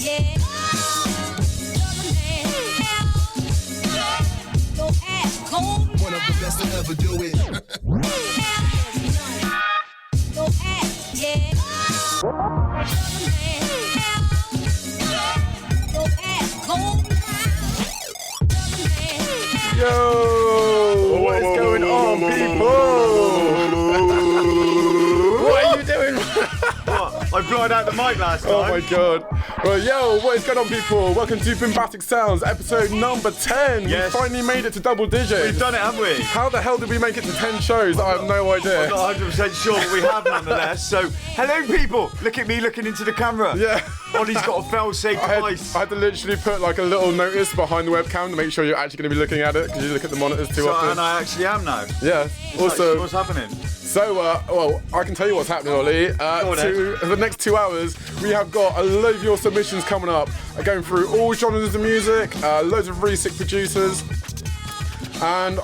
One of the best to ever do it. Yo! What is going on, people? What are you doing? What? I blotted out the mic last time. Oh my god. Well, yo, what is going on, people? Welcome to Boombastic Sounds, episode number 10. Yes. We finally made it to double digits. We've done it, haven't we? How the hell did we make it to 10 shows? I have no idea. I'm not 100% sure, but we have nonetheless. So, hello, people. Look at me looking into the camera. Yeah. Ollie's got a fail-safe device. I had to literally put like a little notice behind the webcam to make sure you're actually going to be looking at it, because you look at the monitors too often. And I actually am now. Yeah. Also, what's happening? So, well, I can tell you what's happening, Ollie. For the next 2 hours, we have got a load of your submissions coming up. Going through all genres of music, loads of really sick producers, and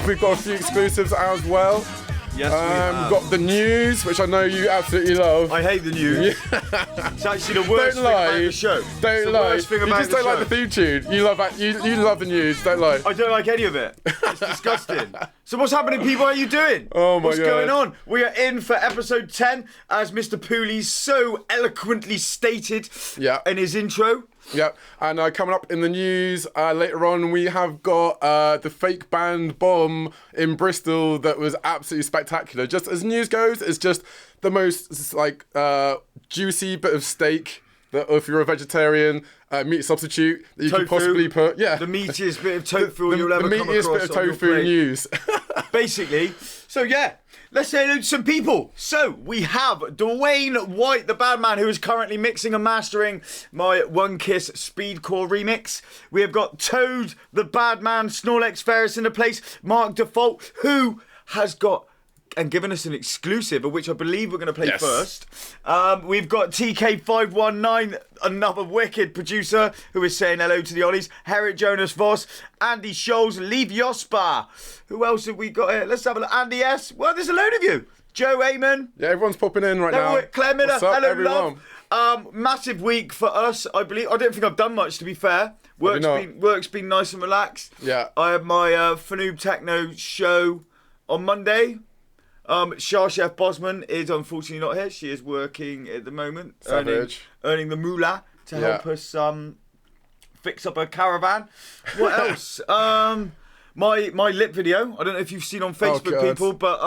we've got a few exclusives as well. Yes, we have. We've got the news, which I know you absolutely love. I hate the news. It's actually the worst thing about the show. Don't lie. You just don't like the theme tune. You love that. You love the news. Don't lie. I don't like any of it. It's disgusting. So what's happening, people? How are you doing? Oh my What's God. going on? We are in for episode 10, as Mr. Pooley so eloquently stated in his intro. Yeah, and coming up in the news later on, we have got the fake band bomb in Bristol that was absolutely spectacular. Just as news goes, it's just the most like juicy bit of steak that, if you're a vegetarian, meat substitute that you could possibly put. Yeah, the meatiest bit of tofu you'll ever come across. The meatiest bit of tofu in news. Basically, so yeah. Let's say hello to some people. So, we have Dwayne White, the bad man, who is currently mixing and mastering my One Kiss Speedcore remix. We have got Toad, the bad man, Snorlax Ferris in the place, Mark Default, who has got and given us an exclusive, of which I believe we're going to play first. We've got TK519, another wicked producer, who is saying hello to the Ollies. Herrick Jonas Voss, Andy Scholes, Lief Jospa. Who else have we got here? Let's have a look. Andy S. Well, there's a load of you. Joe Amon. Yeah, everyone's popping in right now. Claire Miller. What's up, hello, everyone? love. Massive week for us, I believe. I don't think I've done much, to be fair. Work's been nice and relaxed. Yeah. I had my Phonographic Techno show on Monday. Shah Chef Bozwans is unfortunately not here. She is working at the moment, earning the moolah to help us fix up her caravan. What else? My lip video. I don't know if you've seen on Facebook, people, but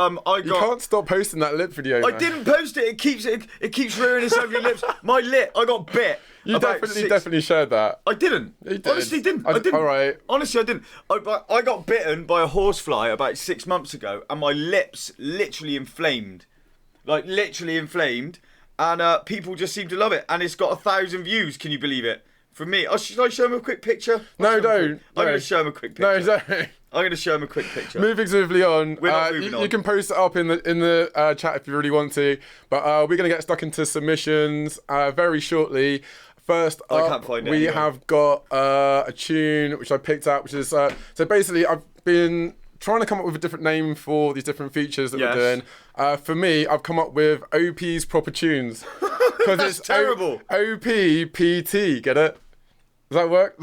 you can't stop posting that lip video. I didn't post it. It keeps rearing its ugly lips. My lip. I got bit. You definitely shared that. I didn't. You did. Honestly, didn't. I didn't. All right. Honestly, I didn't. I got bitten by a horsefly about 6 months ago, and my lips literally inflamed. Like, literally inflamed. And people just seem to love it. And it's got 1,000 views. Can you believe it? From me. Should I show him a quick picture? No, don't. I'm going to show him a quick picture. No, don't. I'm going to show him a quick picture. Moving swiftly on. We're not moving on. You can post it up in the chat if you really want to. But we're going to get stuck into submissions very shortly. First up, we have got a tune which I picked out, which is so basically I've been trying to come up with a different name for these different features that we're doing. For me, I've come up with OP's Proper Tunes because it's terrible. OPPT. Get it? Does that work?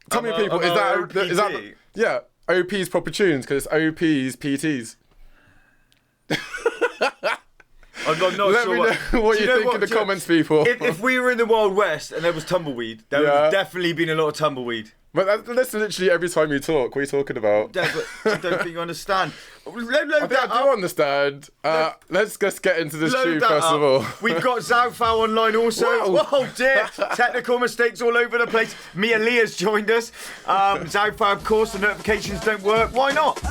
Tell me, people, is that yeah? OP's Proper Tunes because it's OP's PTs. I'm not Let sure me know what you think in the comments, people. If we were in the Wild West and there was tumbleweed, there would have definitely been a lot of tumbleweed. But that's literally every time you talk. What are you talking about? Yeah, but I don't think you understand. I do understand. Let's just get into this tune first of all. We've got Zhaofao online also. Oh dear. Technical mistakes all over the place. Mia Leah's joined us. Zhaofao, of course, the notifications don't work. Why not?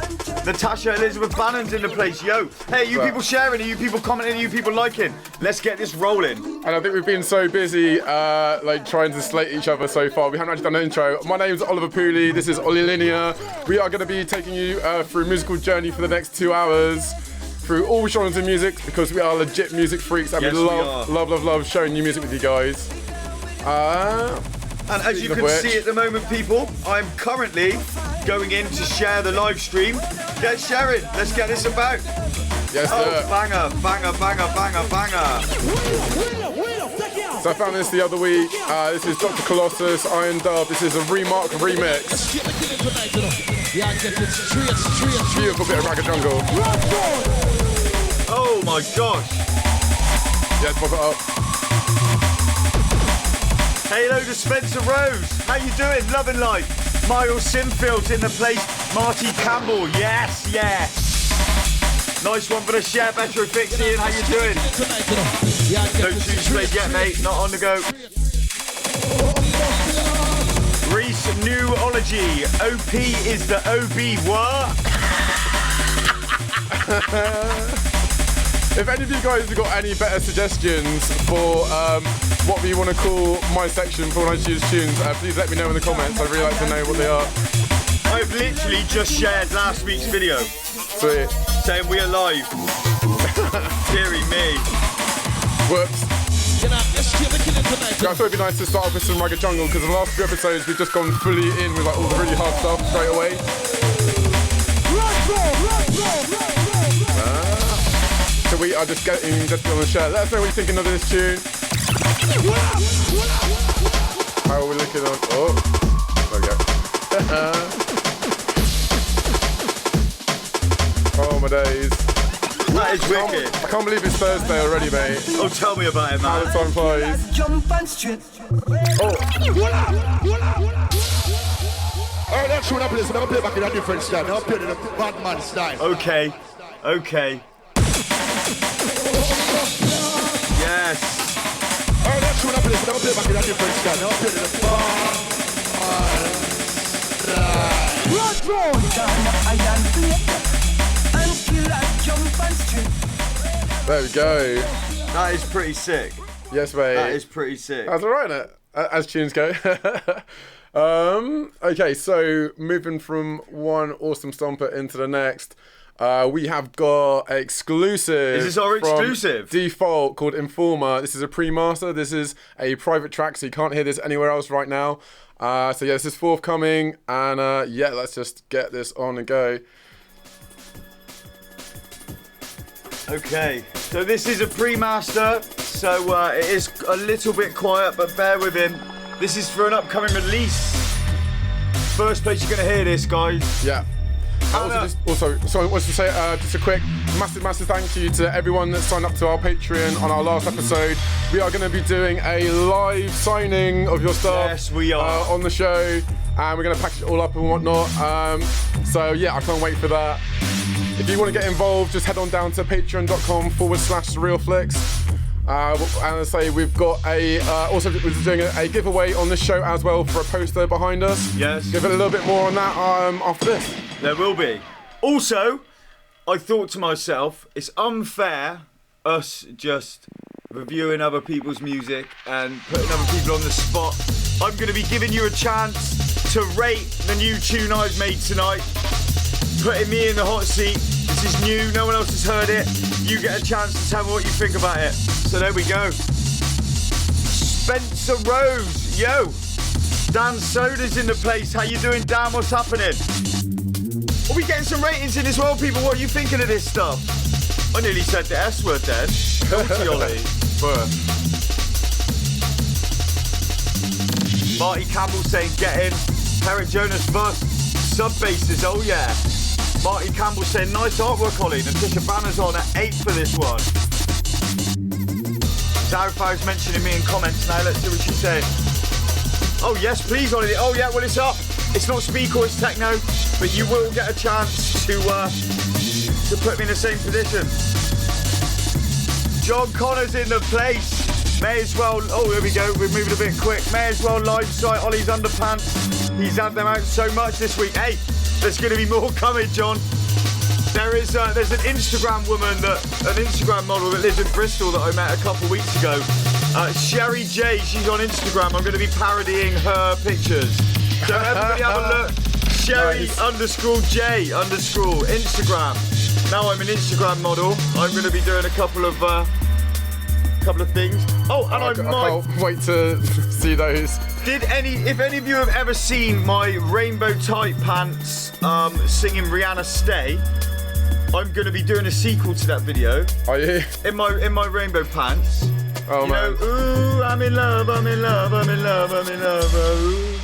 Natasha Elizabeth Bannon's in the place. Yo. Hey, you people sharing, are you people commenting, are you people liking? Let's get this rolling. And I think we've been so busy like trying to slate each other so far. We haven't actually done an intro. My name's Oliver Pooley. This is Ollie Linear. We are going to be taking you through a musical journey for the next 2 hours through all genres of music because we are legit music freaks and we love sharing new music with you guys. And as you can see at the moment, people, I'm currently going in to share the live stream. Get sharing. Let's get this about. Yes, sir. Banger, banger, banger, banger, banger. So I found this the other week. This is Dr. Colossus, Iron Dub. This is a Remark remix. Beautiful bit of Ragga Jungle. Oh my gosh. Yeah, pop it up. Hello to Spencer Rose. How you doing? Loving life. Miles Sinfield's in the place. Marty Campbell. Yes, yes. Nice one for the share, Metro Fixie. How you doing? No tunes played yet, mate. Not on the go. Reese Newology. OP is the OB. What? If any of you guys have got any better suggestions for what we want to call my section for when I choose tunes, please let me know in the comments. I'd really like to know what they are. I've literally just shared last week's video. Sweet. Saying we are live. Deary me. Whoops. I thought it'd be nice to start off with some Ragga Jungle because the last few episodes we've just gone fully in with like all the really hard stuff straight away. So we are just getting on the share. Let us know what you're thinking of this tune. How are we looking on? Oh, there we go. Oh my days. That is wicked. I can't believe it's Thursday already, mate. Oh, tell me about it, man. How the time flies. Oh. Oh, that's what I play. So I'll play back in a different style. I'll play in a bad man style. Okay. Okay. Yes. Oh, that's what I play. So I'll play back in a different style. I'll play in a bad There we go. That is pretty sick. Yes, mate. That is pretty sick. That's all right, isn't it? As tunes go. Okay, so moving from one awesome stomper into the next, we have got an exclusive. Is this our exclusive? Default called Informer. This is a pre-master. This is a private track, so you can't hear this anywhere else right now. So yeah, this is forthcoming, and yeah, let's just get this on and go. Okay, so this is a pre-master, so it is a little bit quiet, but bear with him. This is for an upcoming release. First place you're gonna hear this, guys. Yeah. Also, I wanted to say just a quick massive thank you to everyone that signed up to our Patreon on our last episode. We are going to be doing a live signing of your stuff. Yes, we are. On the show, and we're going to package it all up and whatnot. So yeah, I can't wait for that. If you want to get involved, just head on down to patreon.com/realflix. And I say we've got also we're doing a giveaway on this show as well for a poster behind us. Yes. Give it a little bit more on that after this. There will be. Also, I thought to myself, it's unfair us just reviewing other people's music and putting other people on the spot. I'm going to be giving you a chance to rate the new tune I've made tonight, putting me in the hot seat. This is new, no one else has heard it. You get a chance to tell me what you think about it. So there we go. Spencer Rose, yo. Dan Soda's in the place. How you doing, Dan? What's happening? Are we getting some ratings in as well, people? What are you thinking of this stuff? I nearly said the S word then. Naughty Ollie. Marty Campbell saying get in. Parrot Jonas Bus. Sub basses, oh yeah. Marty Campbell saying nice artwork, Ollie. Natasha Banner's on at 8 for this one. Doubtfire's mentioning me in comments now. Let's see what she's saying. Oh yes, please, Ollie. Oh yeah, well it's up. It's not speak or it's techno, but you will get a chance to put me in the same position. Jon Connor's in the place. May as well. Oh, here we go. We're moving a bit quick. May as well live site Ollie's underpants. He's had them out so much this week. Hey, there's going to be more coming, John. There's an Instagram model that lives in Bristol that I met a couple weeks ago. Sherry J, she's on Instagram. I'm going to be parodying her pictures. So everybody have a look. Sherry _J_ Instagram. Now I'm an Instagram model. I'm going to be doing a couple of things. Oh, and I can't wait to see those. If any of you have ever seen my rainbow tight pants singing Rihanna Stay, I'm going to be doing a sequel to that video. Are you? In my rainbow pants. Oh, man. Ooh, I'm in love, I'm in love, I'm in love, I'm in love, ooh.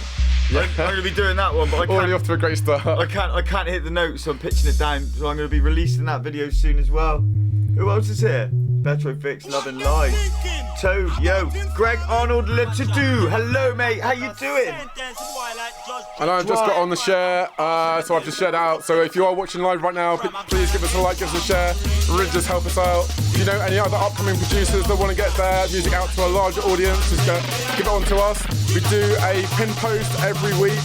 Yeah. I'm going to be doing that one, but I can't. Already off to a great start. I can't hit the notes, so I'm pitching it down. So I'm going to be releasing that video soon as well. Who else is here? Metro VicZ, Loving Live. Toad, yo. Greg Arnold, to do. Hello, mate. How you doing? And I've just got on the share, so I've just shared out. So if you are watching live right now, please give us a like, give us a share. Really just help us out. If you know any other upcoming producers that want to get their music out to a larger audience, just give it on to us. We do a pin post every week.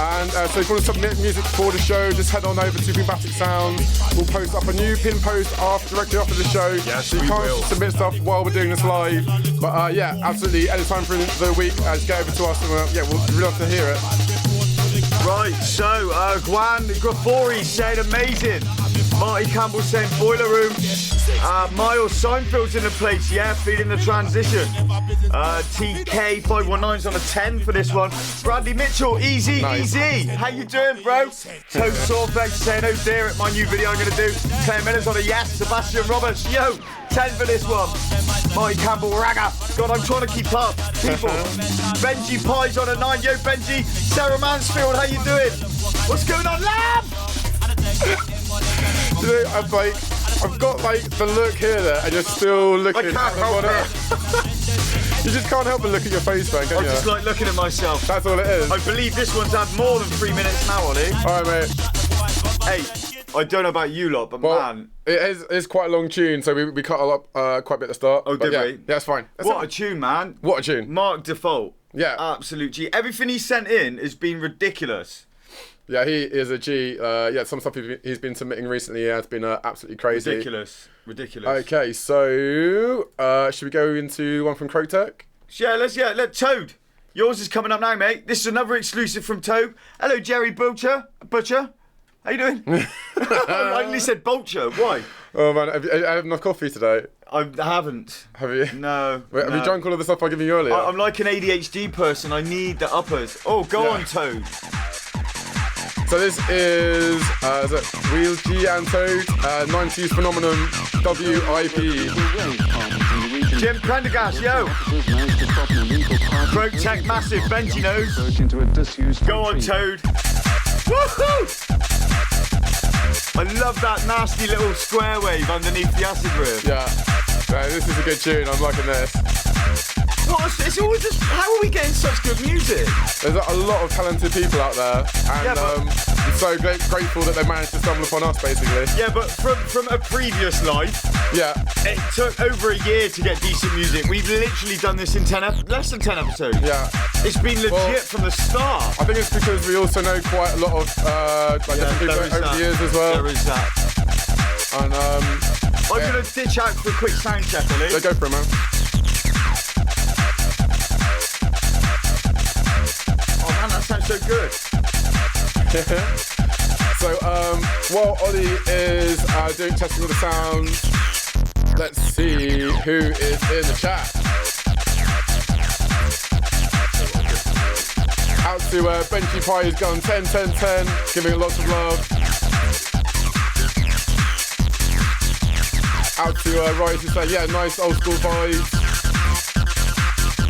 And so if you want to submit music for the show, just head on over to Boombastic Sounds. We'll post up a new pin post directly after the show. Yes, so you can't submit stuff while we're doing this live. But yeah, absolutely, anytime through the week, just get over to us and yeah, we'll really love to hear it. Right, so Guan Grafori said amazing. Marty Campbell saying boiler room. Miles Seinfeld's in the place, yeah, feeling the transition. TK519's on a 10 for this one. Bradley Mitchell, easy, nice. Easy. How you doing, bro? Toad Sawflex saying, oh dear, at my new video I'm going to do. 10 minutes on a yes. Sebastian Roberts, yo, 10 for this one. Marty Campbell, ragga. God, I'm trying to keep up. People. Benji Pie's on a 9. Yo, Benji. Sarah Mansfield, how you doing? What's going on, lab? You know, I've got like the look here there, and you're still looking. I can't help it. You just can't help but look at your face, man, can I you? just like looking at myself. That's all it is. I believe this one's had more than 3 minutes now, Ollie. All right, mate. Hey, I don't know about you lot, but man. It's quite a long tune, so we cut up quite a bit at the start. Oh, did we? Yeah, that's fine. What a tune, man. What a tune. Mark Default. Yeah. Absolute G. Everything he sent in has been ridiculous. Yeah, he is a G. Yeah, some stuff he's been submitting recently has been absolutely crazy. Ridiculous. Okay, so should we go into one from Crotech? Yeah, let Toad. Yours is coming up now, mate. This is another exclusive from Toad. Hello, Jerry Butcher. How you doing? I only said Butcher. Why? Oh man, have you had enough coffee today? I haven't. Have you? No. Wait, have you drunk all of the stuff I gave you earlier? I'm like an ADHD person. I need the uppers. Oh, go on, Toad. So this is Real G and Toad, 90s phenomenon WIP. Jim Prendergast, yo. Broke Tech Massive, Benji knows. Go on, Toad. Woohoo! I love that nasty little square wave underneath the acid riff. Yeah, this is a good tune. I'm liking this. It's always just, how are we getting such good music? There's a lot of talented people out there, and I'm so grateful that they managed to stumble upon us, basically. Yeah, but from a previous life, it took over a year to get decent music. We've literally done this in less than 10 episodes. Yeah. It's been legit from the start. I think it's because we also know quite a lot of different people over the years as well. There is that. And I'm going to ditch out for a quick sound check, Ollie. So go for it, man. Man, that sounds so good. So, while Ollie is doing testing of the sounds, let's see who is in the chat. Out to Benji Pie, who's gone 10, 10, 10, giving it lots of love. Out to Rise, who's saying, yeah, nice old school vibes.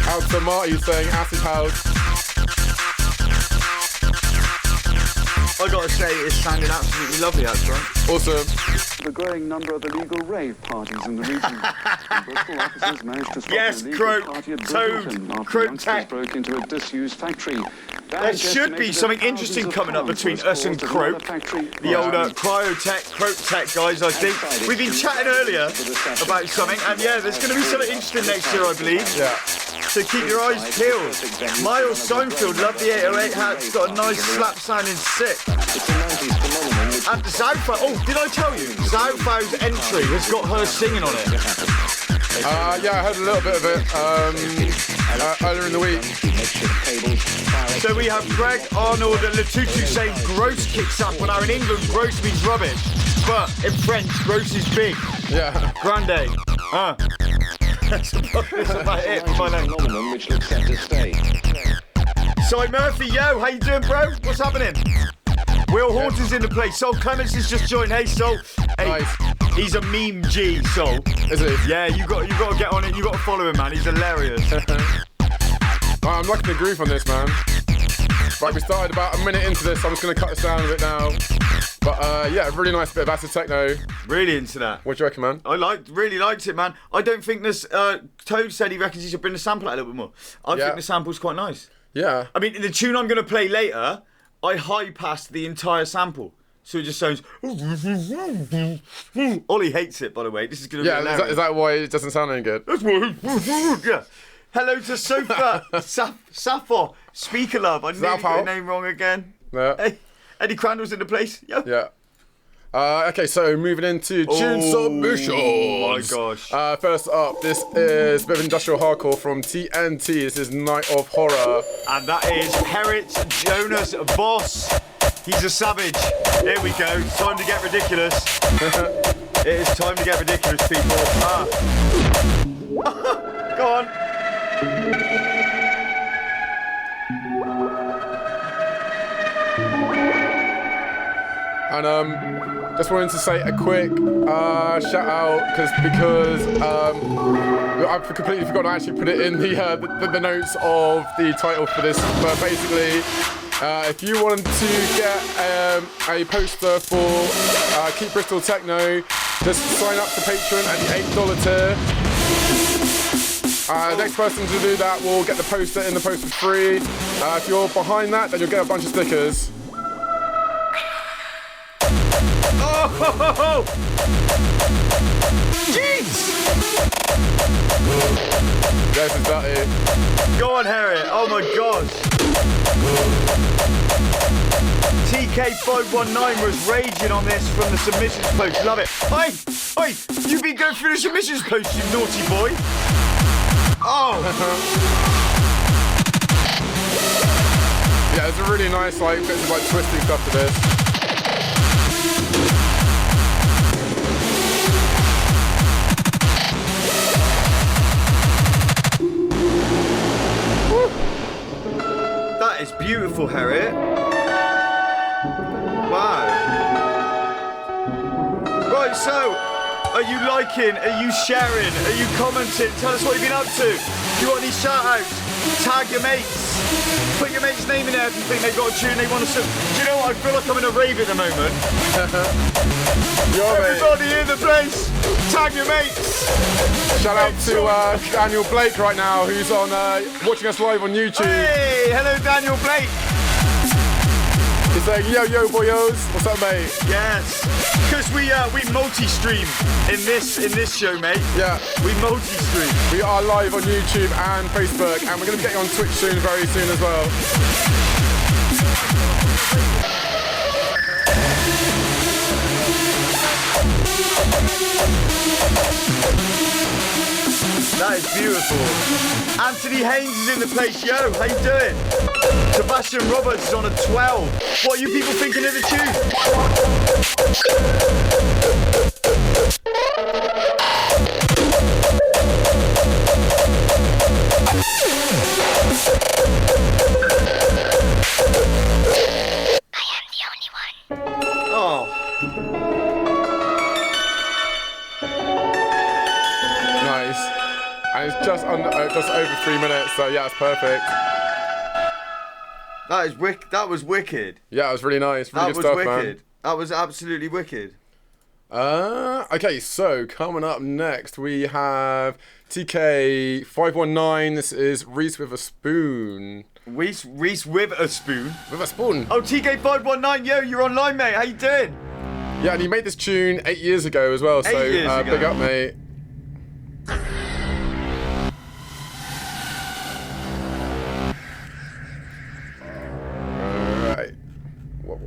Out to Marty, saying acid house. I gotta say, it's sounding absolutely lovely, actually. Awesome. The growing number of illegal rave parties in the region. Bristol officers managed to stop yes, an illegal party at Bozwans after youngsters broke into a disused factory. There should be something interesting coming up between us and Croak, the older Crotech guys, I think. We've been chatting earlier about something, and yeah, there's going to be something interesting next year, I believe. Yeah. So keep your eyes peeled. Miles Seinfeld, love the 808 hat. It's got a nice slap sounding sick. And Zaufa, oh, did I tell you? Zaufa's entry has got her singing on it. Yeah, I heard a little bit of it earlier in the week. So we have Greg Arnold and Latutu saying gross kicks up. Well, now in England, gross means rubbish. But in French, gross is big. Yeah. Grande. That's about it for my name. Which looks set to stay. Cy Murphy, yo, how you doing, bro? What's happening? Will Horton's in the place. Sol Clements has just joined. Hey, Sol. Hey. Nice. He's a meme G, so. Is he? Yeah, you got to get on it. You got to follow him, man. He's hilarious. I'm liking the groove on this, man. Right, we started about a minute into this, so I'm just going to cut this down a bit now. But yeah, really nice bit of acid techno. Really into that. What do you reckon, man? I really liked it, man. I don't think this. Toad said he reckons he should bring the sample out a little bit more. I think the sample's quite nice. Yeah. I mean, the tune I'm going to play later, I high-passed the entire sample. So it just sounds... Ollie hates it, by the way. This is going to be hilarious. Is that why it doesn't sound any good? Yeah. Hello to Sofa, Sappho, Speaker Love. I nearly got your name wrong again. Yeah. Hey, Eddie Crandall's in the place. Yo. Yeah. Okay, so moving into tune submissions. Oh my gosh. First up, this is a bit of industrial hardcore from TNT. This is Night of Horror. And that is Herit Jonas Boss. He's a savage. Here we go. Time to get ridiculous. It is time to get ridiculous, people. Go on. And just wanted to say a quick shout out because I've completely forgotten to actually put it in the notes of the title for this. But basically, if you want to get a poster for Keep Bristol Techno, just sign up to Patreon at the $8 tier. Next person to do that will get the poster in the post for free. If you're behind that, then you'll get a bunch of stickers. Oh! Jeez! Yes, is that it? Go on, Harriet. Oh my gosh. TK519 was raging on this from the submissions post. Love it. Oi! You've been going through the submissions post, you naughty boy. Oh! Yeah, it's a really nice bits of twisting stuff to this. That is beautiful, Harriet. Wow. Right, so, are you liking? Are you sharing? Are you commenting? Tell us what you've been up to. If you want any shout-outs, tag your mates. Put your mate's name in there if you think they've got a tune they want to sing. Do you know what? I feel like I'm in a rave at the moment. Everybody in the place, tag your mates. Shout out to Daniel Blake right now, who's on watching us live on YouTube. Hey, hello Daniel Blake. He's saying, yo boyos, what's up, mate? Yes, because we multi-stream in this show, mate. Yeah, we multi-stream. We are live on YouTube and Facebook, and we're going to get you on Twitch soon, very soon as well. That is beautiful. Anthony Haynes is in the place. Yo, how you doing? Sebastian Roberts is on a 12. What are you people thinking of the tune? I am the only one. Oh. Nice. And it's just over 3 minutes, so yeah, it's perfect. That was wicked. Yeah, it was really nice. Really good stuff, wicked. man. That was absolutely wicked. Okay, so coming up next we have TK519. This is Reese with a Spoon. Reese with a spoon? With a spoon. Oh, TK519, yo, you're online, mate. How you doing? Yeah, and he made this tune 8 years ago as well, so 8 years ago. Big up, mate. Alright. Whoa.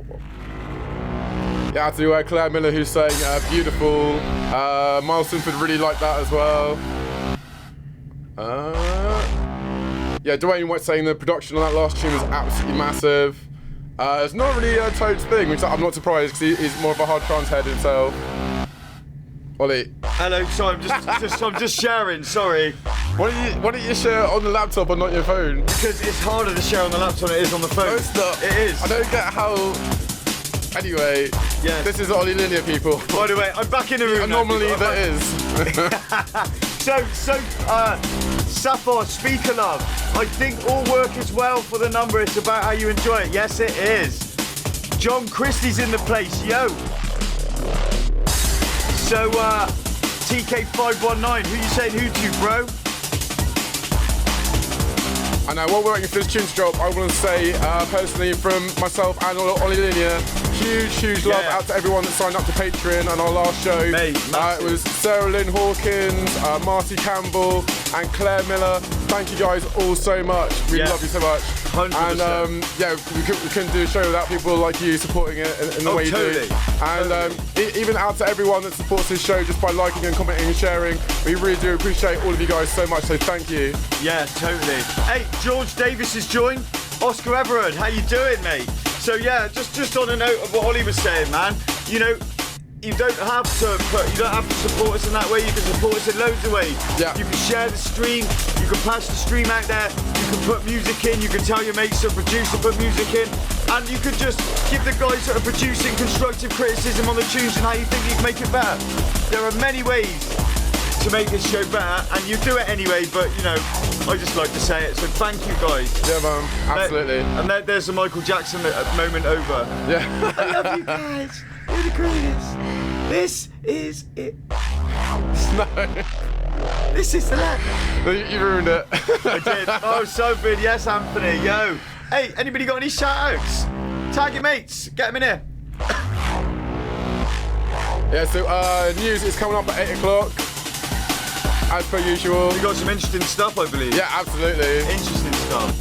Yeah, to Claire Miller, who's saying beautiful. Miles Sinford really liked that as well. Yeah, Dwayne White saying the production on that last tune was absolutely massive. It's not really Toad's thing, which I'm not surprised because he's more of a hard trance head himself. Ollie. Hello, sorry, I'm just sharing. Sorry. Why don't you share on the laptop and not your phone? Because it's harder to share on the laptop than it is on the phone. No, it's not. It is. I don't get how Anyway, this is Ollie Linear, people. By the way, I'm back in the room. Anomaly that is. So, Sapphire, speaker love. I think all work is well for the number. It's about how you enjoy it. Yes, it is. John Christie's in the place, yo. So, TK519, who you saying who to, bro? And while we're waiting for this tune to drop, I want to say personally from myself and Ollie Linear, huge love out to everyone that signed up to Patreon on our last show. Mate, it was Sarah Lynn Hawkins, Marty Campbell and Claire Millar. Thank you guys all so much. We love you so much. 100%. And we couldn't do a show without people like you supporting it in the way you do. And even out to everyone that supports this show just by liking and commenting and sharing. We really do appreciate all of you guys so much, so thank you. Yeah, totally. Hey, George Davis has joined. Oscar Everard, how you doing, mate? So yeah, just on a note of what Ollie was saying, man. You know, you don't have to support us in that way. You can support us in loads of ways. Yeah. You can share the stream. You can pass the stream out there. You can put music in. You can tell your mates to produce and put music in. And you could just give the guys that are producing constructive criticism on the tunes and how you think you can make it better. There are many ways to make this show better, and you do it anyway, but you know, I just like to say it, so thank you guys. Yeah, man, absolutely. And there's the Michael Jackson moment over. Yeah. I love you guys, you're the greatest. This is it. No. This is the land. You ruined it. I did. Oh, so good. Yes, Anthony. Yo. Hey, anybody got any shout-outs? Tag your mates. Get them in here. Yeah, so news is coming up at 8 o'clock. As per usual. You got some interesting stuff, I believe. Yeah, absolutely. Interesting stuff.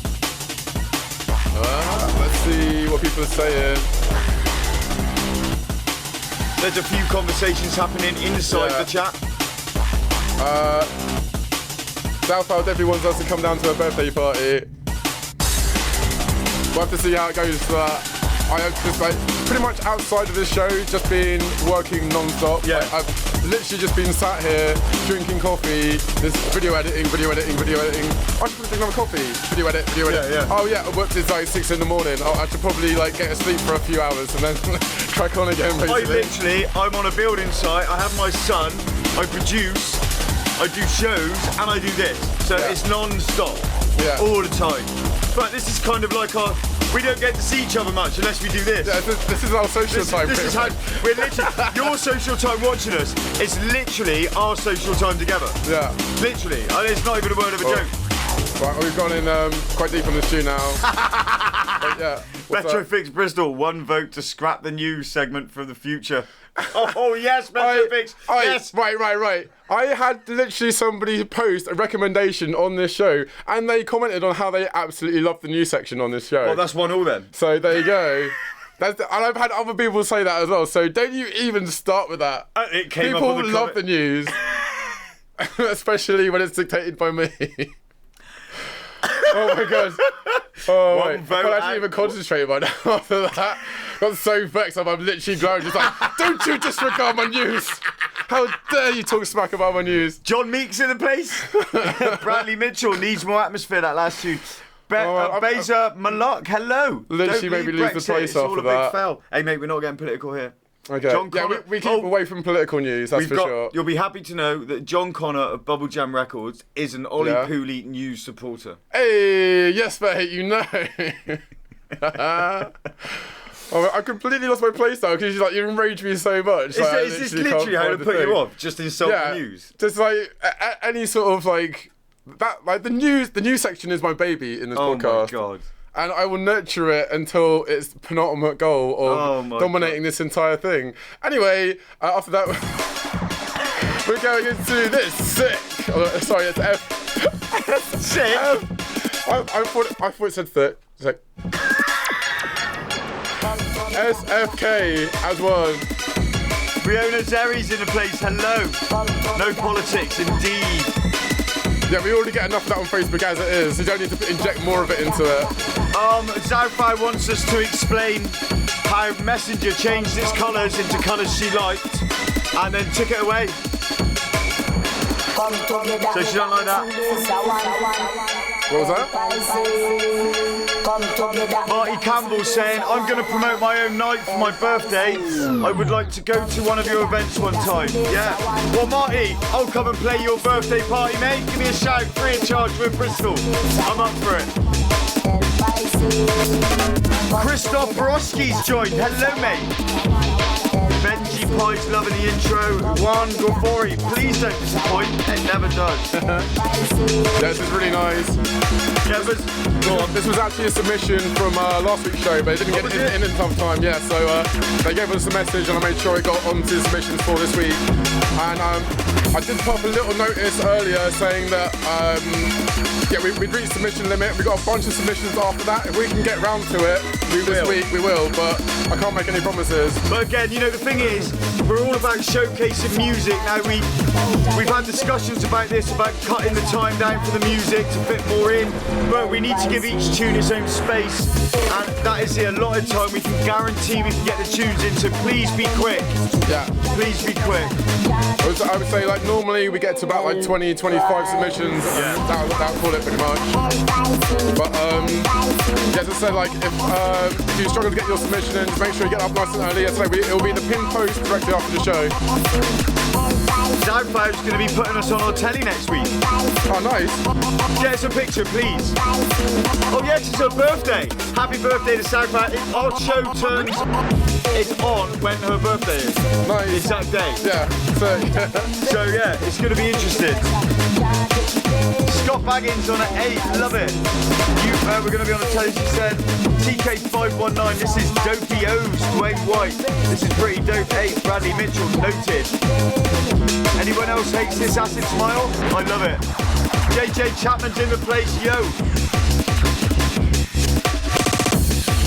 Let's see what people are saying. There's a few conversations happening inside the chat. Southfield definitely wants us to come down to her birthday party. We'll have to see how it goes for that. I have just pretty much outside of this show, just been working non-stop. Yeah. I've literally just been sat here drinking coffee, this video editing. I should drink another coffee. Video edit. Yeah. Oh yeah, whoops, it's 6 in the morning. Oh, I should probably get asleep for a few hours and then crack on again, basically. I'm on a building site, I have my son, I produce, I do shows, and I do this. So it's non-stop, all the time. But this is kind of like we don't get to see each other much unless we do this. Yeah, this is our social time. This is how we're literally, your social time watching us, it's literally our social time together. Yeah. Literally, and it's not even a word of a joke. Right, we've gone in quite deep on this tune now. Metrofix Bristol, 1 vote to scrap the news segment for the future. Oh yes, Metrofix. Yes. Right. I had literally somebody post a recommendation on this show, and they commented on how they absolutely love the news section on this show. Well, that's 1-1 then. So there you go. And I've had other people say that as well. So don't you even start with that. It came people up on the love the news, especially when it's dictated by me. Oh my god. Oh, wait. I can't actually even concentrate right now after that. Got so vexed up, I'm literally glowing, just don't you disregard my news! How dare you talk smack about my news? John Meek's in the place. Bradley Mitchell needs more atmosphere, that last tune. Beza Malak, hello. Literally made me lose the place after that. Big foul. Hey mate, we're not getting political here. Okay. Jon Connor, we keep away from political news, that's for sure. You'll be happy to know that Jon Connor of Bubble Jam Records is an Ollie Pooley news supporter. Hey, yes mate, you know. I completely lost my place now because you enraged me so much. Is this literally how to put you off? Just insult the news? Just any sort of that, the news section is my baby in this podcast. Oh my god. And I will nurture it until its penultimate goal of dominating this entire thing. Anyway, after that, we're going into this sick. Sorry, it's F. Sick? I thought it said thick. It's like SFK as one. Riona Zeri's in the place, hello. No politics, indeed. Yeah, we already get enough of that on Facebook as it is. You don't need to inject more of it into it. Zaufi wants us to explain how Messenger changed its colours into colours she liked and then took it away. So she don't like that. What was that? Marty Campbell saying, I'm going to promote my own night for my birthday. I would like to go to one of your events one time. Yeah. Well, Marty, I'll come and play your birthday party, mate. Give me a shout, free of charge. We're in Bristol. I'm up for it. Christoph Borowski's joined. Hello, mate. Benji Pipe's loving the intro. Juan Gofori, please don't disappoint. It never does. This is really nice. Yeah, but this was actually a submission from last week's show, but it didn't get in time. Yeah, so they gave us a message, and I made sure it got onto submissions for this week. And I did pop a little notice earlier saying that we'd reached submission limit. We got a bunch of submissions after that. If we can get round to it this week, we will. But I can't make any promises. But again, you know, the thing is, we're all about showcasing music. Now we've had discussions about this, about cutting the time down for the music to fit more in. But we need to give each tune its own space, and that is the allotted time. We can guarantee we can get the tunes in. So please be quick. Yeah. Please be quick. I would say, like, normally we get to about like 20, 25 submissions. Yeah. That'll call it pretty much. But as I said, like, if you struggle to get your submission in, just make sure you get up nice and early. So it'll be the pin post directly after the show. Southbound's going to be putting us on our telly next week. Oh, nice. Get us a picture, please. Oh, yes, it's her birthday. Happy birthday to Southbound. Our show turns it on when her birthday is. Nice. The exact day. Yeah. So yeah, it's going to be interesting. Scott Baggins on at 8. Love it. We're going to be on the telly, she said. TK519, this is Dopey O's, Dwayne White. This is pretty dope. 8, Bradley Mitchell, noted. Anyone else hates this acid smile? I love it. JJ Chapman's in the place, yo.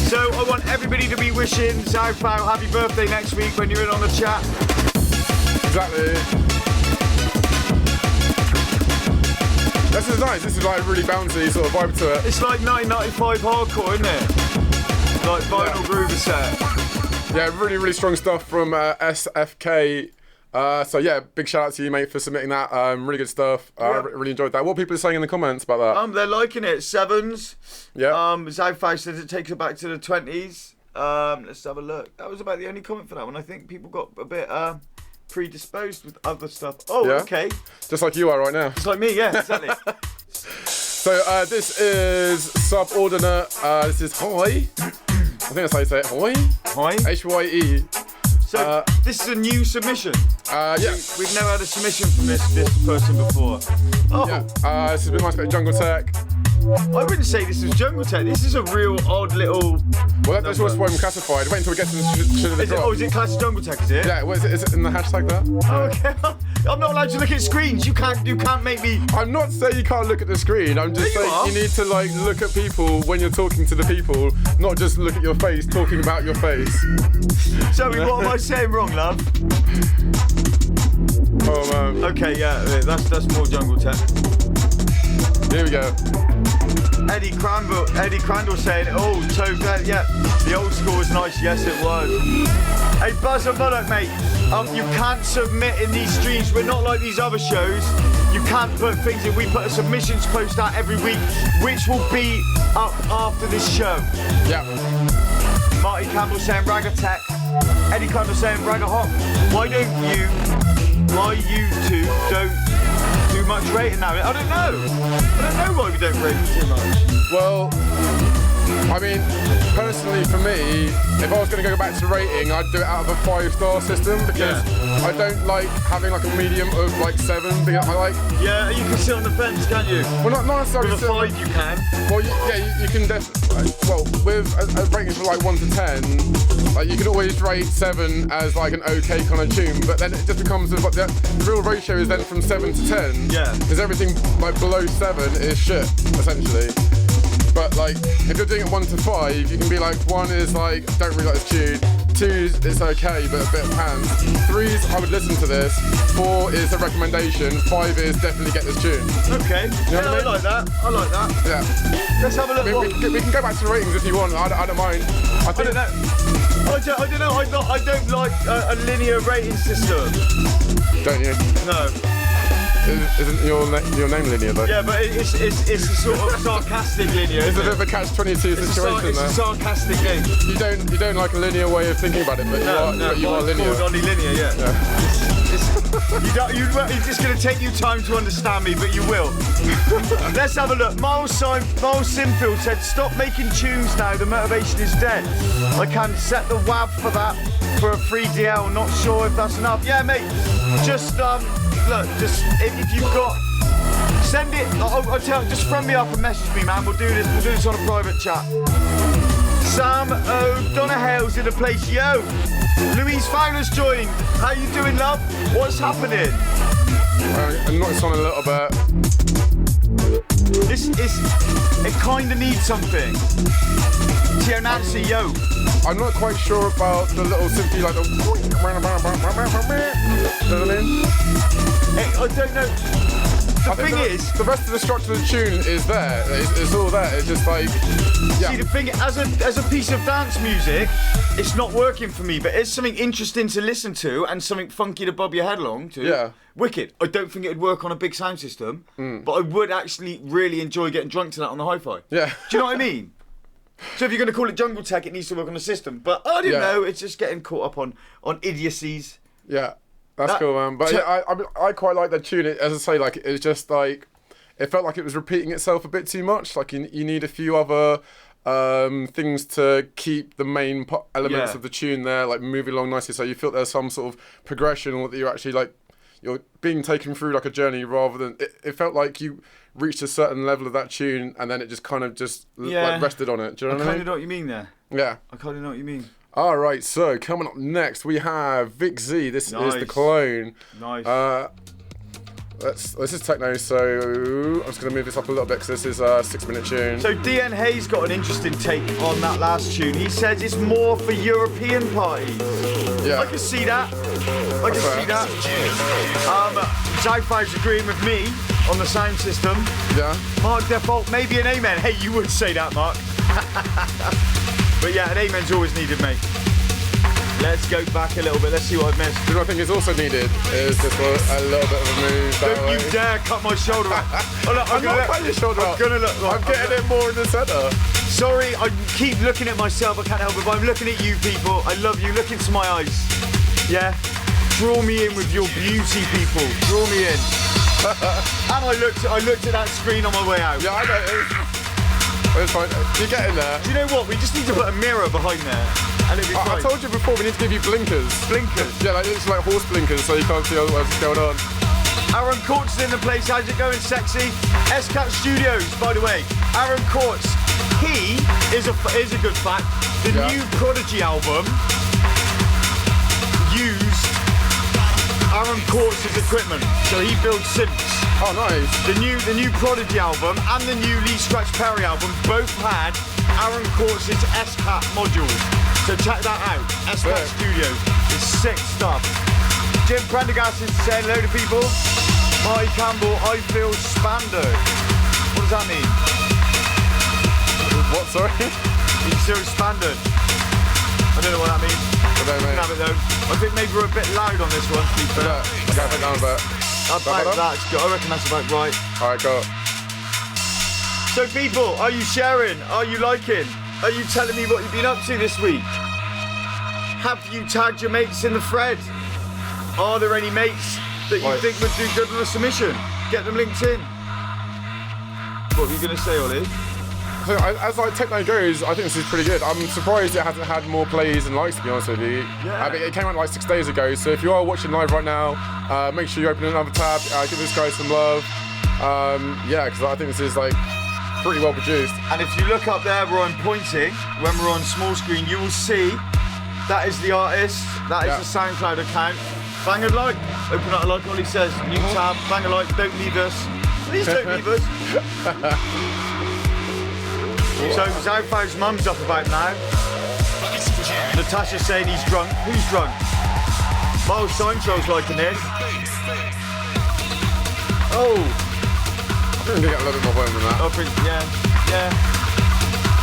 So I want everybody to be wishing Southbound happy birthday next week when you're in on the chat. Exactly. This is nice. This is like really bouncy sort of vibe to it. It's like 1995 hardcore, isn't it? Like vinyl groover set. Yeah, really, really strong stuff from SFK. So yeah, big shout out to you, mate, for submitting that. Really good stuff. Really enjoyed that. What are people saying in the comments about that? They're liking it. 7s. Yeah. Zaufaust says it takes it back to the 20s. Let's have a look. That was about the only comment for that one. I think people got a bit predisposed with other stuff. Oh, yeah. Okay. Just like you are right now. Just like me, yeah, exactly. So this is Subordinate. This is Hoi. I think that's how you say it. Hoi? Hoi? H-Y-E. So this is a new submission. Yeah. We've never had a submission from this person before. Oh. Yeah. This has been my bit of Jungle Tech. I wouldn't say this is Jungle Tech. This is a real odd little. Well, that's what's why I'm classified. Wait until we get to the drop. Oh, is it classic Jungle Tech? Is it? Yeah. What is it? Is it in the hashtag there? Oh, okay. I'm not allowed to look at screens. You can't make me. I'm not saying you can't look at the screen. I'm just saying you need to like look at people when you're talking to the people, not just look at your face, talking about your face. Tell me, what am I saying wrong, love? Oh man. Okay, yeah, that's more Jungle Tech. Here we go. Eddie Crandall saying, oh, Tove, yeah, the old school was nice. Yes, it was. Hey, Buzz and Mullock, mate, you can't submit in these streams. We're not like these other shows. You can't put things in. We put a submissions post out every week, which will be up after this show. Yeah. Marty Campbell saying, Rag Attack. Eddie Crandall saying, Rag a Hop. Why you two don't do much rating now? I don't know why we don't rate too much. Well, I mean, personally for me, if I was going to go back to rating, I'd do it out of a 5-star system because I don't like having like a medium of like 7. Because I like. Yeah, you can sit on the fence, can't you? Well, not necessarily. With a 5, you can. Well, you can definitely. Well, with a rating from like 1 to 10, like you can always rate 7 as like an okay kind of tune, but then it just becomes like the real ratio is then from 7 to 10. Yeah. Because everything like below 7 is shit, essentially. But like, if you're doing it 1 to 5, you can be like, 1 is like, don't really like this tune. 2 is okay, but a bit of pants. 3 is, I would listen to this. 4 is a recommendation. 5 is definitely get this tune. Okay. You know what I mean? I like that. Yeah. Let's have a look. I mean, we can go back to ratings if you want. I don't mind. I don't know. I don't like a linear rating system. Don't you? No. Isn't your name linear though? Yeah, but it's a sort of sarcastic linear. It's a bit of a catch-22 situation It's a sarcastic name. You don't like a linear way of thinking about it, but you are linear. Only linear, yeah. It's just going to take you time to understand me, but you will. Let's have a look. Miles Sinfield said, "Stop making tunes now. The motivation is dead. I can set the WAV for that for a 3DL. Not sure if that's enough." Yeah, mate. Just look. Just if you've got, send it. I'll tell. Just friend me up and message me, man. We'll do this on a private chat. Sam O'Donahale's in the place. Yo, Louise Fowler's joined. How you doing, love? What's happening? I'm knocking on a little bit. It kind of needs something. Tio Nancy, yo. I'm not quite sure about the little synthy, like the. You know what I mean? I don't know. The thing is, the rest of the structure of the tune is there. It's all there. It's just like, yeah. See, the thing as a piece of dance music, it's not working for me. But it's something interesting to listen to and something funky to bob your head along to. Yeah. Wicked. I don't think it would work on a big sound system, but I would actually really enjoy getting drunk to that on the hi-fi. Yeah. Do you know what I mean? So if you're going to call it jungle tech, it needs to work on the system. But I don't know. It's just getting caught up on idiocies. Yeah. That's cool, man. But yeah, I quite like that tune. As I say, like it's just like it felt like it was repeating itself a bit too much. Like you need a few other things to keep the main elements of the tune there, like moving along nicely. So you feel there's some sort of progression, or that you're actually like you're being taken through like a journey, rather than it felt like you reached a certain level of that tune and then it just kind of like rested on it. Do you know what I mean? I kind of know what you mean there. Yeah. I kind of know what you mean. All right, so coming up next we have VicZ. This is the clone. Nice. This is techno, so I'm just going to move this up a little bit because this is a 6-minute tune. So DN Hayes got an interesting take on that last tune. He says it's more for European parties. Yeah. I can see that. Zaufa's agreeing with me on the sound system. Yeah. Mark Default, maybe an amen. Hey, you would say that, Mark. But yeah, an amen's always needed, mate. Let's go back a little bit. Let's see what I've missed. You know what I think is also needed is just a little bit of a move. Don't you dare cut my shoulder off. I'm not cutting your shoulder off. I'm getting it more in the centre. Sorry, I keep looking at myself. I can't help it, but I'm looking at you people. I love you. Look into my eyes. Yeah? Draw me in with your beauty, people. Draw me in. And I looked at that screen on my way out. Yeah, I know. It's fine. You're getting there. Do you know what? We just need to put a mirror behind there. And it'll be fine. I told you before, we need to give you blinkers. Blinkers? Yeah, like it's like horse blinkers, so you can't see what's going on. Aaron Court's in the place. How's it going, sexy? S-Cat Studios, by the way. Aaron Courts, he is a good fact. The new Prodigy album used Aaron Courts' equipment, so he builds synths. Oh, nice. The new Prodigy album and the new Lee Scratch Perry album both had Aaron Courts' S-Cat module. So check that out. S-Cat Studios. It's sick stuff. Jim Prendergast is saying hello to people. Marty Campbell, I feel spandard. What does that mean? What, sorry? You feel spandard. I don't know what that means. I don't know. Have it though. I think maybe we're a bit loud on this one, to be fair. I can't put down a bit. About that's good. I reckon that's about right. Alright, go. So people, are you sharing? Are you liking? Are you telling me what you've been up to this week? Have you tagged your mates in the thread? Are there any mates that you think would do good on a submission? Get them linked in. What were you going to say, Ollie? So as like techno goes, I think this is pretty good. I'm surprised it hasn't had more plays and likes, to be honest with you. Yeah. I mean, it came out like 6 days ago, so if you are watching live right now, make sure you open another tab, give this guy some love. Yeah, because I think this is like pretty well produced. And if you look up there where I'm pointing, when we're on small screen, you will see that is the artist, that is the SoundCloud account. Bang a like, open up a like, Ollie says, new tab, bang a like, don't leave us. Please don't leave us. So Zaufa's mum's up about now. Natasha's saying he's drunk. Who's drunk? Miles Seinfeld's liking this. Oh. I think they get a little bit more volume than that. Yeah.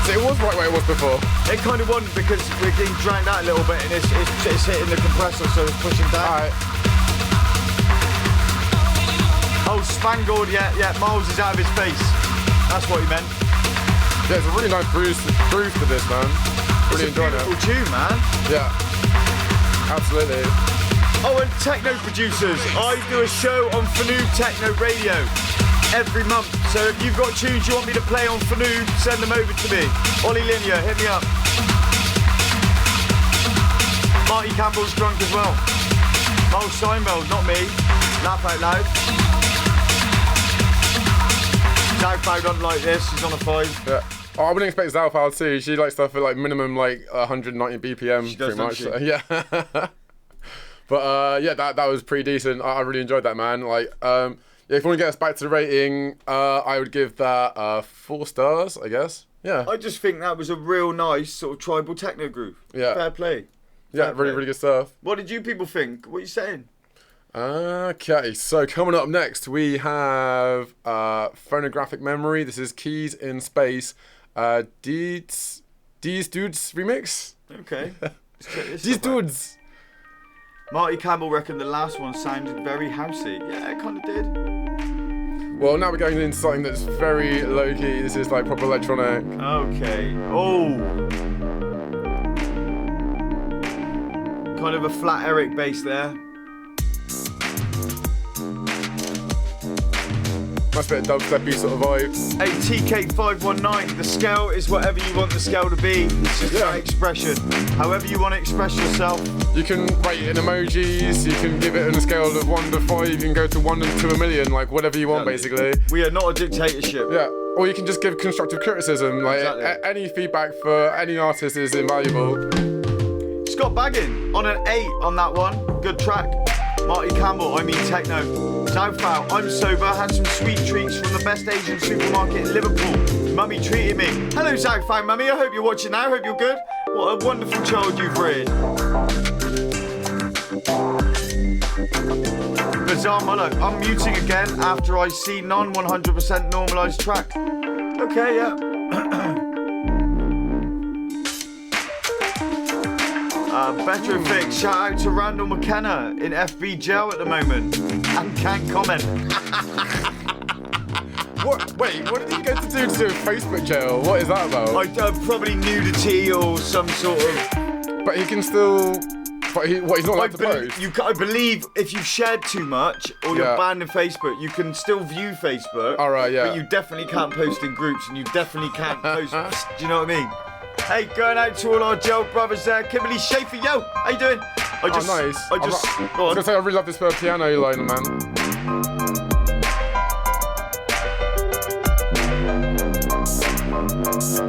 So it was right where it was before. It kind of wasn't because we're getting drowned out a little bit and it's hitting the compressor, so it's pushing down. Alright. Oh, Spangled, yeah, Miles is out of his face. That's what he meant. Yeah, it's a really nice groove for this, man. Really enjoying it. It's a beautiful tune, man. Yeah, absolutely. Oh, and techno producers. I do a show on Phonog Techno Radio every month. So if you've got tunes you want me to play on Phonog, send them over to me. Ollie Linear, hit me up. Marty Campbell's drunk as well. Oh, Seinfeld, not me. Laugh out loud. Zalfau doesn't like this, she's on a 5. Yeah. Oh, I wouldn't expect Zalfau too. She likes stuff at like minimum like 190 BPM. She does, pretty much. doesn't she? Yeah. But yeah, that was pretty decent. I really enjoyed that, man. Like, yeah, if you want to get us back to the rating, I would give that 4 stars, I guess. Yeah. I just think that was a real nice sort of tribal techno groove. Yeah. Fair play. Yeah, really good stuff. What did you people think? What are you saying? Okay, so coming up next, we have Phonographic Memory. This is Keys in Space. These Dudes remix? Okay. These Dudes. Marty Campbell reckoned the last one sounded very housey. Yeah, it kind of did. Well, now we're going into something that's very low-key. This is like proper electronic. Okay. Oh. Kind of a flat Eric bass there. Must be a dubstep-y sort of vibe. Hey, TK519, the scale is whatever you want the scale to be. It's just that expression. However you want to express yourself. You can rate it in emojis, you can give it on a scale of 1 to 5, you can go to 1 to a million, like whatever you want, basically. We are not a dictatorship. Yeah, or you can just give constructive criticism. Like, any feedback for any artist is invaluable. Scott Baggin on an 8 on that one. Good track. Marty Campbell, I mean techno. Zalfau, I'm sober, had some sweet treats from the best Asian supermarket in Liverpool. Mummy treated me. Hello Zalfau, Mummy, I hope you're watching now, I hope you're good. What a wonderful child you've reared. Bizarre Mullock, I'm muting again after I see non-100% normalised track. Okay, yeah. Betrofix, shout out to Randall McKenna in FB jail at the moment and can't comment. What? Wait, what did he go to do Facebook jail? What is that about? Probably nudity or some sort of... But he can still... But he's not allowed to post? I believe if you've shared too much or you're banned in Facebook, you can still view Facebook. All right, yeah. But you definitely can't post in groups and you definitely can't post... Do you know what I mean? Hey, going out to all our Joe brothers there. Kimberly Schaefer, yo, how you doing? Nice. I was go on. going to say, I really love this piano line, man.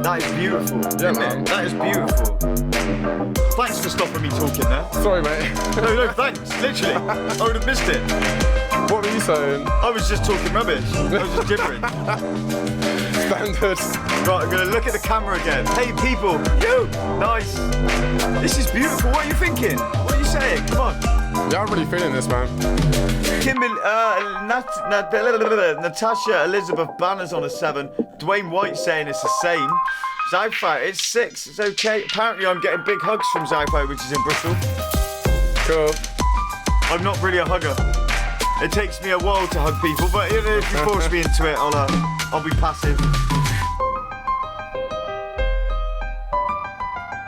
That is beautiful. Yeah, man. That is beautiful. Thanks for stopping me talking there. Sorry, mate. No, thanks. Literally. I would have missed it. What were you saying? I was just talking rubbish. I was just gibbering. Standard. Right, I'm going to look at the camera again. Hey, people. You. Nice. This is beautiful. What are you thinking? What are you saying? Come on. Yeah, I'm really feeling this, man. Kimberly, Natasha Elizabeth Banner's on a 7. Dwayne White saying it's the same. Zalfau, it's 6. It's okay. Apparently, I'm getting big hugs from Zalfau, which is in Bristol. Cool. I'm not really a hugger. It takes me a while to hug people, but if you force me into it, I'll be passive.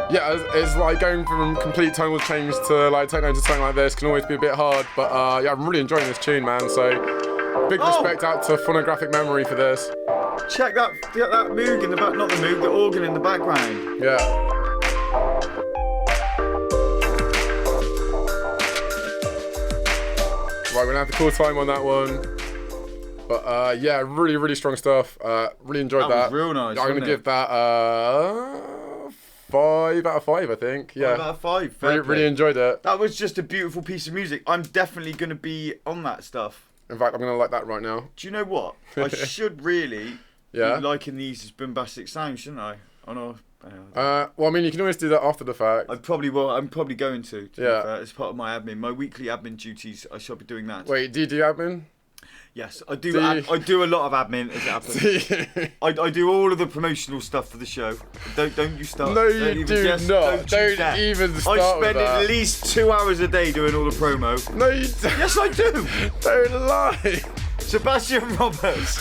Yeah, it's like going from complete tonal change to like techno to something like this can always be a bit hard, but yeah, I'm really enjoying this tune, man. So big respect out to Phonographic Memory for this. Check that Moog in the back, not the Moog, the organ in the background. Yeah. Right, we're gonna have to call time on that one. But yeah, really strong stuff. Really enjoyed that. That was real nice. I'm gonna give that 5 out of 5, I think. Yeah. 5 out of 5. Really enjoyed it. That was just a beautiful piece of music. I'm definitely gonna be on that stuff. In fact, I'm gonna like that right now. Do you know what? I should really be liking these as Boombastic Sounds, shouldn't I? Oh no. Well, I mean, you can always do that after the fact. I probably will. I'm probably going to yeah. Be fair. It's part of my admin. My weekly admin duties. I shall be doing that. Wait, do you do admin? Yes, I do. I do a lot of admin as it happens. I do all of the promotional stuff for the show. Don't you start? No, you do not. Don't even start. I spend at least 2 hours a day doing all the promo. No, you don't. Yes, I do. Don't lie. Sebastian Poppers.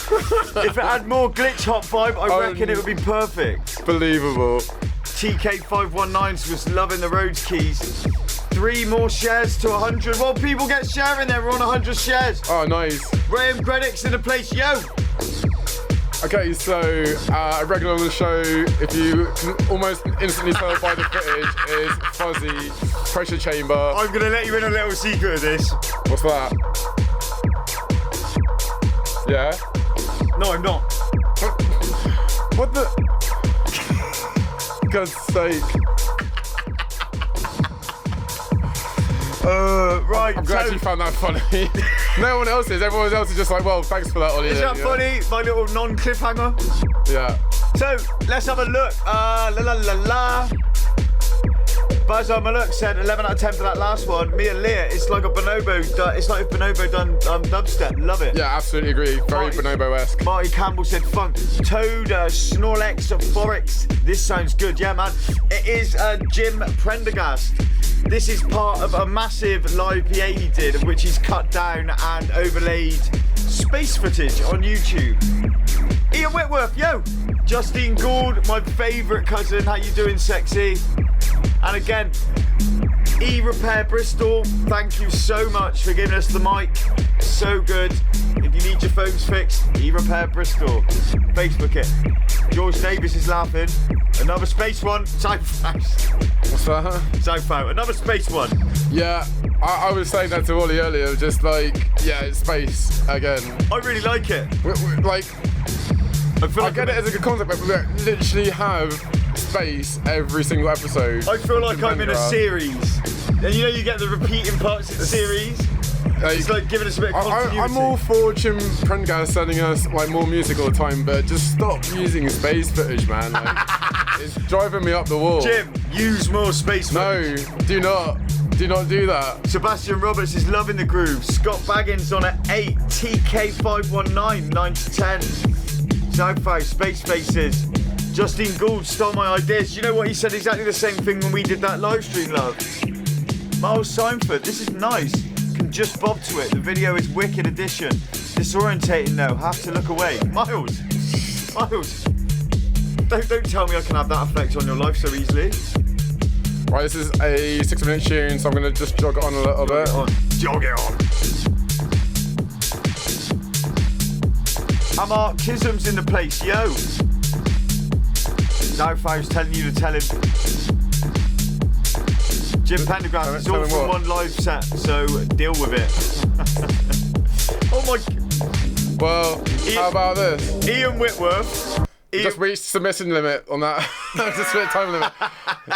If it had more glitch hop vibe, I reckon it would be perfect. Believable. TK519 was loving the Rhodes keys. 3 more shares to 100. Well, people get sharing there. We're on 100 shares. Oh, nice. Graham Gredick's in the place. Yo. Okay, so a regular on the show, if you can almost instantly tell by the footage, is fuzzy pressure chamber. I'm gonna let you in a little secret of this. What's that? Yeah? No, I'm not. What the? God's sake. Right. I'm glad you found that funny. No one else is. Everyone else is just like, well, thanks for that, Ollie. Is that funny? My little non-cliffhanger? Yeah. So, let's have a look. Buzz on my look said 11 out of 10 for that last one. Me and Leah, it's like a bonobo. It's like if Bonobo done dubstep. Love it. Yeah, absolutely agree. Very bonobo-esque. Marty Campbell said funk. Toad, Snorlax, Forex. This sounds good. Yeah, man. It is Jim Prendergast. This is part of a massive live PA he did, of which he's cut down and overlaid space footage on YouTube. Ian Whitworth, yo. Justine Gould, my favourite cousin. How you doing, sexy? And again, E-Repair Bristol, thank you so much for giving us the mic. So good. If you need your phones fixed, E-Repair Bristol. Facebook it. George Davis is laughing. Another space one. Southhouse. What's that? Southhouse. Another space one. Yeah, I was saying that to Ollie earlier. Just like, yeah, it's space again. I really like it. Like, I get it as a good concept, but we literally have space every single episode. I feel like I'm in a series. And you know you get the repeating parts of the series? It's like giving us a bit of continuity. I'm all for Jim Prendergast sending us like more music all the time, but just stop using space footage, man. Like, it's driving me up the wall. Jim, use more space footage. No, do not. Do not do that. Sebastian Roberts is loving the groove. Scott Baggins on at 8. TK519, 9 to 10. Southhouse, Space Faces. Justine Gould stole my ideas. You know what? He said exactly the same thing when we did that live stream, love. Miles Simford, this is nice. Can just bob to it. The video is wicked addition. Disorientating though. Have to look away. Miles. Don't tell me I can have that effect on your life so easily. Right, this is a 6-minute tune, so I'm gonna just jog it on a little bit. Jog it on. Anarchism's in the place, yo. Southhouse telling you to tell him. Jim Pendergrass, it's all from one live set, so deal with it. Oh my. Well, how about this? Ian Whitworth. Just reached submission limit on that. Just hit time limit.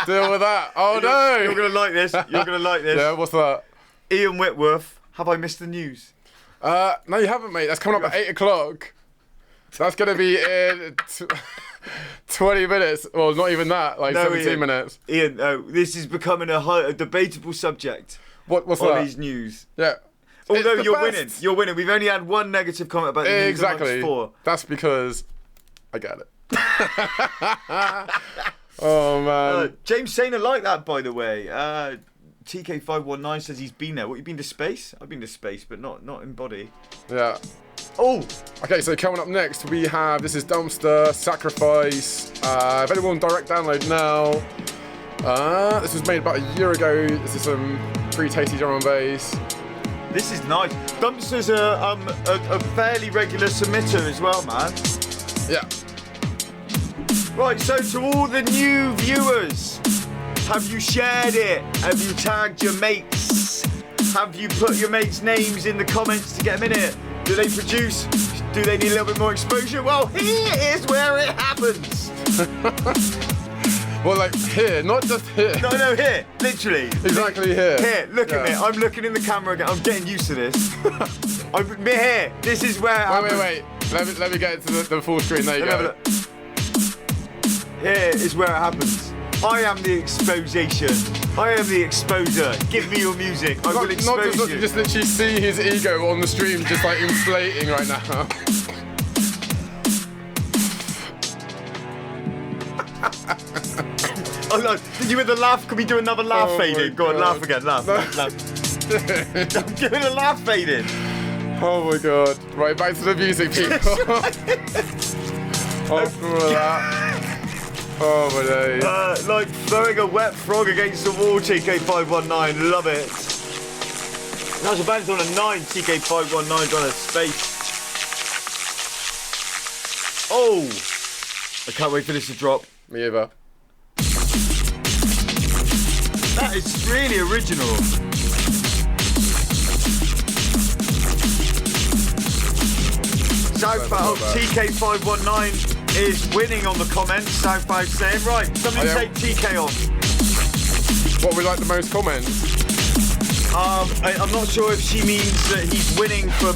Deal with that. Oh no! You're gonna like this. Yeah, what's that? Ian Whitworth. Have I missed the news? No, you haven't, mate. That's coming up at 8 o'clock. That's gonna be in 20 minutes. Well, not even that. Like 17 minutes. Ian, this is becoming a debatable subject. What's on that? these news. Yeah. Although you're winning. We've only had one negative comment about the news. Exactly. 4. That's because I get it. Oh man. James Sainer liked that, by the way. TK519 says he's been there. What, you been to space? I've been to space, but not in body. Yeah. Oh. Okay, so coming up next we have, this is Dumpster Sacrifice. Available on direct download now. This was made about a year ago. This is some pretty tasty drum and bass. This is nice. Dumpster's a fairly regular submitter as well, man. Yeah. Right, so to all the new viewers, have you shared it? Have you tagged your mates? Have you put your mates' names in the comments to get them in it? Do they produce? Do they need a little bit more exposure? Well, here is where it happens. Well, like here, not just here. No, here. Literally. Exactly here. Here, look at me. I'm looking in the camera again. I'm getting used to this. I'm here. This is where it happens. Wait. Let me get into the full screen. There you go. Here is where it happens. I am the exposition. I am the exposer. Give me your music. I will expose you. You just literally see his ego on the stream just like inflating right now. Oh no, did you hear the laugh? Can we do another laugh fade in? Go on, laugh again, laugh. I'm giving a laugh fade in. Oh my god. Right, back to the music, people. After all of that. Oh my days. Like throwing a wet frog against the wall, TK519. Love it. Now the band's on a 9, TK519's on a space. Oh! I can't wait for this to drop. Me either. That is really original. Southbound TK519 is winning on the comments. Southbound saying, right, somebody take TK off. What we like the most comments? I'm not sure if she means that he's winning for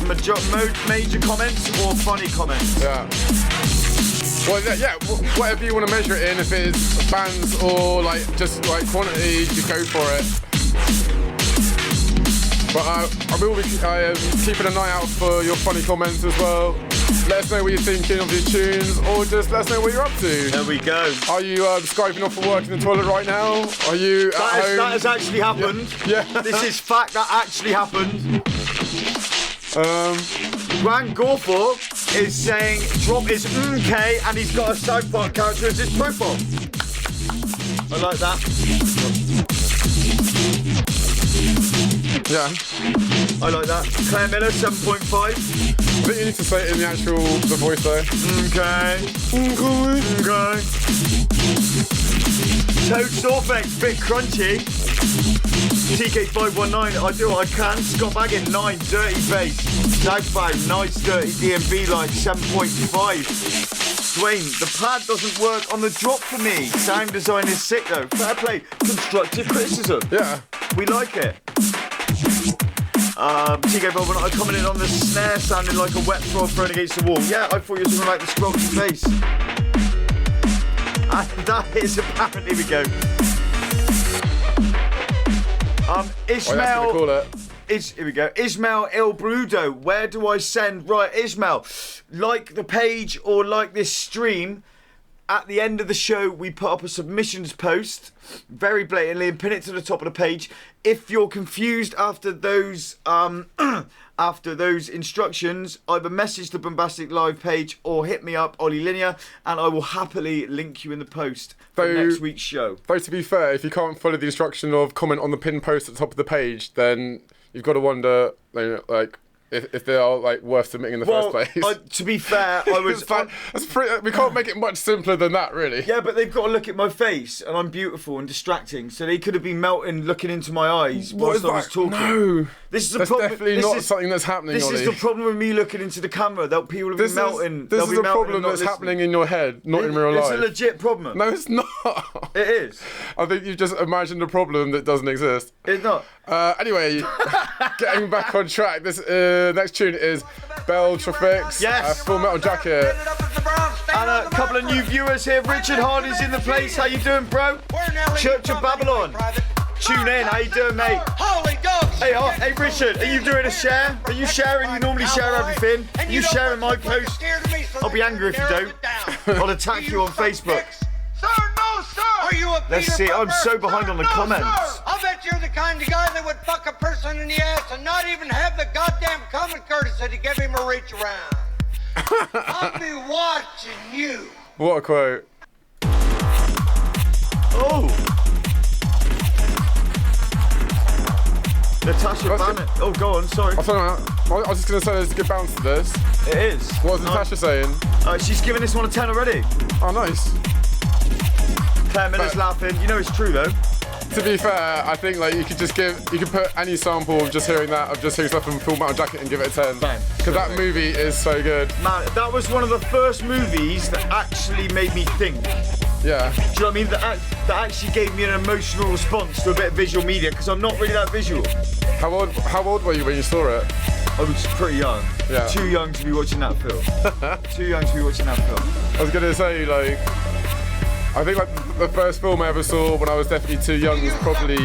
major comments or funny comments. Yeah. Well, yeah, whatever you want to measure it in, if it's bands or like just like quantity, just go for it. But I will be keeping an eye out for your funny comments as well. Let us know what you're thinking of these tunes, or just let us know what you're up to. There we go. Are you Skyping off for work in the toilet right now? Are you at home? That has actually happened. Yeah. This is fact that actually happened. Grant Gorfor is saying drop is MK and he's got a South Park character as his profile. I like that. Yeah. I like that. Claire Miller, 7.5. I think you need to say it in the voice though. Okay. Toad Sawflex, bit crunchy. TK519, I do what I can. Scott Baggin, 9, dirty bass. Southbound, nice dirty DMV like 7.5. Dwayne, the pad doesn't work on the drop for me. Sound design is sick though. Fair play. Constructive criticism. Yeah. We like it. TK519 commented on the snare sounding like a wet frog thrown against the wall. Yeah, I thought you were talking about the scrolly bass. And that is apparently, we go. Ismail. Here we go. Ismail El Brudo. Where do I send? Right, Ismail. Like the page or like this stream. At the end of the show, we put up a submissions post, very blatantly, and pin it to the top of the page. If you're confused after those instructions, either message the Boombastic Live page or hit me up, Ollie Linear, and I will happily link you in the post for next week's show. Though to be fair, if you can't follow the instruction of comment on the pinned post at the top of the page, then you've got to wonder, like, if they are like worth submitting in the first place. To be fair, I was. We can't make it much simpler than that, really. Yeah, but they've got to look at my face, and I'm beautiful and distracting, so they could have been melting, looking into my eyes whilst I was talking. No, this is the that's problem. Definitely not something that's happening. This Ollie. is the problem with me looking into the camera. People will be melting. This is a problem that's happening in your head, not in real life. It's a legit problem. No, it's not. It is. I think you've just imagined a problem that doesn't exist. It's not. Anyway, getting back on track. This next tune is Bell Trafix, yes. Full Metal Jacket. And a couple of new viewers here. Richard Hardy's in the place. How you doing, bro? Church of Babylon. Tune in. How you doing, mate? Holy Ghost. Hey, Richard, are you doing a share? Are you sharing? You normally share everything. Are you sharing my post? I'll be angry if you don't. I'll attack you on Facebook. Sir, no, sir. Are you a Let's see. I'm so behind on the comments. Sir. I'll bet you're the kind of guy that would fuck a person in the ass and not even have the goddamn common courtesy to give him a reach around. I'll be watching you. What a quote. Oh. Natasha Bannett. Oh, go on. Sorry. I was just going to say there's a good bounce to this. It is. What was Natasha saying? She's giving this one a 10 already. Oh, nice. Claire Miller's laughing. You know it's true though. To be fair, I think like you could put any sample of just hearing stuff from Full Metal Jacket and give it a 10. Because that movie is so good. Man, that was one of the first movies that actually made me think. Yeah. Do you know what I mean? That actually gave me an emotional response to a bit of visual media because I'm not really that visual. How old were you when you saw it? I was pretty young. Yeah. Too young to be watching that film. Too young to be watching that film. I was gonna say like, I think like the first film I ever saw when I was definitely too young was probably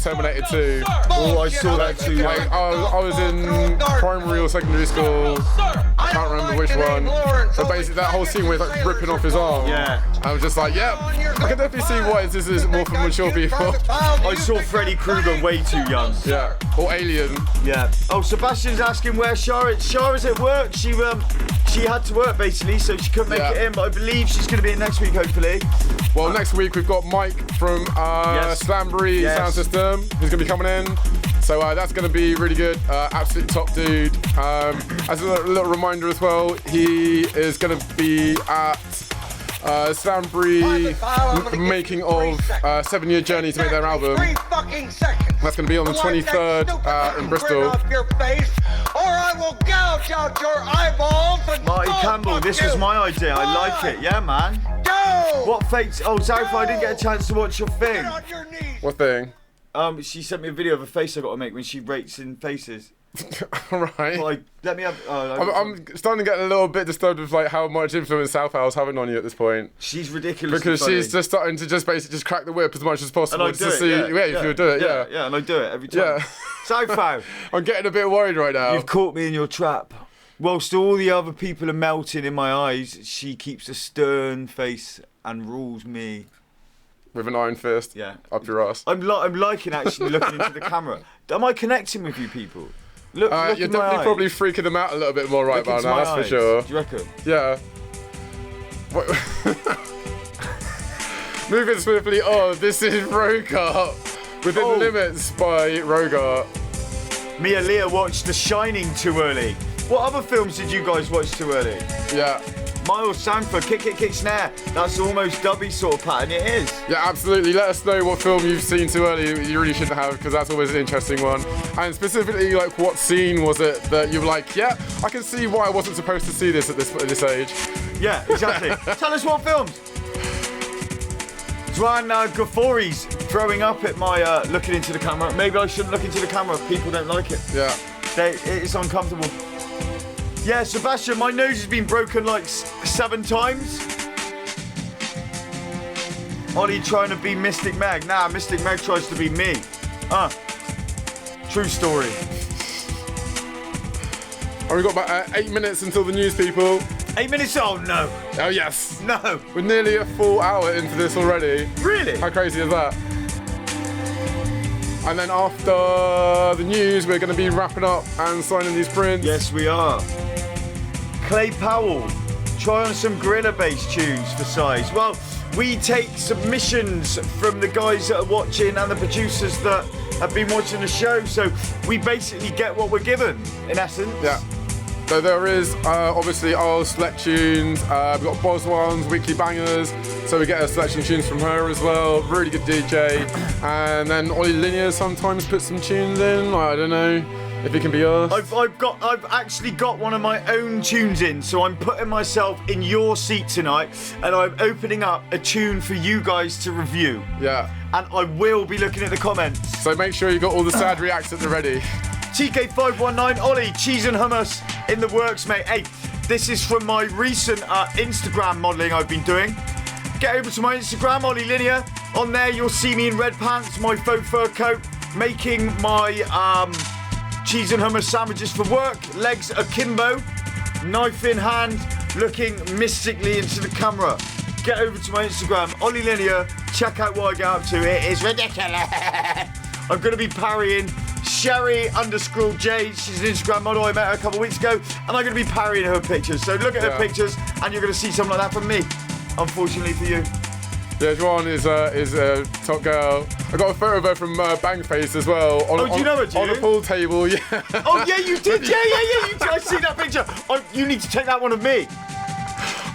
Terminator 2. Oh, I saw that too. Like, I was in primary or secondary school. I can't remember which one. But basically, that whole scene where he's like ripping off his arm. Yeah. I was just like, yeah, I can definitely see why this is more for mature people. I saw Freddy Krueger way too young. Yeah. Or Alien. Yeah. Oh, Sebastian's asking where Shah is. Shah is at work. She had to work basically, so she couldn't make it in. But I believe she's going to be in next week, hopefully. Well, next week we've got Mike from Slambury Sound System who's going to be coming in. So that's going to be really good. Absolute top dude. As a little reminder as well, he is going to be at Slambury making of 7-year journey to make their album. That's going to be on the 23rd in Bristol. Or I will gouge out your eyeballs and Marty Campbell, this was my idea. I like it. Yeah, man. Go! What fakes? Oh, Zarif, I didn't get a chance to watch your thing. On your knees. What thing? She sent me a video of a face I got to make when she rates in faces. Alright. Like, let me have. I'm starting to get a little bit disturbed with like how much influence South House having on you at this point. She's ridiculous. Because she's just starting to just basically just crack the whip as much as possible. And I do to it, see, yeah, if you do it, yeah. Yeah, and I do it every time. Yeah. South House. I'm getting a bit worried right now. You've caught me in your trap. Whilst all the other people are melting in my eyes, she keeps a stern face and rules me. With an iron fist. Yeah. Up your ass. I'm liking actually looking into the camera. Am I connecting with you people? Look you're in my definitely eyes. probably freaking them out a little bit more right Look now, into my that's eyes. for sure. Do you reckon? Yeah. Moving swiftly on, this is Rogart. Within Limits by Rogart. Mia Leah watched The Shining too early. What other films did you guys watch too early? Yeah. Miles Sanford, Kick Kick Kick Snare. That's almost dubby sort of pattern. It is. Yeah, absolutely. Let us know what film you've seen too early that you really shouldn't have, because that's always an interesting one. And specifically, like, what scene was it that you were like, yeah, I can see why I wasn't supposed to see this at this age. Yeah, exactly. Tell us what films. Zwan Ghaffori's throwing up at my looking into the camera. Maybe I shouldn't look into the camera if people don't like it. Yeah. It's uncomfortable. Yeah, Sebastian, my nose has been broken like 7 times. Ollie trying to be Mystic Meg. Nah, Mystic Meg tries to be me. True story. And we've got about 8 minutes until the news, people. 8 minutes? Oh, no. Oh, yes. No. We're nearly a full hour into this already. Really? How crazy is that? And then after the news, we're going to be wrapping up and signing these prints. Yes, we are. Clay Powell, try on some Gorilla Bass tunes for size. Well, we take submissions from the guys that are watching and the producers that have been watching the show, so we basically get what we're given, in essence. Yeah. So there is obviously our select tunes. We've got Bozwans, Weekly Bangers, so we get a selection of tunes from her as well. Really good DJ. And then Ollie Linear sometimes puts some tunes in. I don't know if it can be us. I've actually got one of my own tunes in, so I'm putting myself in your seat tonight, and I'm opening up a tune for you guys to review. Yeah. And I will be looking at the comments. So make sure you got all the sad reacts at the ready. TK519, Ollie, cheese and hummus in the works, mate. Hey, this is from my recent Instagram modelling I've been doing. Get over to my Instagram, Ollie Linear. On there, you'll see me in red pants, my faux fur coat, making my cheese and hummus sandwiches for work. Legs akimbo, knife in hand, looking mystically into the camera. Get over to my Instagram, Ollie Linear. Check out what I get up to. It is ridiculous. I'm going to be parrying Sherry_J. She's an Instagram model. I met her a couple of weeks ago, and I'm going to be parrying her pictures. So look at her pictures, and you're going to see something like that from me. Unfortunately for you. Yeah, Joanne is a top girl. I got a photo of her from Bangface as well. Do you know her? On a pool table, yeah. Oh yeah, you did. Yeah. You did. I see that picture. You need to take that one of me.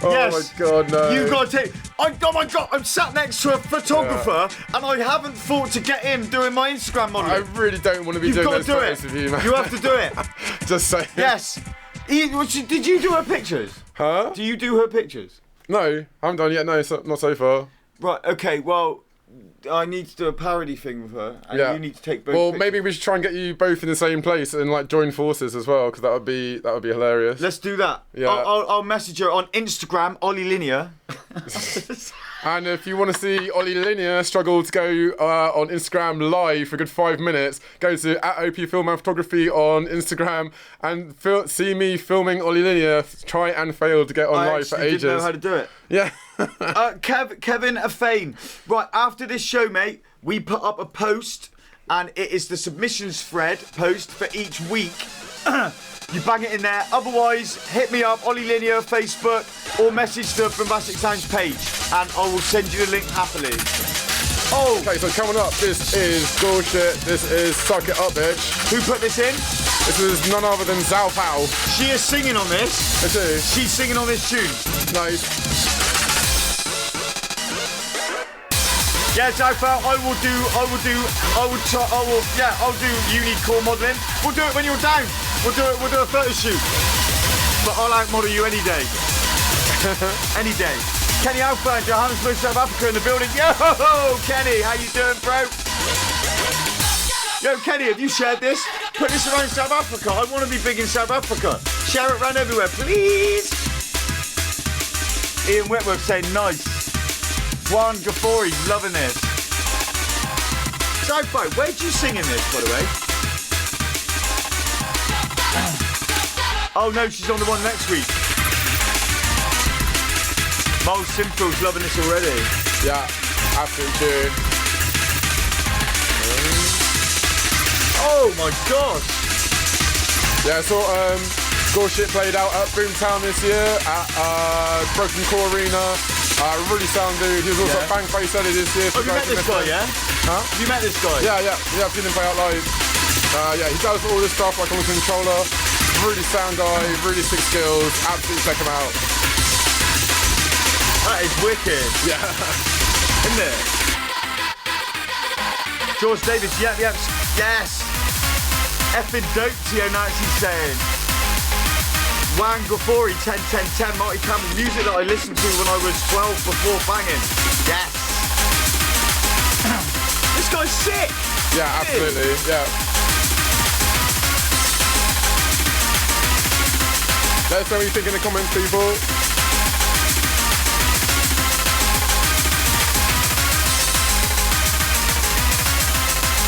Oh yes. my God, no. You got to take. Oh my God, I'm sat next to a photographer, and I haven't thought to get him doing my Instagram modelling. I really don't want to be doing those photos with you, man. You have to do it. Just saying. Yes. Did you do her pictures? Huh? Do you do her pictures? No, I haven't done yet. No, not so far. Right. Okay. Well, I need to do a parody thing with her, and you need to take both. Well, pictures. maybe we should try and get you both in the same place and like join forces as well, because that would be hilarious. Let's do that. Yeah. I'll message her on Instagram, Ollie Linear. And if you want to see Ollie Linear struggle to go on Instagram live for a good 5 minutes, go to @OP Film and Photography on Instagram and see me filming Ollie Linear try and fail to get on live for ages. I didn't know how to do it. Yeah. Kevin Afane. Right, after this show, mate, we put up a post, and it is the submissions thread post for each week. You bang it in there. Otherwise, hit me up, Ollie Linear, Facebook, or message the Boombastic Sounds page, and I will send you the link happily. Oh! Okay, so coming up, this is bullshit. This is Suck It Up, bitch. Who put this in? This is none other than Zhao Pao. She is singing on this. It is. She's singing on this tune. Nice. Yeah, Zhao Pao, I'll do uni core modelling. We'll do it when you're down. We'll do a photo shoot. But I'll outmodel you any day. Any day. Kenny Alpha and Johannesburg, South Africa in the building. Yo, Kenny, how you doing, bro? Yo, Kenny, have you shared this? Put this around South Africa. I want to be big in South Africa. Share it around everywhere, please. Ian Whitworth saying nice. Juan Gaffori, loving this. South Pao, where'd you sing in this, by the way? Oh no, she's on the one next week. Miles Simple's loving this already. Yeah, absolute tune. Oh my gosh. Yeah, so Bullshit played out at Boomtown this year at Broken Core Arena. Really sound dude. He was also at Bangface earlier this year. Oh, you met this guy, yeah? Huh? You met this guy? Yeah, I've seen him play out live. Yeah, he does all this stuff like on the controller. Really sound guy, really sick skills. Absolutely check him out. That is wicked. Yeah. Isn't it? George Davis, yep, yes. Effing dope, Tio Nancy's saying. Wang Gaffori, 10-10-10, Marty Campbell, music that I listened to when I was 12 before banging. Yes. This guy's sick. Yeah, absolutely, yeah. Let us know what you think in the comments, people.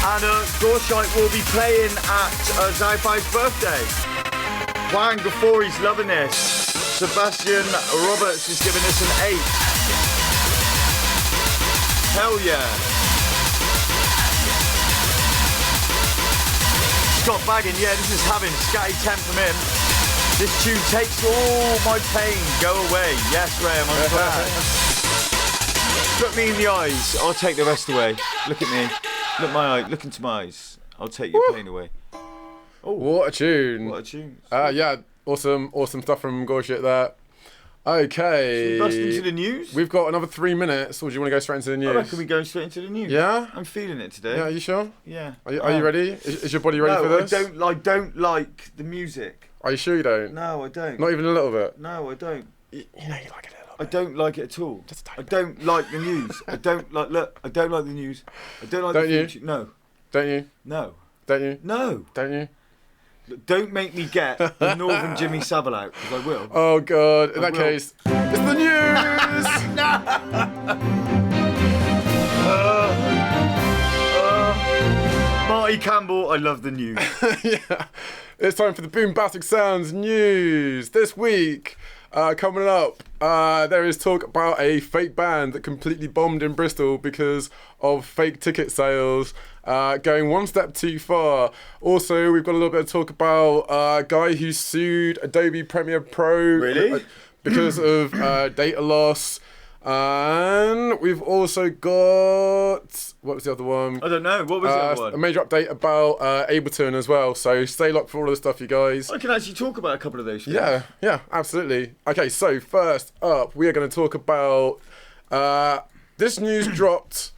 And Gorshite will be playing at Zhao Pao's birthday. Wang Gaffori's loving this. Sebastian Roberts is giving this an 8. Hell yeah. Scott Baggin, yeah, this is having Scatty 10 from him. This tune takes all my pain, go away. Yes, Graham, I'm glad. Look me in the eyes, I'll take the rest away. Look at me. Look into my eyes. I'll take your pain away. Oh, what a tune! What a tune! Yeah, awesome stuff from Gorshit there. Okay. Should we bust into the news? We've got another 3 minutes, or do you want to go straight into the news? I reckon we go straight into the news. Yeah? I'm feeling it today. Yeah, are you sure? Yeah. Are you ready? Is your body ready for this? No, I don't like the music. Are you sure you don't? No, I don't. Not even a little bit? No, I don't. You know you like it a little bit. I don't like it at all. Just a tiny I don't like the news. I don't like I don't like the news. I don't like the future. No. Don't you? No. Don't you? No. Don't you? Don't make me get the Northern Jimmy Savile out, because I will. Oh god, in that case, it's the news! Marty Campbell, I love the news. Yeah, it's time for the Boombastic Sounds news. This week, coming up, there is talk about a fake band that completely bombed in Bristol because of fake ticket sales. Going one step too far. Also, we've got a little bit of talk about a guy who sued Adobe Premiere Pro because of data loss. And we've also got, what was the other one? I don't know. What was the other one? A major update about Ableton as well. So stay locked for all of the stuff, you guys. I can actually talk about a couple of those things. Yeah, absolutely. Okay, so first up, we are going to talk about this news dropped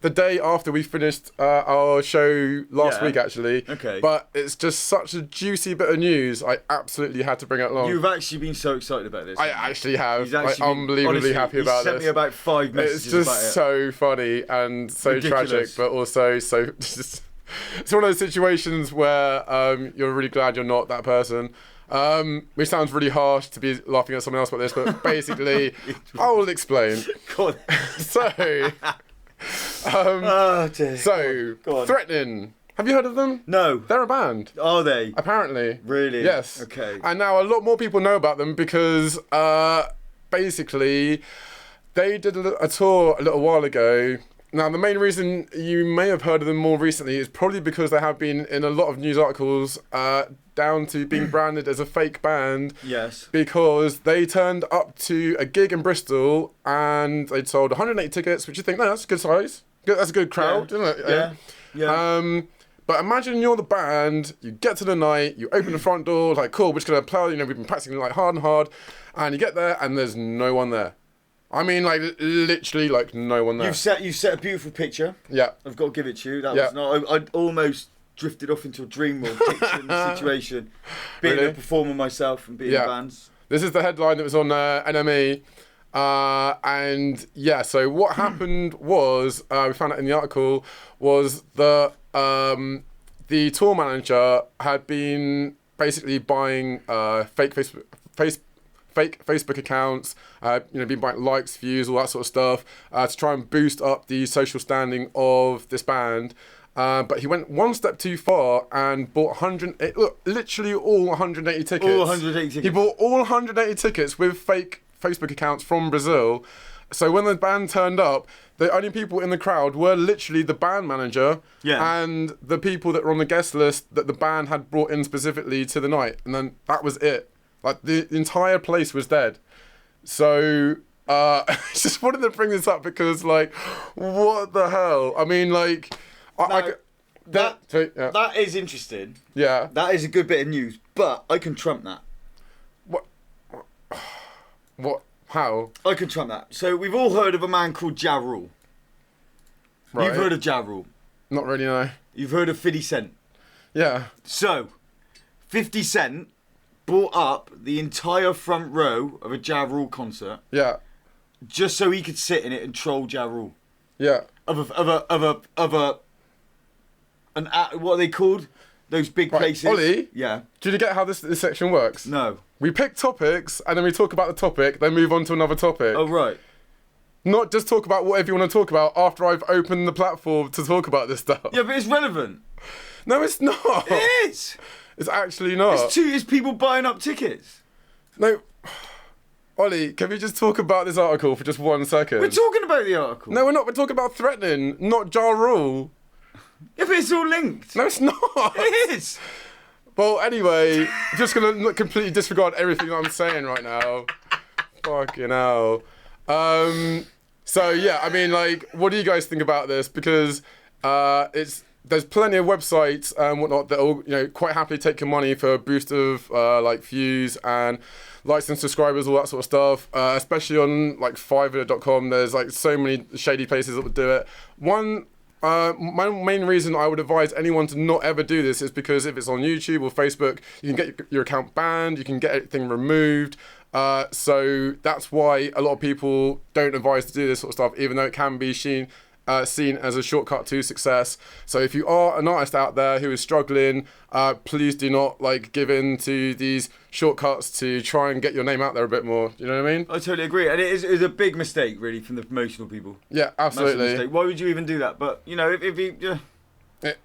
the day after we finished our show last week, actually. Okay. But it's just such a juicy bit of news. I absolutely had to bring it along. You've actually been so excited about this. I actually have. I'm Actually unbelievably happy about this. He sent me about 5 messages It's just about it. so funny and so Ridiculous. tragic, but also so just. It's one of those situations where you're really glad you're not that person. Which sounds really harsh to be laughing at someone else about this, but basically, I will explain. God. So, Threatin. Have you heard of them? No. They're a band. Are they? Apparently. Really? Yes. Okay. And now a lot more people know about them because basically they did a tour a little while ago. Now, the main reason you may have heard of them more recently is probably because they have been in a lot of news articles down to being branded as a fake band. Yes. Because they turned up to a gig in Bristol and they'd sold 180 tickets, which you think, no, that's a good size. That's a good crowd, isn't it? Yeah. But imagine you're the band, you get to the night, you open the front door, like, cool, we're just going to play, we've been practicing like hard, and you get there and there's no one there. I mean, like, literally, like, no one there. You set a beautiful picture. Yeah. I've got to give it to you. That was not. I almost drifted off into a dream world kitchen situation, being a performer myself and being in bands. This is the headline that was on NME. And yeah, so what happened was, we found out in the article, was that the tour manager had been basically buying fake Facebook accounts, been buying likes, views, all that sort of stuff, to try and boost up the social standing of this band. But he went one step too far and bought literally all 180 tickets. All 180 tickets. He bought all 180 tickets with fake Facebook accounts from Brazil. So when the band turned up, the only people in the crowd were literally the band manager and the people that were on the guest list that the band had brought in specifically to the night. And then that was it. Like, the entire place was dead. So, I just wanted to bring this up because, like, what the hell? I mean, like... That is interesting. Yeah. That is a good bit of news, but I can trump that. What? How? I can trump that. So, we've all heard of a man called Ja Rule. Right. You've heard of Ja Rule. Not really, no. You've heard of 50 Cent. Yeah. So, 50 Cent bought up the entire front row of a Ja Rule concert. Yeah. Just so he could sit in it and troll Ja Rule. Yeah. What are they called? Those big places. Ollie? Yeah. Do you get how this section works? No. We pick topics and then we talk about the topic, then move on to another topic. Oh, right. Not just talk about whatever you want to talk about after I've opened the platform to talk about this stuff. Yeah, but it's relevant. No, it's not. It is. It's actually not. It's people buying up tickets. No. Ollie, can we just talk about this article for just 1 second? We're talking about the article. No, we're not. We're talking about Threatin, not Ja Rule. Yeah, but it's all linked. No, it's not. It is. Well, anyway, just going to completely disregard everything that I'm saying right now. Fucking hell. So, yeah, I mean, like, what do you guys think about this? Because there's plenty of websites and whatnot that will, quite happily take your money for a boost of, like, views and likes and subscribers, all that sort of stuff. Especially on, like, Fiverr.com, there's, like, so many shady places that would do it. My main reason I would advise anyone to not ever do this is because if it's on YouTube or Facebook, you can get your account banned, you can get everything removed. So that's why a lot of people don't advise to do this sort of stuff, even though it can be seen as a shortcut to success. So if you are an artist out there who is struggling, please do not give in to these shortcuts to try and get your name out there a bit more. You know what I mean? I totally agree, and it is a big mistake really from the promotional people. Yeah, absolutely. Why would you even do that? But if you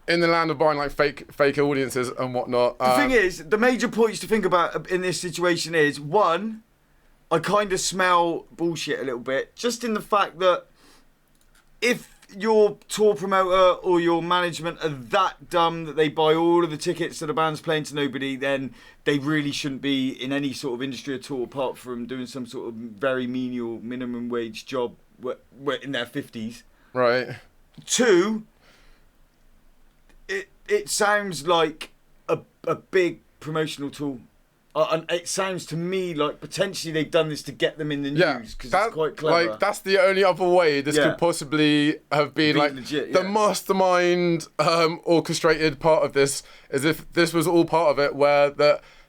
in the land of buying fake audiences and whatnot. The thing is, the major points to think about in this situation is, one, I kind of smell bullshit a little bit, just in the fact that if your tour promoter or your management are that dumb that they buy all of the tickets that a band's playing to nobody, then they really shouldn't be in any sort of industry at all, apart from doing some sort of very menial minimum wage job in their 50s. Right. Two, it sounds like a big promotional tool. And it sounds to me like potentially they've done this to get them in the news because it's quite clever. That's the only other way this could possibly have been legit, the mastermind orchestrated part of this, is if this was all part of it, where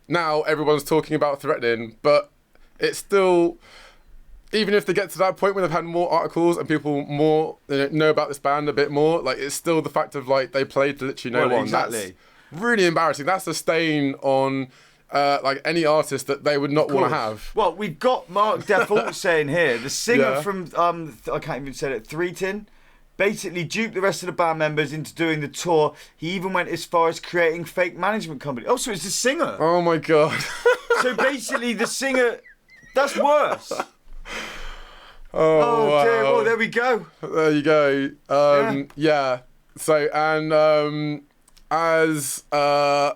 now everyone's talking about Threatin, but it's still, even if they get to that point where they've had more articles and people more know about this band a bit more, it's still the fact of they played to literally no one. Exactly. That's really embarrassing. That's a stain on like any artist that they would not want to have. Well, we've got Mark Default saying here, the singer from I can't even say it, Threatin, basically duped the rest of the band members into doing the tour. He even went as far as creating fake management company. Oh, so it's the singer. Oh my god. So basically, the singer. That's worse. Oh wow. Dear. Well, there we go. There you go. Yeah. So and as so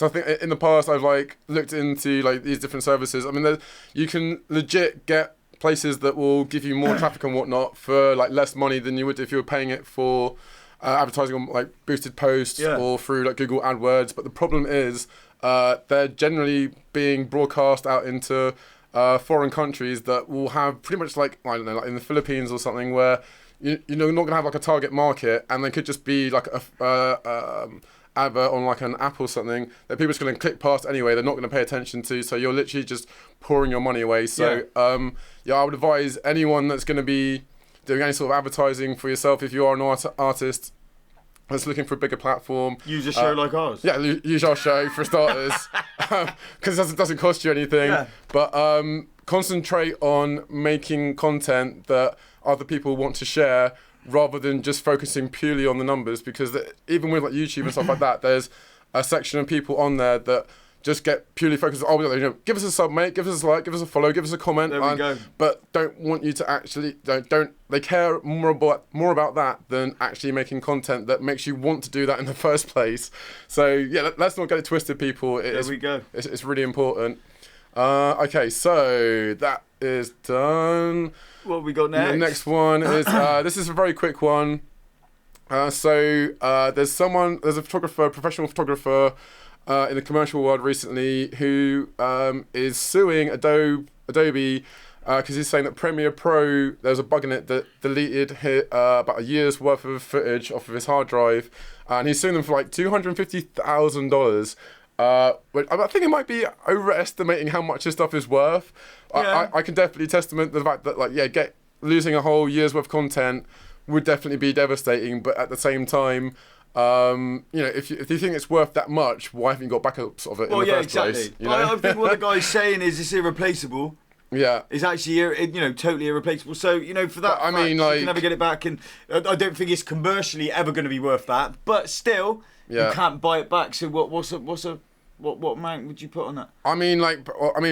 I think in the past I've like looked into like these different services. I mean, you can legit get places that will give you more traffic and whatnot for like less money than you would if you were paying it for advertising on like boosted posts or through like Google AdWords. But the problem is they're generally being broadcast out into foreign countries that will have pretty much like, I don't know, like in the Philippines or something, where you're not going to have like a target market, and they could just be like a advert on like an app or something that people are just going to click past anyway. They're not going to pay attention to, so you're literally just pouring your money away. So I would advise anyone that's going to be doing any sort of advertising for yourself, if you are an artist that's looking for a bigger platform, use a show like ours. Yeah, use our show for starters, because it doesn't cost you anything. But concentrate on making content that other people want to share, rather than just focusing purely on the numbers, because even with like YouTube and stuff like that, there's a section of people on there that just get purely focused on, give us a sub, mate, give us a like, give us a follow, give us a comment. There we go. But don't want you to actually, they care more about that than actually making content that makes you want to do that in the first place. So yeah, let's not get it twisted, people. There we go. It's really important. Okay, so that is done. What have we got next? The next one is this is a very quick one. There's a professional photographer in the commercial world recently who is suing Adobe because he's saying that Premiere Pro, there's a bug in it that deleted about a year's worth of footage off of his hard drive, and he's suing them for like $250,000. I think it might be overestimating how much this stuff is worth. I can definitely testament the fact that losing a whole year's worth of content would definitely be devastating. But at the same time, if you think it's worth that much, why haven't you got backups of it in the first place? I think what the guy's saying is it's irreplaceable. Yeah, it's actually totally irreplaceable. So for that, you can never get it back, and I don't think it's commercially ever going to be worth that. But still, you can't buy it back. So what amount would you put on that? I mean,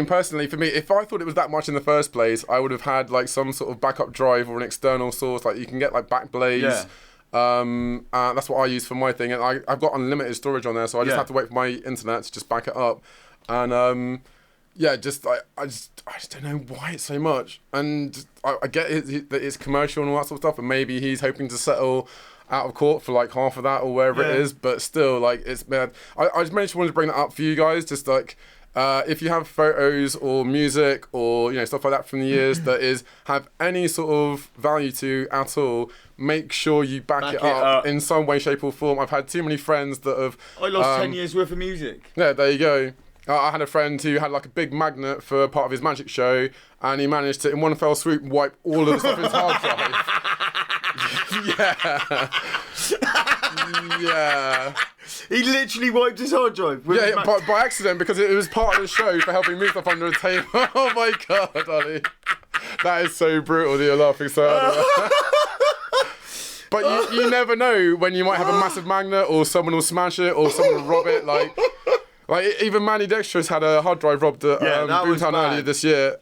personally, for me, if I thought it was that much in the first place, I would have had like some sort of backup drive or an external source. Like you can get like Backblaze. That's what I use for my thing, and I've got unlimited storage on there, so I just have to wait for my internet to just back it up. And I just don't know why it's so much. And I get that it's commercial and all that sort of stuff, and maybe he's hoping to settle out of court for like half of that or wherever it is, but still, like, it's bad. I just wanted to bring that up for you guys, just like if you have photos or music or stuff like that from the years that have any sort of value to at all, make sure you back it up in some way, shape or form. I've had too many friends that have I lost 10 years worth of music. Yeah, there you go. I had a friend who had like a big magnet for part of his magic show, and he managed to, in one fell swoop, wipe all of the stuff in his hard drive. Yeah. He literally wiped his hard drive. By accident, because it was part of the show for helping move stuff under the table. Oh my god, Ollie. That is so brutal that you're laughing so hard. But you never know when you might have a massive magnet, or someone will smash it, or someone will rob it. Like even Manny Dexterous had a hard drive robbed at Boomtown earlier this year.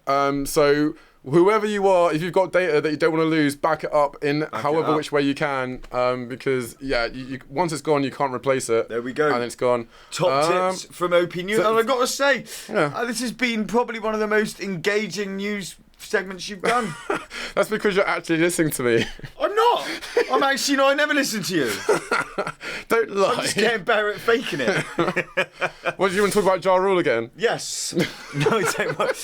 So whoever you are, if you've got data that you don't want to lose, back it up in however which way you can. Because you once it's gone, you can't replace it. There we go. And it's gone. Top tips from OP News. And I've got to say, this has been probably one of the most engaging news segments you've done. That's because you're actually listening to me. I'm not. I'm actually not. I never listen to you. Don't lie. I'm just getting better at faking it. What, do you want to talk about Ja Rule again? Yes. No, don't worry.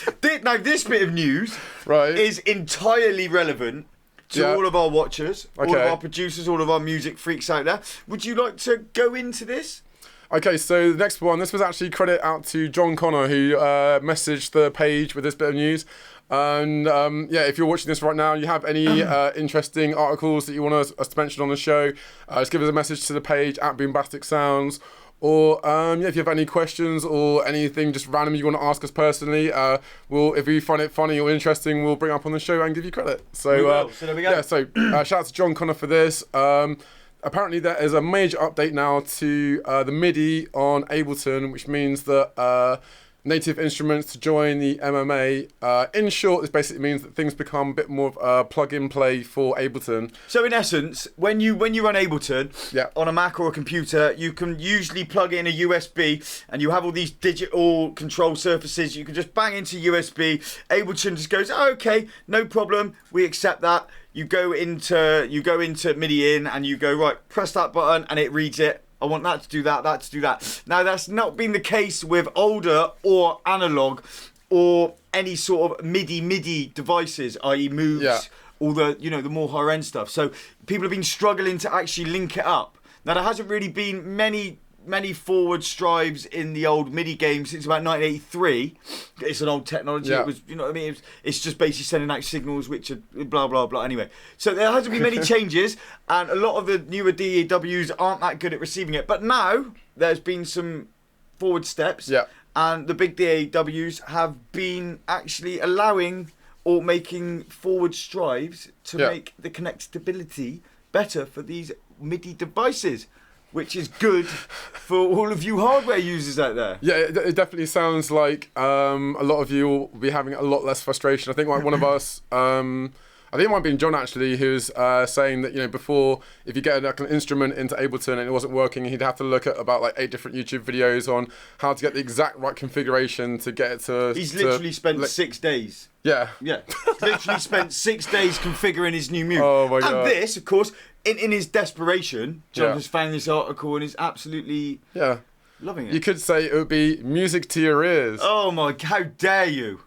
Now, this bit of news is entirely relevant to all of our watchers, all of our producers, all of our music freaks out there. Would you like to go into this? Okay, so the next one, this was actually credit out to Jon Connor, who messaged the page with this bit of news. And if you're watching this right now, you have any interesting articles that you want us to mention on the show, just give us a message to the page at Boombastic Sounds, Or if you have any questions or anything just random you want to ask us personally, if we find it funny or interesting, we'll bring it up on the show and give you credit. So, so there we go. Yeah, so shout out to Jon Connor for this. Apparently there is a major update now to the MIDI on Ableton, which means that native instruments to join the MMA. In short, this basically means that things become a bit more of a plug-in play for Ableton. So in essence, when you run Ableton on a Mac or a computer, you can usually plug in a USB, and you have all these digital control surfaces. You can just bang into USB. Ableton just goes, oh, okay, no problem, we accept that. You go into MIDI in, and you go, right, press that button, and it reads it. I want that to do that, that to do that. Now, that's not been the case with older or analog or any sort of MIDI devices, i.e. moves, all the, the more higher end stuff. So people have been struggling to actually link it up. Now, there hasn't really been many forward strives in the old MIDI games since about 1983. It's an old technology. It was, you know what I mean? It's just basically sending out signals which are blah, blah, blah. Anyway, so there hasn't been many changes, and a lot of the newer DAWs aren't that good at receiving it. But now there's been some forward steps, and the big DAWs have been actually allowing or making forward strives to make the connectability better for these MIDI devices, which is good for all of you hardware users out there. Yeah, it definitely sounds like a lot of you will be having a lot less frustration. I think like one of us, I think it might have been John actually, who's saying that, before, if you get like an instrument into Ableton and it wasn't working, he'd have to look at about like 8 different YouTube videos on how to get the exact right configuration to get it to... He's literally spent 6 days. Yeah. Yeah. Literally spent 6 days configuring his new mute. Oh my God. And this, of course, in his desperation, John has found this article and is absolutely loving it. You could say it would be music to your ears. Oh my, how dare you?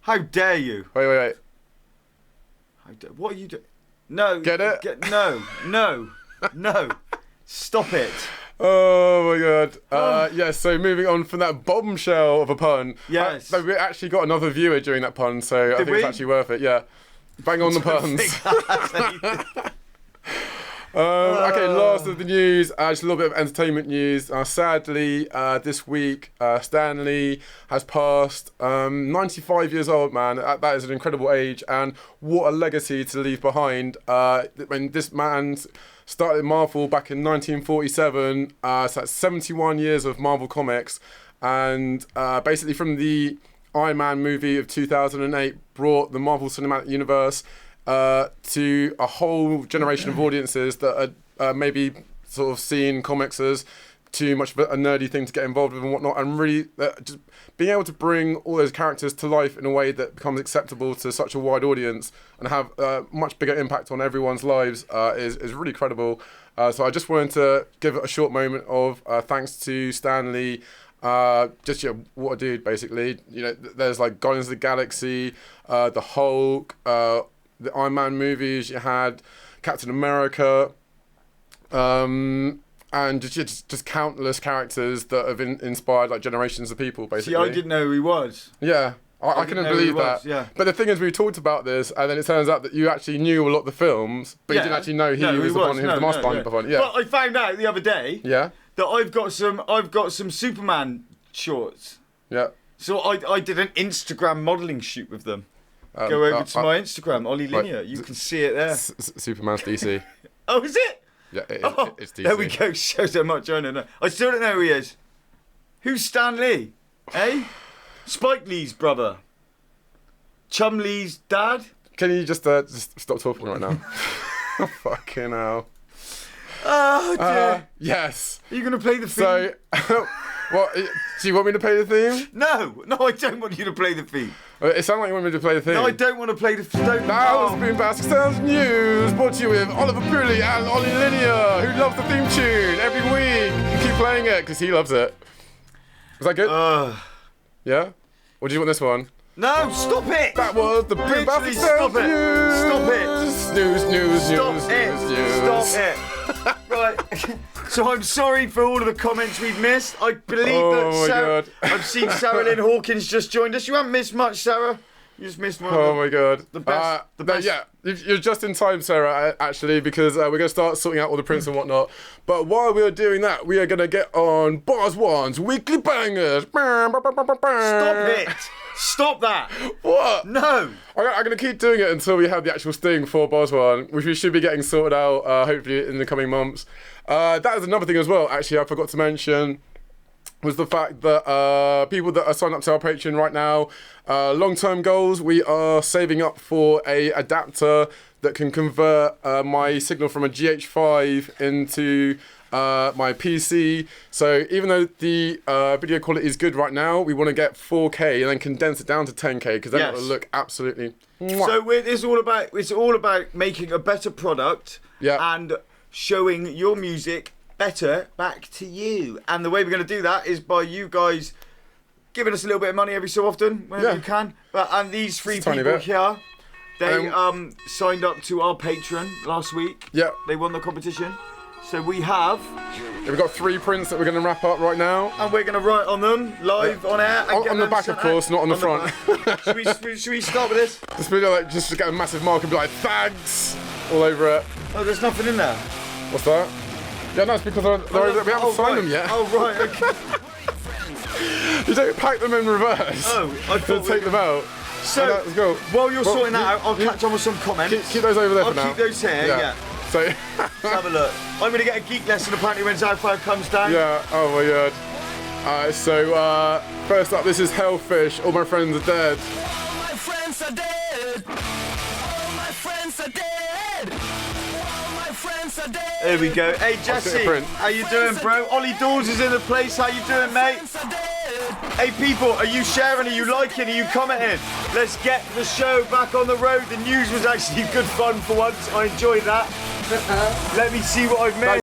How dare you? Wait. What are you doing? No. Get it? No. Stop it. Oh my God. So moving on from that bombshell of a pun. Yes. So we actually got another viewer during that pun, so I think it's actually worth it. Yeah. Bang on the puns. Okay, last of the news, just a little bit of entertainment news. Sadly, this week, Stan Lee has passed. 95 years old, man. That is an incredible age, and what a legacy to leave behind. When this man started Marvel back in 1947, so that's 71 years of Marvel Comics, and basically from the Iron Man movie of 2008, brought the Marvel Cinematic Universe to a whole generation of audiences that are maybe sort of seeing comics as too much of a nerdy thing to get involved with and whatnot, and really just being able to bring all those characters to life in a way that becomes acceptable to such a wide audience and have a much bigger impact on everyone's lives is really credible. So I just wanted to give it a short moment of thanks to Stan Lee. What a dude, basically. There's like Guardians of the Galaxy, the Hulk, the Iron Man movies, you had Captain America, and just countless characters that have inspired like generations of people, basically. See, I didn't know who he was. Yeah, I couldn't believe that. Yeah. But the thing is, we talked about this, and then it turns out that you actually knew a lot of the films, but you didn't actually know he was the one who was the mastermind behind it. Yeah. But I found out the other day that I've got some Superman shorts. Yeah. So I did an Instagram modelling shoot with them. Go over to my Instagram, Ollie Linear. You can see it there. Superman's DC. Oh, is it? Yeah, it's DC. There we go. Shows how much I don't know. I still don't know who he is. Who's Stan Lee? Eh? Spike Lee's brother. Chum Lee's dad? Can you just stop talking right now? Fucking hell. Oh, dear. Yes. Are you going to play the theme? So, what? Do you want me to play the theme? No, I don't want you to play the theme. It sounded like you want me to play the theme. No, I don't want to play the theme. That was Boombastic Sounds News, brought to you with Oliver Pooley and Ollie Linear, who loves the theme tune every week. Keep playing it, because he loves it. Was that good? Yeah? Or do you want this one? No, stop it! That was the Boombastic Sounds News! Stop it! News. Stop it! Right. So I'm sorry for all of the comments we've missed. I believe that Sarah... I've seen Sarah Lynn Hawkins just joined us. You haven't missed much, Sarah. You just missed one. Oh my god. The best. The best. Yeah, you're just in time, Sarah, actually, because we're going to start sorting out all the prints and whatnot. But while we are doing that, we are going to get on Bozwans Weekly Bangers. Stop it. Stop that. What? No. I'm going to keep doing it until we have the actual sting for Bozwan, which we should be getting sorted out, hopefully, in the coming months. That is another thing as well, actually, I forgot to mention, was the fact that people that are signed up to our Patreon right now, long-term goals, we are saving up for a adapter that can convert my signal from a GH5 into my PC. So even though the video quality is good right now, we want to get 4K and then condense it down to 10K, because then it will look absolutely... So it's all about making a better product and showing your music better back to you. And the way we're going to do that is by you guys giving us a little bit of money every so often whenever you can. And these three people here, they signed up to our Patreon last week. Yeah. They won the competition. So we have... We've got 3 prints that we're going to wrap up right now. And we're going to write on them live on air. And on the back, of course, not on the front. Should we start with this? This video, like, just to get a massive mark and be like, thanks, all over it. Oh, there's nothing in there. What's that? Yeah, no, it's because we haven't signed them yet. Oh, right, okay. You don't pack them in reverse. Oh, I thought take them out. So, let's go. While you're sorting that out, I'll catch on with some comments. Keep those over there for now. I'll keep those here, yeah. So let's have a look. I'm going to get a geek lesson apparently when Zalfire comes down. Yeah, oh my god. Alright, so first up, this is Hellfish, All My Friends Are Dead. All my friends are dead. All my friends are dead. All my friends are dead. There we go. Hey Jesse, how you doing, bro? Ollie Dawes is in the place. How you doing, mate? Hey people, are you sharing? Are you liking? Are you commenting? Let's get the show back on the road. The news was actually good fun for once. I enjoyed that. Let me see what I've made.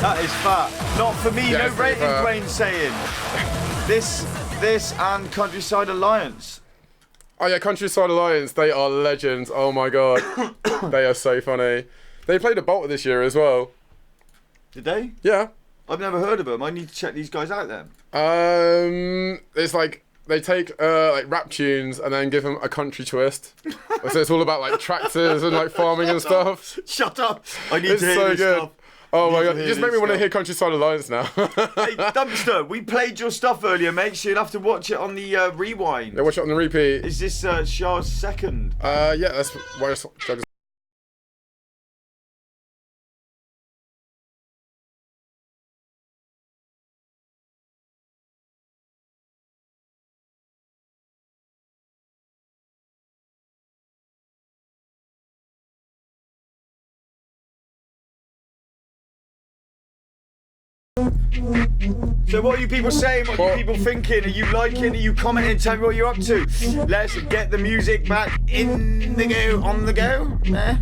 That is fat. Not for me, no rating Dwayne saying. This and Countryside Alliance. Oh yeah, Countryside Alliance, they are legends. Oh my god. They are so funny. They played a Bolter this year as well. Did they? Yeah. I've never heard of them. I need to check these guys out then. It's like they take like rap tunes and then give them a country twist. So it's all about like tractors and like farming and stuff. Shut up! I need to hear so this good. stuff. Oh my god, you just made me want to hear Countryside Alliance now. Hey, Dumpster, we played your stuff earlier, mate, so you'll have to watch it on the rewind. Yeah, watch it on the repeat. Is this Shah's second? Yeah, that's why Jugs. So what are you people saying? What are you people thinking? Are you liking? Are you commenting? Tell me what you're up to. Let's get the music back in the go, on the go. Yeah,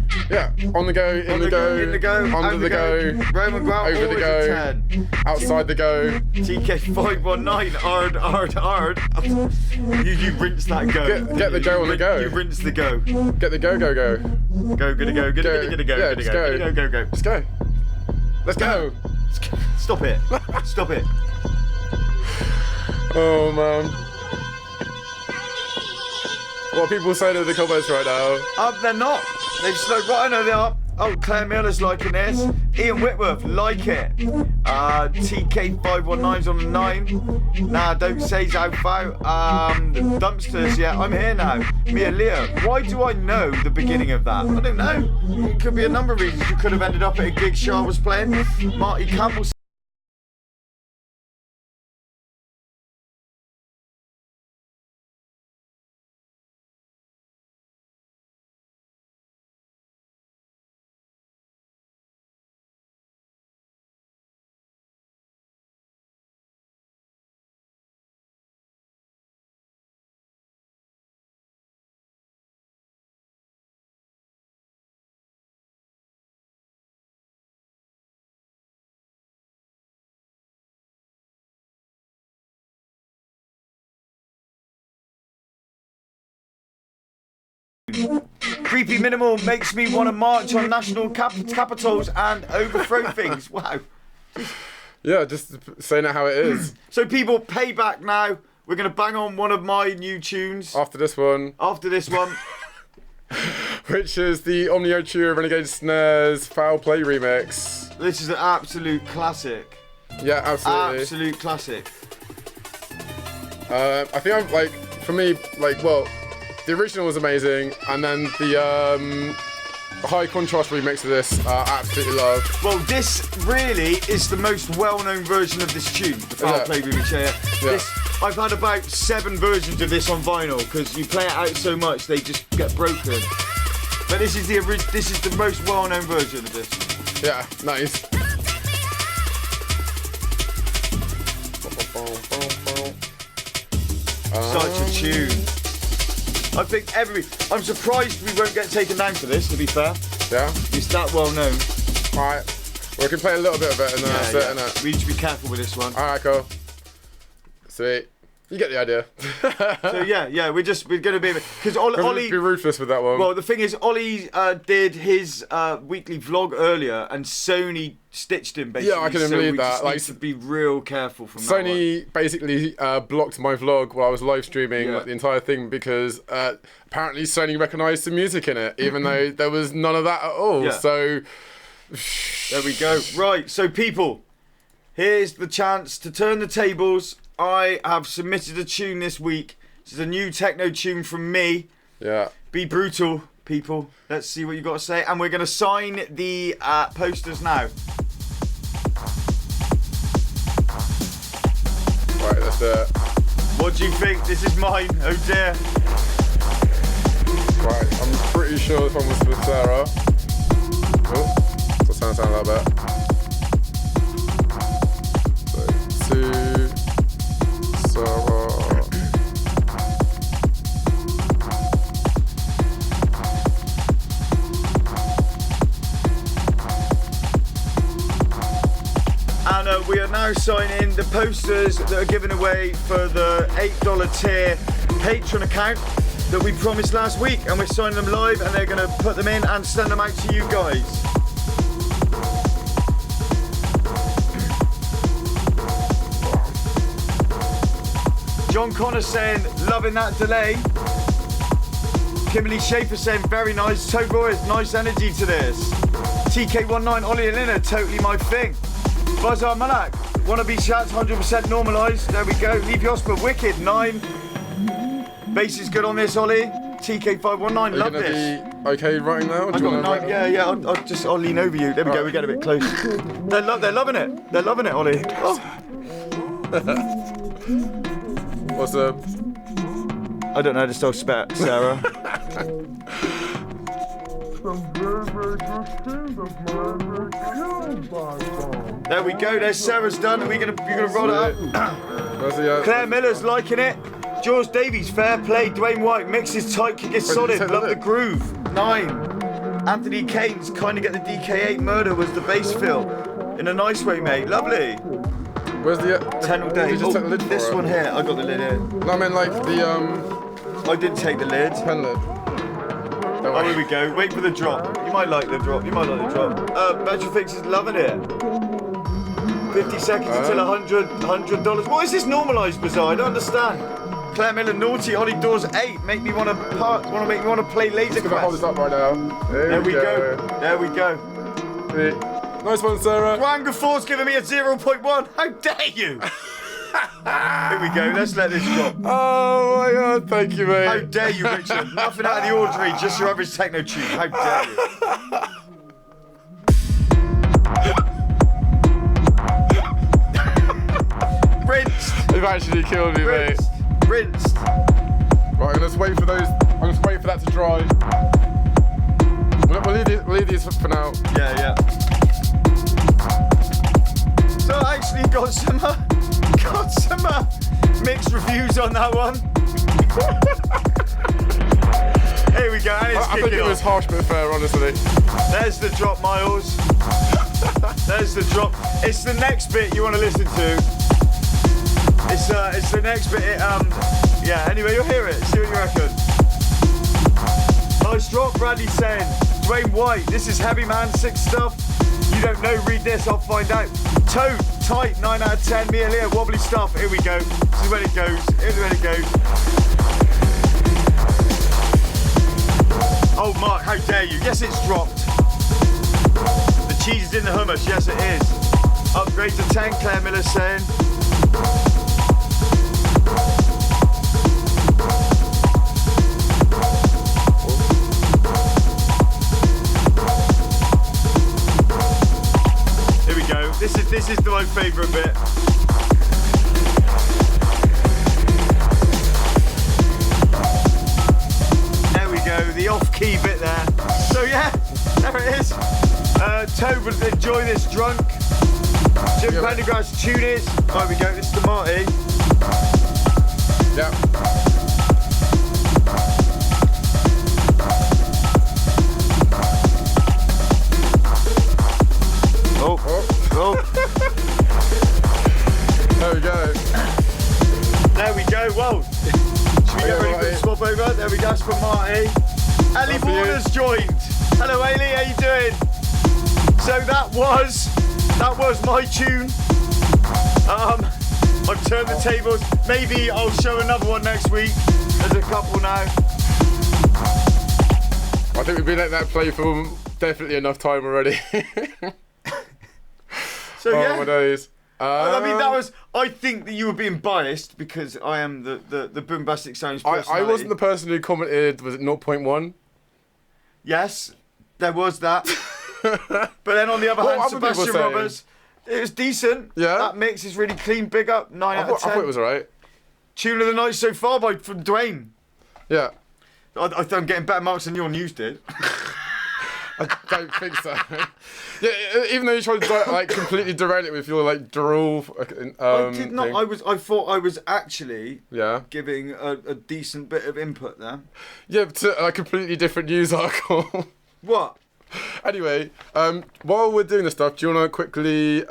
on the go, in the go, under the go, Roman Grant, over the go, outside the go. TK519, hard. You rinse that go. Get the go on the go. You rinse the go. Get the go. Go, gonna go. Yeah, just go. Go. Let's go. Let's go. Stop it. Stop it. Oh man. What are people saying in the comments right now? They're not. They've slowed right. I know they are. Oh, Claire Miller's liking this. Ian Whitworth, like it. TK519's on the 9. Nah, don't say Zalfo. Dumpsters, yeah, I'm here now. Mia Leah, why do I know the beginning of that? I don't know. It could be a number of reasons. You could have ended up at a gig show I was playing. Marty Campbell. Creepy Minimal makes me want to march on national capitals and overthrow things. Wow. Yeah, just saying it how it is. So people, pay back now. We're going to bang on one of my new tunes. After this one. Which is the Omnio Trio Renegade Snares Foul Play remix. This is an absolute classic. Yeah, absolutely. Absolute classic. I think I'm like, for me, like, well, the original was amazing, and then the high contrast remix of this, absolutely love. Well, this really is the most well-known version of this tune, the Foul Play remix. Yeah. This, I've had about 7 versions of this on vinyl because you play it out so much they just get broken. But this is the most well-known version of this. Yeah, nice. Such a tune. I think I'm surprised we won't get taken down for this, to be fair. Yeah? It's that well known. Alright. Well, we can play a little bit of it and then that's it, innit? We need to be careful with this one. Alright, cool. Sweet. You get the idea. So yeah, we're gonna be because Ollie be ruthless with that one. Well, the thing is, Ollie did his weekly vlog earlier, and Sony stitched him basically. Yeah, I can believe that. Like, to be real careful from Sony basically blocked my vlog while I was live streaming the entire thing because apparently Sony recognised some music in it, even though there was none of that at all. Yeah. So there we go. Right, so people, here's the chance to turn the tables. I have submitted a tune this week. This is a new techno tune from me. Yeah. Be brutal, people. Let's see what you got to say. And we're going to sign the posters now. Right, that's it. What do you think? This is mine. Oh dear. Right, I'm pretty sure this one was for Sarah. Oh, does that sound like that? So, 2... Sarah. And we are now signing the posters that are given away for the $8 tier Patreon account that we promised last week, and we're signing them live, and they're going to put them in and send them out to you guys. Jon Connor saying, loving that delay. Kimberly Schaefer saying, very nice. Toe Boys, nice energy to this. TK19, Ollie and Lina, totally my thing. Bozwans Malak, wannabe chats, 100% normalised. There we go. Leaf Yosper, wicked, 9. Bass is good on this, Ollie. TK519, love this. Are you going to be okay writing now? I got a 9, yeah. I'll lean over you. There we go, we get a bit close. They're loving it. They're loving it, Ollie. Oh. What's up? I don't know how to spell Sarah. There we go. There's Sarah's done. Are you gonna roll it up? Claire Miller's liking it. George Davies, fair play. Dwayne White mixes tight, kick is solid. Love the groove. 9. Anthony Kane's kind of get the DK8 murder was the bass fill in a nice way, mate. Lovely. Where's the 10 all day? Just take the lid for this it? one here. I got the lid here. No, I mean like the I didn't take the lid. Pen lid. Oh, here we go. Wait for the drop. You might like the drop. Metrofix is loving it. 50 seconds until $100. What is this normalised, Bizarre? I don't understand. Claire Miller, naughty. Ollie Doors 8. Make me want to play Laser Just gonna hold this up right now. There we go. There we go. Sweet. Nice one, Sarah. Wanga 4's giving me a 0.1. How dare you? Here we go. Let's let this drop. Oh my god, thank you, mate. How dare you, Richard? Nothing out of the ordinary, just your average techno tune. How dare you? Rinsed. You've actually killed me, mate. Rinsed. Right, I'm just wait for those. I'm just waiting for that to dry. We'll leave these for now. Yeah. So I actually got some mixed reviews on that one. Here we go. And it's I think it was harsh but fair, honestly. There's the drop, Miles. There's the drop. It's the next bit you want to listen to. It's the next bit. Yeah. Anyway, you'll hear it. See what you reckon. Nice drop. Bradley saying, Dwayne White. This is heavy, man. Sick stuff. You don't know. Read this. I'll find out. Toad. Tight. 9 out of 10. Mia Leah. Wobbly stuff. Here we go. This is when it goes. Here's when it goes. Oh, Mark. How dare you? Yes, it's dropped. The cheese is in the hummus. Yes, it is. Upgrade to 10. Claire Miller saying. This is my favourite bit. There we go, the off-key bit there. So yeah, there it is. Toad would enjoy this drunk. Jim Pendergrass tune is. There we go, this is the Marty. Yeah. Oh. There we go. There we go. Whoa. Should we get ready for the swap over? There we go. That's for Marty. Ellie Warner's joined. Hello, Ellie. How you doing? So that was my tune. I've turned the tables. Maybe I'll show another one next week. There's a couple now. I think we've been at that play for definitely enough time already. So yeah. My days. I mean, that was. I think that you were being biased because I am the Boombastic Sounds personality. I wasn't the person who commented. Was it 0.1? Yes, there was that. But then on the other hand, Sebastian Poppers, it was decent. Yeah. That mix is really clean. Big up. 9 out of 10. I thought it was alright. Tune of the night so far from Dwayne. Yeah. I think I'm getting better marks than your news did. I don't think so. Yeah, even though you tried to completely derail it with your drool. I did not. Thing. I thought I was actually yeah giving a decent bit of input there. Yeah, to a completely different news article. What? Anyway, while we're doing this stuff, do you want to quickly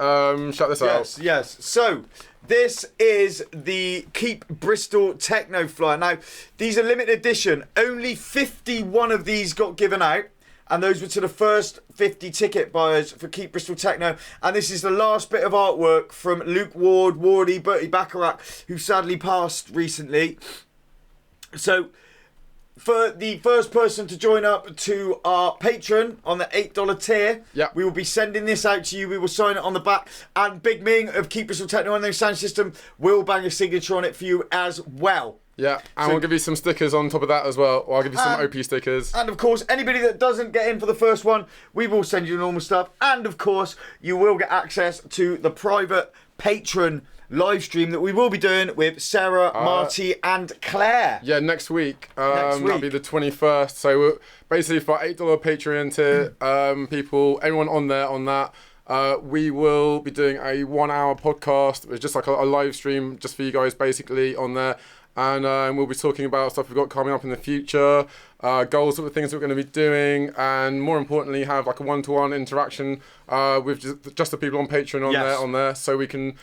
shout this out? Yes. So. This is the Keep Bristol Techno Flyer. Now, these are limited edition. Only 51 of these got given out. And those were to the first 50 ticket buyers for Keep Bristol Techno. And this is the last bit of artwork from Luke Ward, Wardy, Bertie Bacharach, who sadly passed recently. So, for the first person to join up to our Patreon on the $8 tier, we will be sending this out to you. We will sign it on the back. And Big Ming of Keep Bristol Techno on their sound system will bang a signature on it for you as well. Yeah, and we'll give you some stickers on top of that as well. Or I'll give you some OP stickers. And of course, anybody that doesn't get in for the first one, we will send you normal stuff. And of course, you will get access to the private Patreon live stream that we will be doing with Sarah, Marty and Claire. Yeah, next week. That'll be the 21st. So basically for $8 Patreon tier people, anyone on there on that, we will be doing a 1 hour podcast. It's just like a live stream just for you guys basically on there. And we'll be talking about stuff we've got coming up in the future, goals of the things we're going to be doing, and more importantly, have like a one-to-one interaction with just the people on Patreon on there, so we can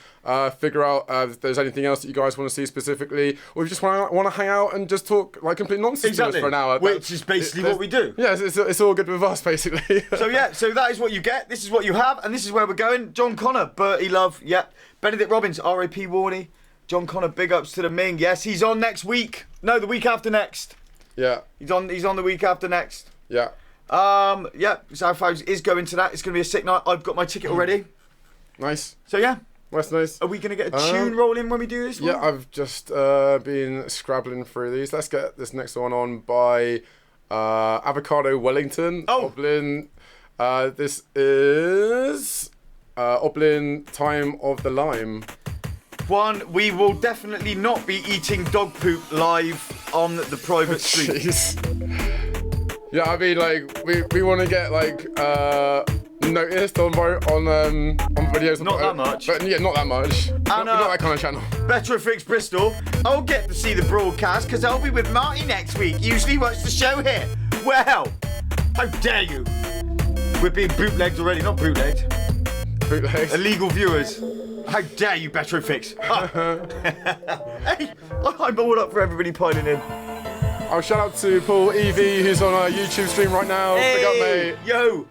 figure out if there's anything else that you guys want to see specifically, or if you just want to hang out and just talk like complete nonsense to us for an hour. Which is basically what we do. Yeah, it's all good with us, basically. So that is what you get. This is what you have, and this is where we're going. Jon Connor, Bertie Love, Benedict Robbins, R.A.P. Warney. Jon Connor, big ups to the Ming. Yes, he's on next week. No, the week after next. Yeah. He's on the week after next. Yeah. Yeah, South House is going to that. It's going to be a sick night. I've got my ticket already. Nice. So yeah. That's nice. Are we going to get a tune rolling when we do this one? Yeah, I've just been scrabbling through these. Let's get this next one on by Avocado Wellington. Oh. Oblin. This is Oblin Time of the Lime. One, we will definitely not be eating dog poop live on the private street. Jeez. Yeah, I mean, like, we want to get, like, noticed on videos. Not that much. But yeah, not that much. And, not that kind of channel. Betrofix Bristol, I'll get to see the broadcast because I'll be with Marty next week. Usually watch the show here. Well, how dare you? We're being bootlegged already, not bootlegged. Bootlegs. Illegal viewers. How dare you, Betrofix? Hey, I'm all up for everybody piling in. I'll shout out to Paul Evie, who's on our YouTube stream right now. Hey, big up, mate. Yo.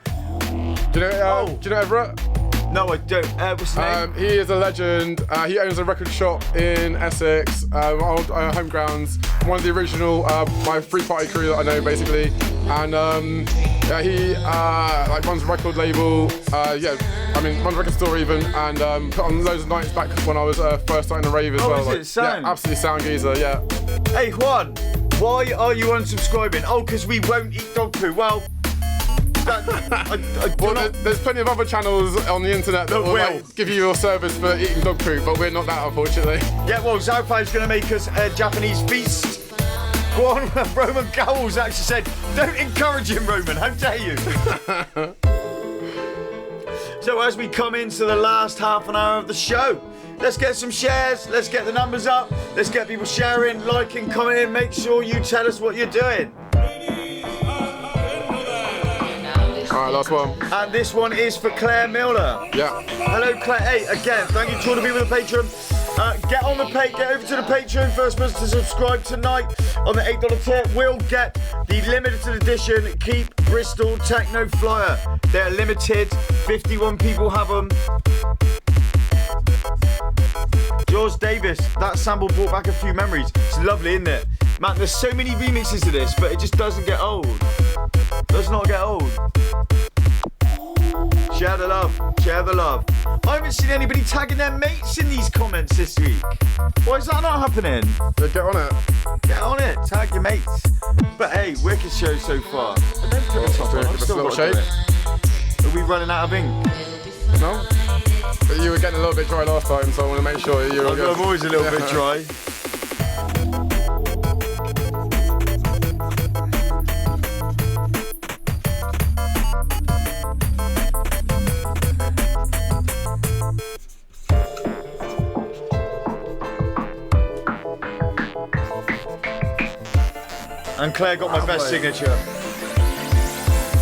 Do you know Everett? No, I don't. What's his name? He is a legend. He owns a record shop in Essex, old home grounds. One of the original, my free party crew that I know, basically. And yeah, he like runs a record label. Yeah, I mean, runs a record store even, and put on loads of nights back when I was first starting to rave as well. Is it sound? Yeah, absolutely sound geezer. Yeah. Hey Juan, why are you unsubscribing? Oh, because we won't eat dog poo. Well. There's plenty of other channels on the internet that will like, give you your service for eating dog poo, but we're not that, unfortunately. Yeah, well, Zaupai going to make us a Japanese feast. Go on, Roman Cowles actually said, don't encourage him, Roman, how dare you? So as we come into the last half an hour of the show, let's get some shares, let's get the numbers up, let's get people sharing, liking, commenting, make sure you tell us what you're doing. Alright, last one. And this one is for Claire Millar. Yeah. Hello, Claire. Hey, again, thank you to all the people with the Patreon. Get on the get over to the Patreon. First person to subscribe tonight on the $8 tier will get the limited edition Keep Bristol Techno Flyer. They're limited. 51 people have them. George Davis, that sample brought back a few memories. It's lovely, isn't it? Man, there's so many remixes to this, but it just doesn't get old. Does not get old. Share the love, share the love. I haven't seen anybody tagging their mates in these comments this week. Why is that not happening? So get on it. Get on it, tag your mates. But hey, wicked show so far. I don't put the top on, I've still got to do it. Are we running out of ink? No? But you were getting a little bit dry last time, so I want to make sure you're all good. I'm always a little bit dry. And Claire got my best signature.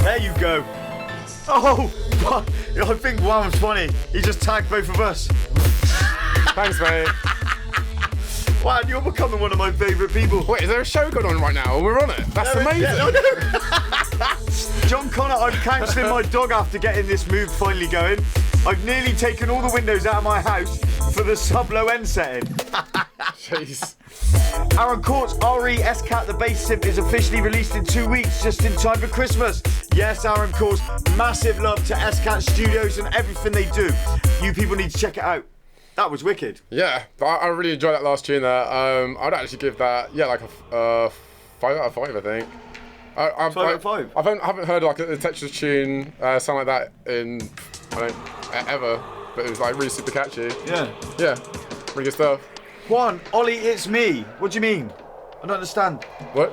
There you go. Oh, I think one was funny. He just tagged both of us. Thanks, mate. Wow, you're becoming one of my favourite people. Wait, is there a show going on right now and we're on it? That's amazing. Yeah, no. Jon Connor, I'm counselling my dog after getting this move finally going. I've nearly taken all the windows out of my house for the sub-low end setting. Jeez. Aaron Court's RE S-Cat, the bass synth, is officially released in 2 weeks, just in time for Christmas. Yes, Aaron Court's massive love to S-Cat Studios and everything they do. You people need to check it out. That was wicked. Yeah, I really enjoyed that last tune there. I'd actually give that, yeah, like a 5 out of 5, I think. 5 out of 5? I haven't heard like a Tetris tune sound like that in, ever, but it was like really super catchy. Yeah. Yeah, really good stuff. Juan, Ollie, it's me. What do you mean? I don't understand. What?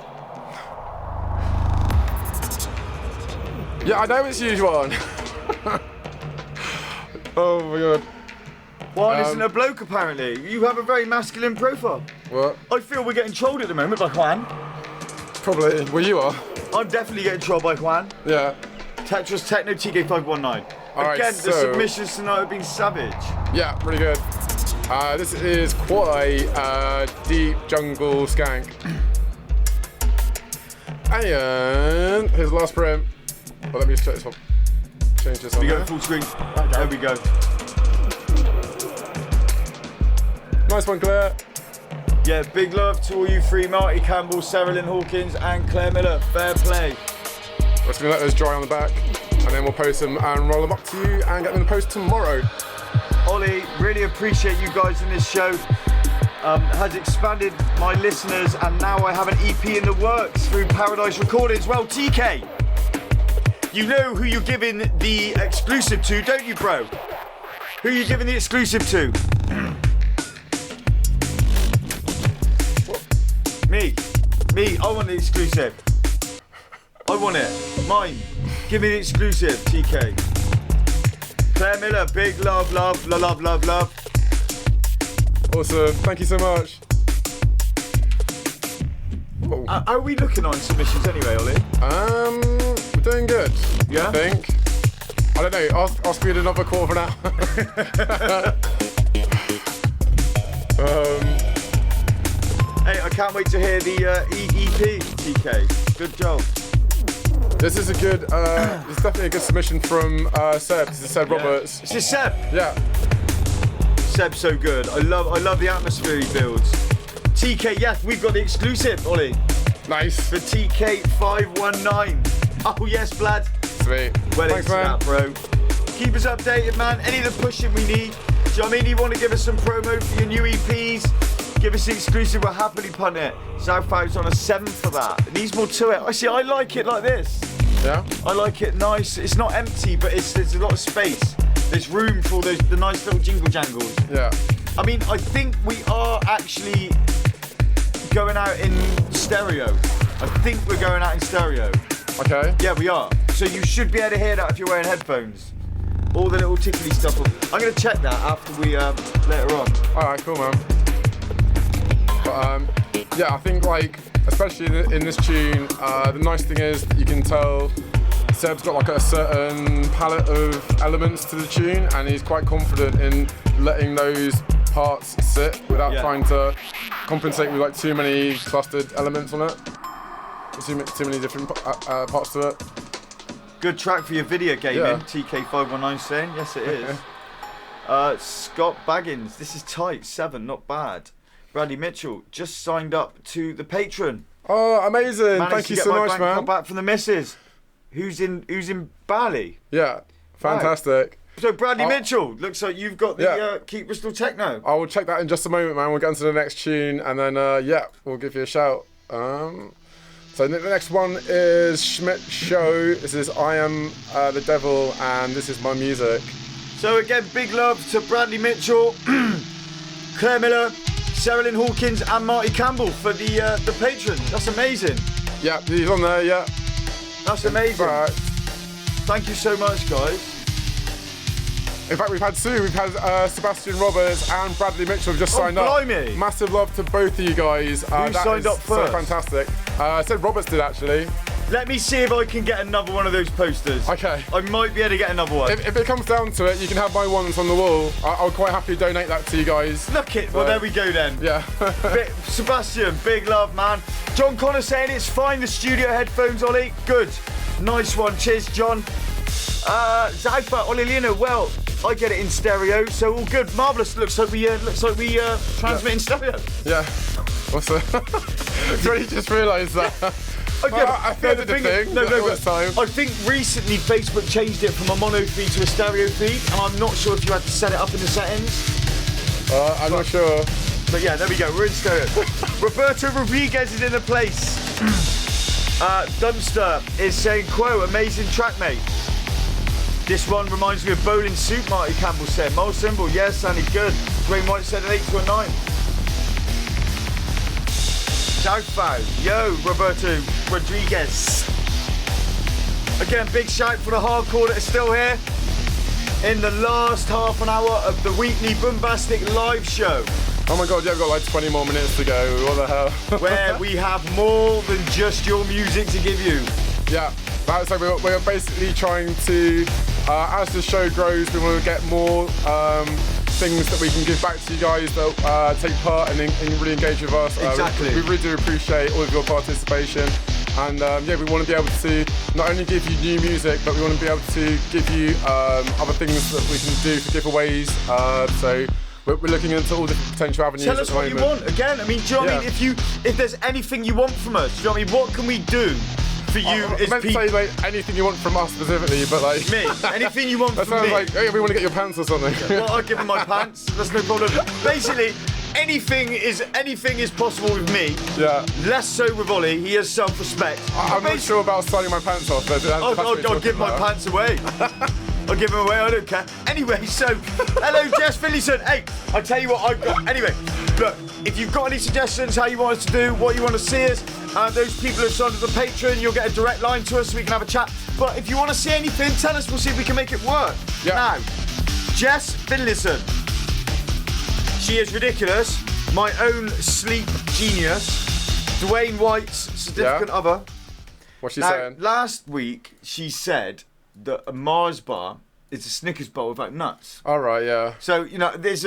Yeah, I know it's you, Juan. Oh my god. Juan isn't a bloke, apparently. You have a very masculine profile. What? I feel we're getting trolled at the moment by Juan. Probably. Well, you are. I'm definitely getting trolled by Juan. Yeah. Tetris Techno TK519. Alright, Again, so, the submissions tonight have been savage. Yeah, really good. This is QUOI, Deep Jungle Skank. And his last print. Well, let me just check this one. Change this on. We go full screen. There we go. Nice one, Claire. Yeah, big love to all you three, Marty, Campbell, Sarah Lynn Hawkins and Claire Millar. Fair play. We're just going to let those dry on the back and then we'll post them and roll them up to you and get them in the post tomorrow. Ollie, really appreciate you guys in this show. Has expanded my listeners and now I have an EP in the works through Paradise Recordings. Well, TK, you know who you're giving the exclusive to, don't you, bro? Who are you giving the exclusive to? Me, I want the exclusive. I want it, mine. Give me the exclusive, TK. Claire Millar, big love. Awesome, thank you so much. Are we looking on submissions anyway, Ollie? We're doing good. Yeah? I think. I don't know, ask me in another quarter of an hour. Hey, I can't wait to hear the EP, TK. Good job. This is a good, it's definitely a good submission from Seb. This is Seb Roberts. This is Seb. Yeah. Seb's so good. I love the atmosphere he builds. TK, yes, we've got the exclusive, Ollie. Nice. For TK519. Oh yes, Vlad. Sweet. Well Thanks, into man. that, bro. Keep us updated, man. Any of the pushing we need. Do you know what I mean? You want to give us some promo for your new EPs? Give us the exclusive, we'll happily punt it. Southfow's on a 7 for that. It needs more to it. I like it like this. Yeah? I like it nice. It's not empty, but there's a lot of space. There's room for the nice little jingle jangles. Yeah. I mean, I think we are actually going out in stereo. I think we're going out in stereo. Okay. Yeah, we are. So you should be able to hear that if you're wearing headphones. All the little tickly stuff. I'm going to check that after we, later on. Alright, cool, man. But, yeah, I think, like, especially in this tune, the nice thing is that you can tell Seb's got like a certain palette of elements to the tune and he's quite confident in letting those parts sit without trying to compensate with like too many clustered elements on it. Too many different parts to it. Good track for your video gaming, Yeah. TK519 saying. Yes, it is. Scott Baggins, this is tight, 7, not bad. Bradley Mitchell just signed up to the Patreon. Oh, amazing! Managed Thank to you get so my much, bank man. card back from the missus. Who's in Bali? Yeah, fantastic. So Bradley Mitchell, looks like you've got the Keep Bristol Techno. I will check that in just a moment, man. We'll get into the next tune and then we'll give you a shout. So the next one is Schmitt Show. This is I Am the Devil and this is my music. So again, big love to Bradley Mitchell, Claire Millar, Sarah Lynn Hawkins and Marty Campbell for the patron. That's amazing. Yeah, he's on there, yeah. That's amazing. Right. Thank you so much, guys. In fact, we've had Sebastian Poppers and Bradley Mitchell have just signed blimey. up. Massive love to both of you guys. Who signed up first? So fantastic. I said Roberts did actually. Let me see if I can get another one of those posters. Okay. I might be able to get another one. If it comes down to it, you can have my ones on the wall. I'll quite happily donate that to you guys. Look it. Well, there we go then. Yeah. Sebastian, big love, man. Jon Connor saying it's fine. The studio headphones, Ollie. Good. Nice one. Cheers, John. Zypher, Olilino. Well, I get it in stereo, so all good. Marvelous. Looks like we transmit in stereo. Yeah. What's that? Really just realised that. Okay, I think the thing. No, time. I think recently Facebook changed it from a mono feed to a stereo feed, and I'm not sure if you had to set it up in the settings. I'm not sure. But yeah, there we go. We're in stereo. Roberto Rodriguez is in the place. Dumpster is saying, "QUOI, amazing track, mate." This one reminds me of Bowling Soup, Marty Campbell said. Mole Symbol, yes, sounded good. Dwayne White said an 8 to a 9. Southbow, yo, Roberto Rodriguez. Again, big shout for the hardcore that is still here in the last half an hour of the weekly Boombastic live show. Oh my god, yeah, we've got like 20 more minutes to go. What the hell? Where we have more than just your music to give you. Yeah, that's like we're basically trying to, as the show grows, we want to get more things that we can give back to you guys that take part and really engage with us. Exactly. We really do appreciate all of your participation. And yeah, we want to be able to not only give you new music, but we want to be able to give you other things that we can do for giveaways. So we're looking into all the potential avenues. Tell us at the what you moment. want. Again, I mean, do you know what I mean? If there's anything you want from us, do you know what I mean? What can we do for you I as meant to people? say like anything you want from us specifically, but like Me, anything you want that from sounds me. like hey, we want to get your pants or something. Well, I'll give him my pants. That's no problem. Basically, anything is possible with me. Yeah. Less so with Ollie. He has self-respect. I'm not sure about signing my pants off. But that's what I'll you're give my talking about. pants away. I'll give them away, I don't care. Anyway, so, hello Jess Finlayson. Hey, I'll tell you what I've got. Anyway, look, if you've got any suggestions how you want us to do, what you want to see us, those people who signed up to Patreon, you'll get a direct line to us so we can have a chat. But if you want to see anything, tell us, we'll see if we can make it work. Yeah. Now, Jess Finlayson. She is ridiculous. My own sleep genius. Dwayne White's significant other. What's she Now, saying? last week she said that a Mars bar is a Snickers bar without nuts. All right, yeah. So, you know, it's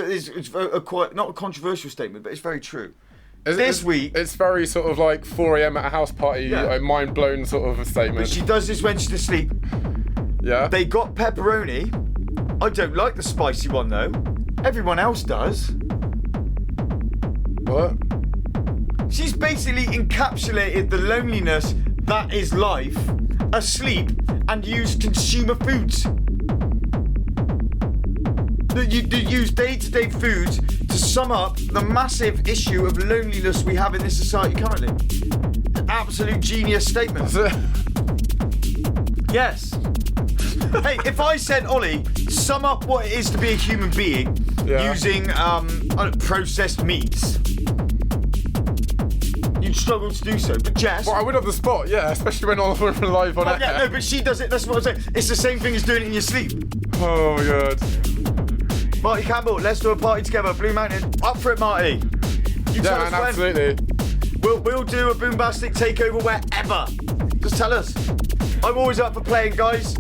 a quite, not a controversial statement, but it's very true. This week... It's very sort of like 4 a.m. at a house party, Yeah. mind blown sort of a statement. But she does this when she's asleep. Yeah. They got pepperoni. I don't like the spicy one, though. Everyone else does. What? She's basically encapsulated the loneliness that is life, asleep, and used consumer foods. You use day-to-day foods to sum up the massive issue of loneliness we have in this society currently. Absolute genius statement. Yes. Hey, if I said, Ollie, sum up what it is to be a human being using processed meats, you'd struggle to do so. But Jess... Well, I would have the spot, yeah, especially when we're live on air. Yeah, no, but she does it, that's what I'm saying. It's the same thing as doing it in your sleep. Oh my god. Marty Campbell, let's do a party together. Blue Mountain, up for it, Marty. You tell us Yeah, man, when. absolutely. We'll do a Boombastic takeover wherever. Just tell us. I'm always up for playing, guys.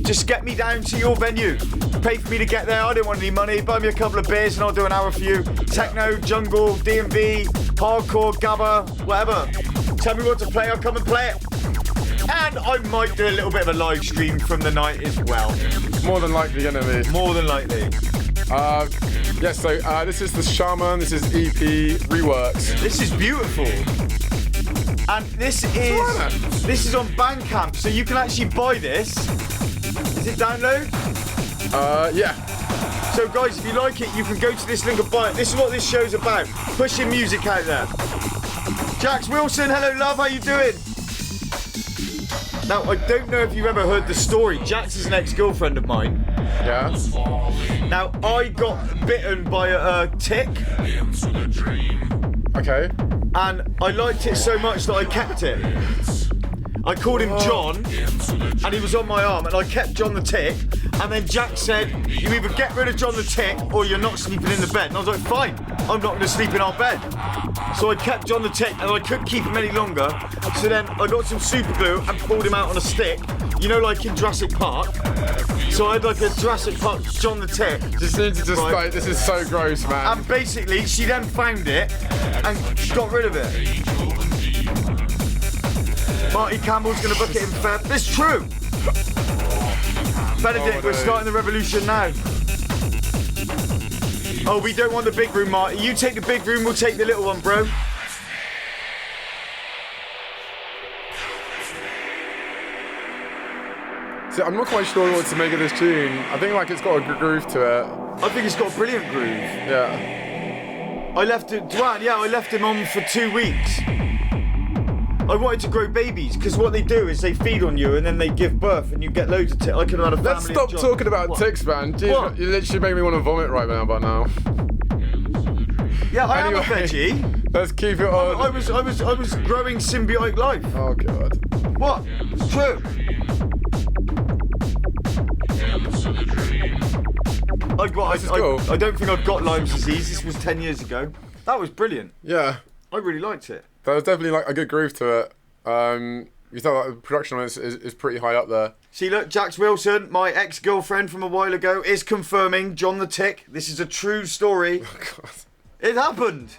Just get me down to your venue. Pay for me to get there. I don't want any money. Buy me a couple of beers and I'll do an hour for you. Techno, jungle, D&B, hardcore, gabba, whatever. Tell me what to play. I'll come and play it. And I might do a little bit of a live stream from the night as well. More than likely gonna be. More than likely. So this is the Shaman, this is EP Reworks. This is beautiful. And this is on Bandcamp, so you can actually buy this. Is it download? Yeah. So guys, if you like it, you can go to this link and buy it. This is what this show's about. Pushing music out there. Jax Wilson, hello love, how you doing? Now, I don't know if you've ever heard the story. Jax is an ex-girlfriend of mine. Yeah. Now, I got bitten by a tick. Okay. And I liked it so much that I kept it. I called him John, and he was on my arm, and I kept John the Tick. And then Jack said, you either get rid of John the Tick, or you're not sleeping in the bed. And I was like, fine, I'm not going to sleep in our bed. So I kept John the Tick, and I couldn't keep him any longer. So then I got some super glue and pulled him out on a stick. You know, like in Jurassic Park. So I had like a Jurassic Park John the Tick. Just need to like, this is so gross, man. And basically, she then found it and got rid of it. Marty Campbell's going to book it in Feb. It's true. Benedict, we're starting the revolution now. Oh, we don't want the big room, Marty. You take the big room, we'll take the little one, bro. See, I'm not quite sure what to make of this tune. I think like it's got a groove to it. I think it's got a brilliant groove. Yeah. I left it, I left him on for 2 weeks. I wanted to grow babies, because what they do is they feed on you and then they give birth and you get loads of ticks. I could have had a family. Let's stop talking about ticks, man. Jeez, What? you literally make me want to vomit right now, but now. Yeah, I am a Anyway, veggie. Let's keep it on. I was growing symbiotic life. Oh god. What? It's true. I don't think I've got Lyme's disease. This was 10 years ago. That was brilliant. Yeah. I really liked it. There was definitely like a good groove to it. You thought like, the production on it is pretty high up there. See, look, Jax Wilson, my ex-girlfriend from a while ago, is confirming John the Tick. This is a true story. Oh god. It happened.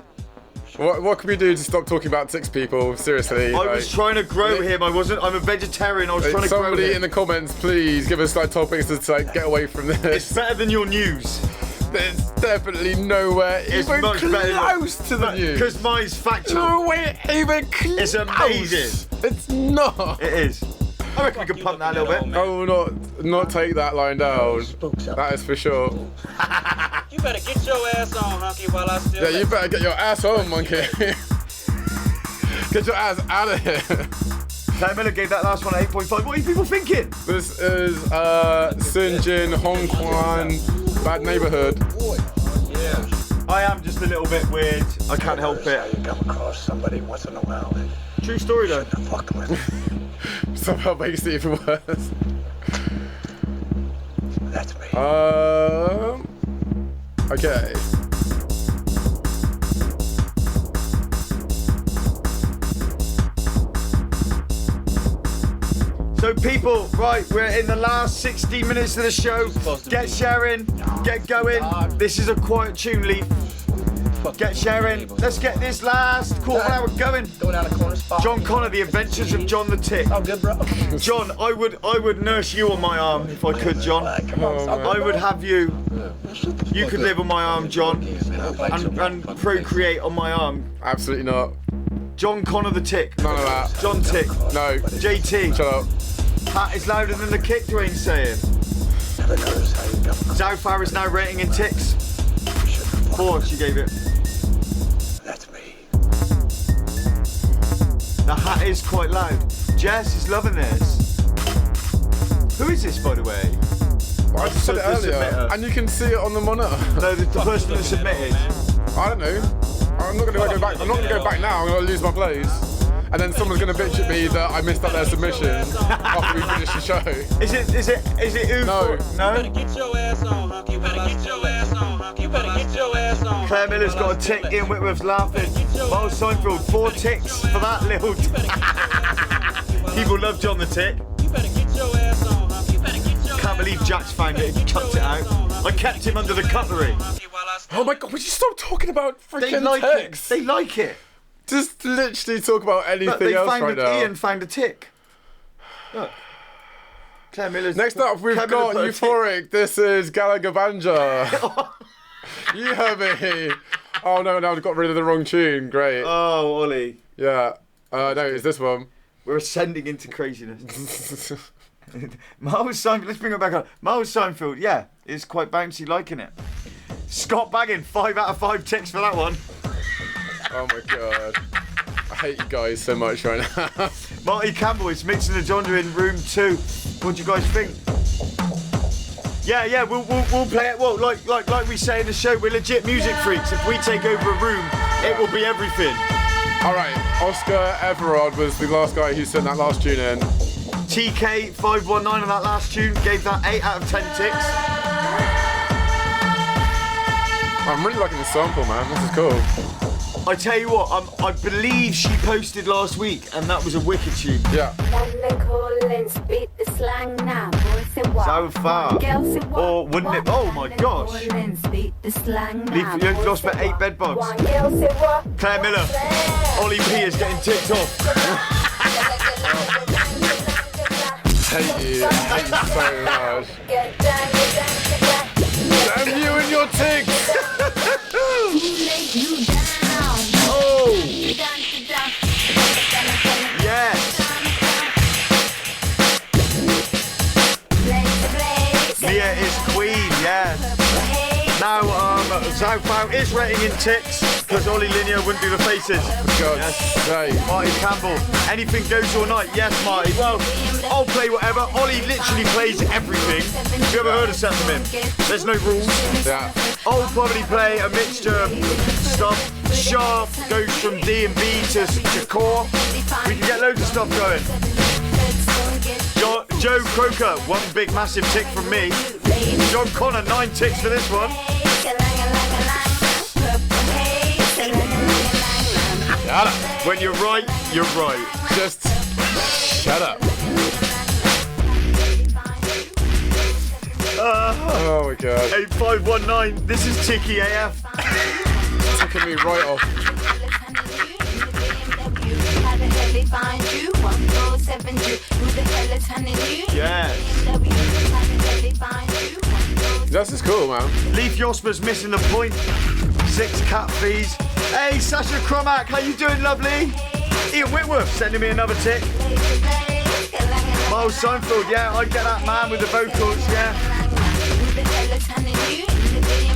What can we do to stop talking about ticks, people? Seriously. I was trying to grow him. I'm a vegetarian. I was trying to grow him. Somebody in the comments, please give us like topics to like get away from this. It's better than your news. There's definitely nowhere even much better close to the new. Because mine's factual. No way even close. It's amazing. It's not. It is. I reckon we can pump that a little bit. I will not take that line down. That is for sure. You better get your ass on, Hunky, while I still. Yeah, you better get your ass on, monkey. Get your ass out of here. Claire Miller gave that last one an 8.5. What are you people thinking? This is Sinjin, Hong Qwan, Bad Neighborhood. Yeah. I am just a little bit weird. I can't help it. You come across somebody once in a while. True story though. Fucking with. Somehow makes it even worse. That's me. Okay. So people, right, we're in the last 16 minutes of the show. Get sharing, get going. This is a quiet tune, Leaf. Get sharing. Let's get this last quarter hour going. Go down the corner spot. Jon Connor, The Adventures of John the Tick. Oh, good, bro. John, I would nurse you on my arm if I could, John. Come on, I would have you. You could live on my arm, John, and procreate on my arm. Absolutely not. Jon Connor the Tick. None of that. John Tick. No. JT. Shut up. Hat is louder than the kick, Dwayne's saying. Zalfar is now rating in ticks. 4, she gave it. That's me. The hat is quite loud. Jess is loving this. Who is this, by the way? I just said it earlier. And you can see it on the monitor. No, the person that submitted. I don't know. I'm not going to go back. I'm not going to go back now. I'm going to lose my place. And then someone's going to bitch at me that I missed out their submission after we finish the show. Is it Uber? No. No? Get your ass on, Hunky. You better get your ass on, Hunky. You better get your ass on. Claire Miller's got a tick. Ian Whitworth's laughing. Miles Seinfeld, 4 ticks for that little. People love John the Tick. You better get your ass on, Hunky. You better get your Can't believe Jack's found it and chucked it out. I kept him under the cutlery. Oh my god, would you stop talking about They freaking like ticks? it. They like it. Just literally talk about anything Look, they else found right now. Ian found a tick. Look. Claire Miller's. Next up, we've Claire Miller got put a tick. Euphoric. This is Gallagher Banja. You heard me. Oh no, I've got rid of the wrong tune. Great. Oh, Ollie. Yeah. No, it's this one. We're ascending into craziness. Miles Seinfeld, let's bring it back up. Miles Seinfeld, yeah, is quite bouncy, liking it. Scott Baggin, 5 out of 5 ticks for that one. Oh my god. I hate you guys so much right now. Marty Campbell is mixing the genre in room 2. What do you guys think? Yeah, we'll play it. Well, like we say in the show, we're legit music freaks. If we take over a room, it will be everything. Alright, Oscar Everard was the last guy who sent that last tune in. TK519 on that last tune, gave that 8 out of 10 ticks. I'm really liking the sample, man. This is cool. I tell you what, I believe she posted last week, and that was a wicked tune. Yeah. So far. Or wouldn't it? Oh my gosh. Leaf, you lost about 8 bed bugs. Claire Miller, Ollie P is getting ticked off. Hate you so much. Damn you and your ticks! Oh! Yes! Mia is queen, yes. Now, Zalfar is rating in ticks, because Ollie Linear wouldn't do the faces. For God's sake. Marty Campbell, anything goes all night. Yes, Marty. Well, I'll play whatever. Ollie literally plays everything. Have you ever heard of something from him? There's no rules. Yeah. I'll probably play a mixture of stuff. Sharp goes from D and B to core. We can get loads of stuff going. Joe Croker, 1 big massive tick from me. Jon Connor, 9 ticks for this one. Shut up. When you're right, you're right. Just shut up. Oh my god. 8519, this is Ticky AF. Ticking me right off. Yes. Is that this is cool, man. Leaf Yosper's missing the point. 6 cat please. Hey, Sasha Cromack, how you doing, lovely? Ian Whitworth sending me another tick. Miles Seinfeld, yeah, I get that man with the vocals, yeah.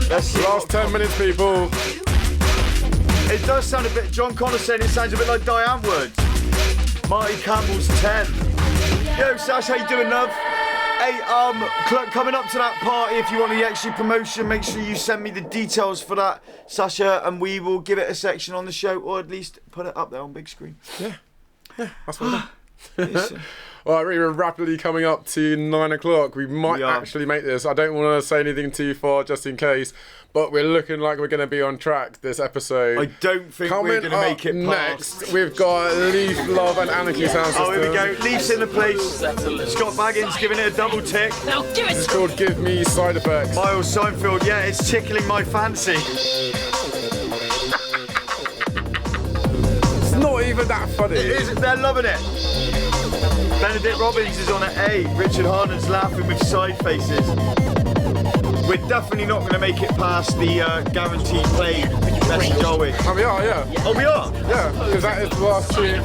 Let's see. Last 10 minutes, people. It does sound a bit, Jon Connor said it sounds a bit like Diane Woods. Marty Campbell's 10. Yo, Sash, how you doing, love? Hey, coming up to that party, if you want the extra promotion, make sure you send me the details for that, Sasha, and we will give it a section on the show, or at least put it up there on big screen. Yeah, that's what we're Well, we're rapidly coming up to 9 o'clock. We might actually make this. I don't want to say anything too far just in case, but we're looking like we're going to be on track this episode. I don't think we're going to make it past. Next, we've got Lief, Love and Anarchy Sound System. Oh, here we go. Leaf's in the place. Scott Baggins giving it a double tick. Now do it. It's called Give Me Side Effects. Miles Seinfeld, yeah, it's tickling my fancy. It's not even that funny. It is, they're loving it. Benedict Robbins is on an A. Richard Harden's laughing with side faces. We're definitely not going to make it past the guaranteed play message, are we? Oh, we are, yeah. Oh, we are? Yeah, because that is the last tune.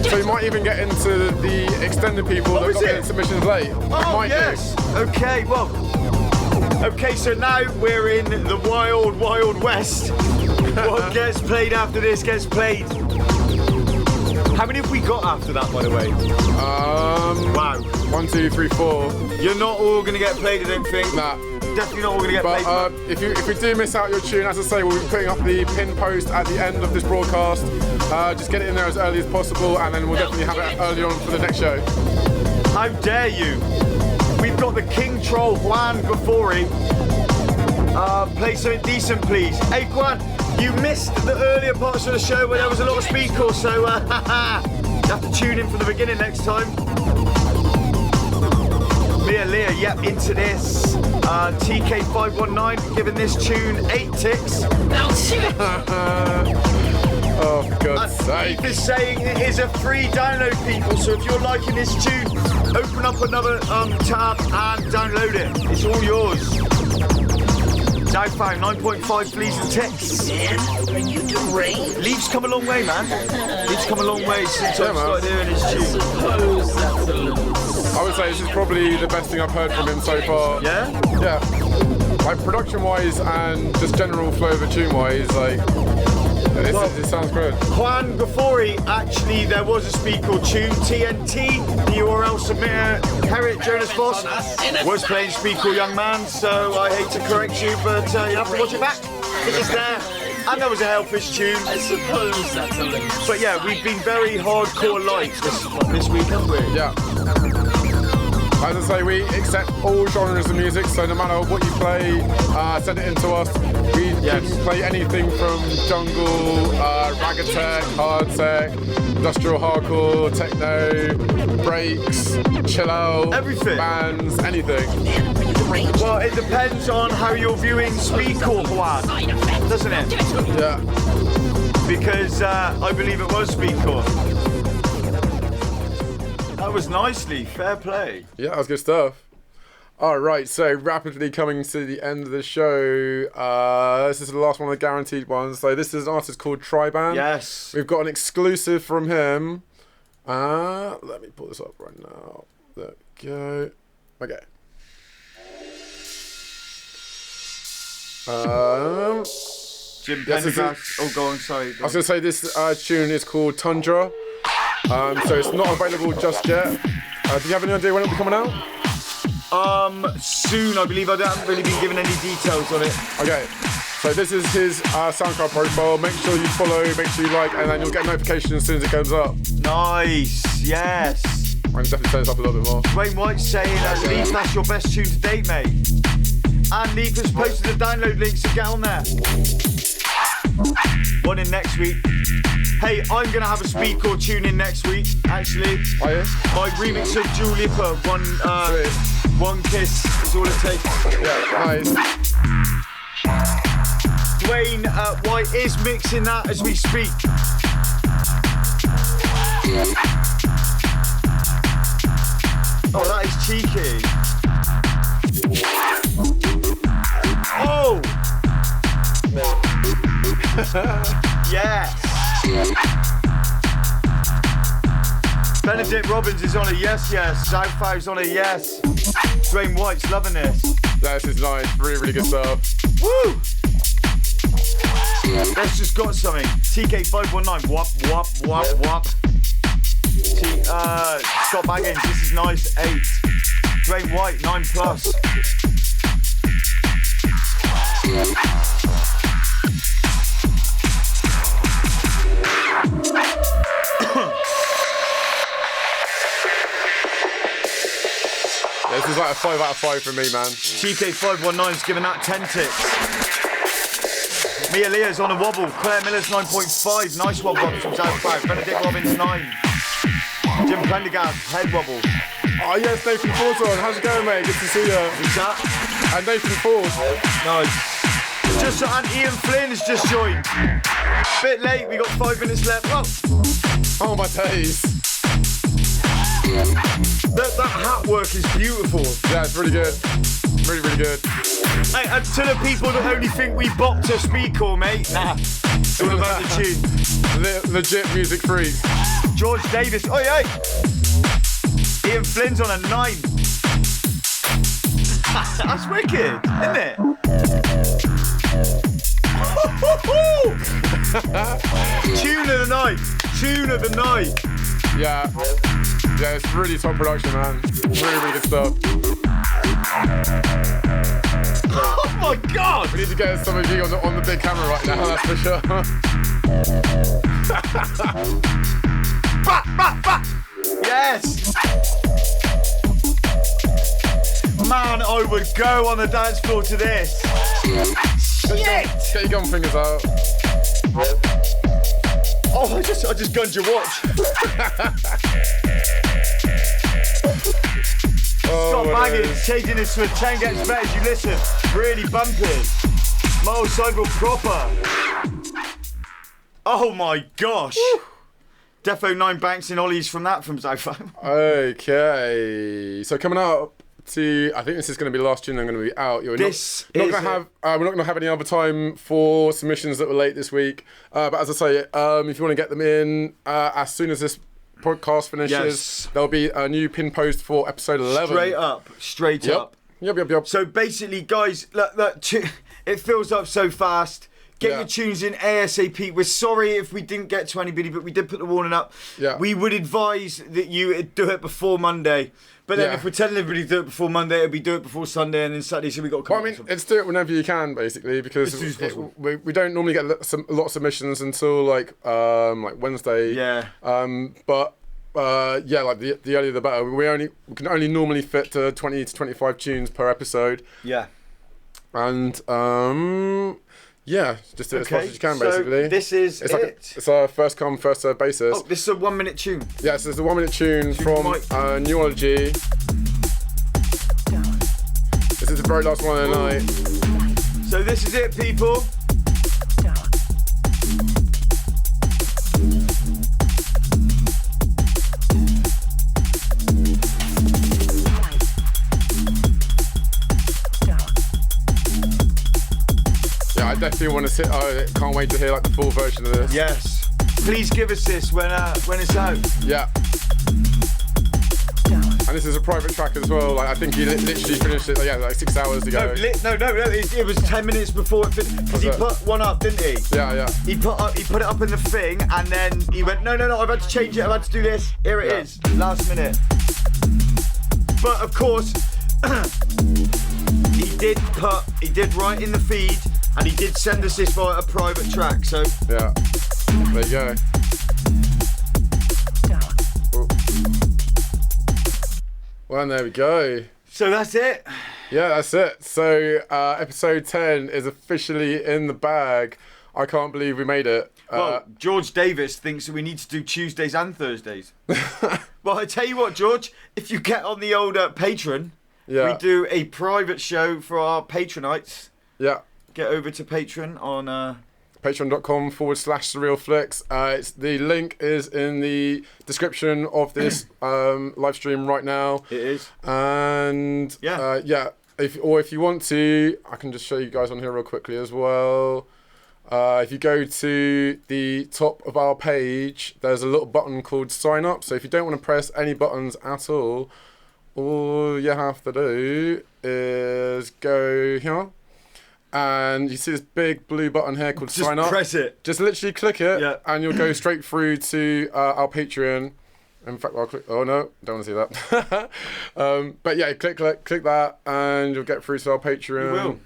So you might even get into the extended people that got their submissions late. Oh, yes. Okay, well. Okay, so now we're in the wild, wild west. What gets played after this gets played. How many have we got after that, by the way? Wow. 1, 2, 3, 4. You're not all going to get played, I don't think. Nah. Definitely not all going to get played. But if we do miss out your tune, as I say, we'll be putting up the pin post at the end of this broadcast. Just get it in there as early as possible, and then we'll definitely have it early on for the next show. How dare you? We've got the King Troll, Juan Gafori. Play something decent, please. Hey, Juan, you missed the earlier parts of the show where there was a lot of speed calls, so you have to tune in from the beginning next time. Mia Leah, yep, into this. TK519 giving this tune 8 ticks. Oh, for God's sake. Leaf is saying it is a free download, people, so if you're liking this tune, open up another tab and download it. It's all yours. Now found 9.5 fleas and ticks. Are you deranged? Leaf's come a long way, man. Leaf's come a long way since I started hearing his tune. I would say this is probably the best thing I've heard from him so far. Yeah? Yeah. Like production-wise and just general flow of the tune-wise, like it sounds good. Juan Gafori, actually, there was a speed called Tune TNT. The URL submitter, Herrick Jonas Voss, was playing speed called Young Man, so I hate to correct you, but you have to watch it back. It is there. And there was a Hellfish tune. I suppose that's a link. But yeah, we've been very hardcore light this week, haven't we? Yeah. As I say, we accept all genres of music, so no matter what you play, send it in to us. We can play anything from jungle, ragged tech, hard tech, industrial hardcore, techno, breaks, chill out, everything, bands, anything. Well, it depends on how you're viewing speedcore, Juan, doesn't it? Yeah. Because I believe it was speedcore. That was nicely, fair play. Yeah, that was good stuff. All right, so rapidly coming to the end of the show. This is the last one of the guaranteed ones. So this is an artist called Triban. Yes. We've got an exclusive from him. Let me pull this up right now. There we go. Okay. Jim Pendergrass. Oh, go on, sorry. I was going to say this tune is called Tundra. So it's not available just yet. Do you have any idea when it'll be coming out? Soon, I believe. I haven't really been given any details on it. Okay. So this is his SoundCloud profile. Make sure you follow, make sure you like, and then you'll get notifications as soon as it comes up. Nice. Yes. I can definitely turn this up a little bit more. Dwayne White saying, Leaf, that's your best tune to date, mate. And Leaf has posted the download link, so get on there. One in next week. Hey, I'm going to have a speedcore tune in next week, actually. Oh, yeah? My remix of Dua Lipa, One Kiss is all it takes. Yeah, nice. Dwayne White is mixing that as we speak. Oh, that is cheeky. Yes. Benedict Robbins is on a yes. Southfow's on a yes. Dwayne White's loving this. This is nice. Really, really good stuff. Woo! Let's just got something. TK519. Wop, wop, wop, wop. Scott Baggins. This is nice. 8. Dwayne White. 9+. This is like a 5 out of 5 for me, man. TK519's giving that 10 ticks. Mia Leah's on a wobble. Claire Miller's 9.5. Nice wobble from South South. Benedict Robbins 9. Jim Prendergast, head wobble. Oh yes, Nathan Ford's on. How's it going, mate? Good to see you. Who's that? And Nathan Ford. Nice. And Ian Flynn has just joined. Bit late, we got 5 minutes left. Oh my days. That hat work is beautiful. Yeah, it's really good. Really, really good. Hey, and to the people that only think we bopped a speed call, mate, nah. It's all about the tune. Legit music freaks. George Davis, oh yeah. Ian Flynn's on a 9. That's wicked, isn't it? Tune of the night. Tune of the night. Yeah. Yeah, it's really top production, man. Really, really good stuff. Oh my god! We need to get some of you on the big camera right now, that's for sure. Yes! Man, I would go on the dance floor to this. Shit! Get your gun fingers out. Oh, I just gunned your watch. Stop banging, changing this to a 10 gets better as you listen. Really bumpy. Motorcycle proper. Oh my gosh. Woo. Defo 9 banks and ollies from Zypho. Okay, so coming up to, I think this is going to be the last tune I'm going to be out. We're not going to have any other time for submissions that were late this week. But as I say, if you want to get them in as soon as this podcast finishes, there'll be a new pin post for episode 11. Straight up. Yep. So basically, guys, look, it fills up so fast. Get your tunes in ASAP. We're sorry if we didn't get to anybody, but we did put the warning up. Yeah. We would advise that you do it before Monday. But then if we're telling everybody to do it before Monday, it'll be do it before Sunday and then Saturday, so we got to come it's do it whenever you can, basically, because we don't normally get a lot of submissions until like Wednesday. Yeah. Like the earlier the better. We can only normally fit to 20 to 25 tunes per episode. Yeah. And just do it as fast as you can, basically. This is it's a first come, first served basis. Oh, this is a 1 minute tune. Yeah, so it's a 1 minute tune from Neurology. This is the very last one of the night. So this is it, people. I definitely want to sit. I can't wait to hear like the full version of this. Yes. Please give us this when it's out. Yeah. And this is a private track as well. Like I think he literally finished it. Like 6 hours ago. No. It was 10 minutes before it finished because he put one up, didn't he? Yeah. He put it up in the thing, and then he went, no. I've had to change it. I've had to do this. Here it is. Last minute. But of course, he did write in the feed. And he did send us this via a private track, so... Yeah. There you go. Well, and there we go. So that's it? Yeah, that's it. So episode 10 is officially in the bag. I can't believe we made it. Well, George Davis thinks that we need to do Tuesdays and Thursdays. Well, I tell you what, George, if you get on the old Patreon, we do a private show for our patronites. Yeah. Get over to Patreon on patreon.com/surrealflix. The link is in the description of this live stream right now. It is. And if you want to, I can just show you guys on here real quickly as well. If you go to the top of our page, there's a little button called sign up. So if you don't want to press any buttons at all you have to do is go here. And you see this big blue button here called sign up. Just press it. Just literally click it and you'll go straight through to our Patreon. In fact, I'll click. Oh no, don't want to see that. But yeah, click that, and you'll get through to our Patreon. You will.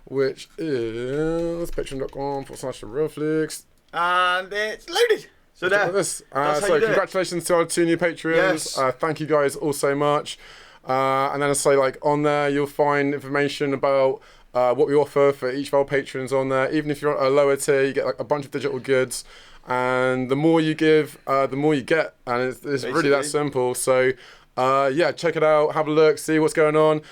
Which is patreon.com/realflix. And it's loaded. So there. So congratulations to our 2 new Patreons. Yes. Thank you guys all so much. And then I say on there you'll find information about what we offer for each of our patrons on there. Even if you're at a lower tier, you get a bunch of digital goods. And the more you give, the more you get, and it's really that simple. So, check it out, have a look, see what's going on.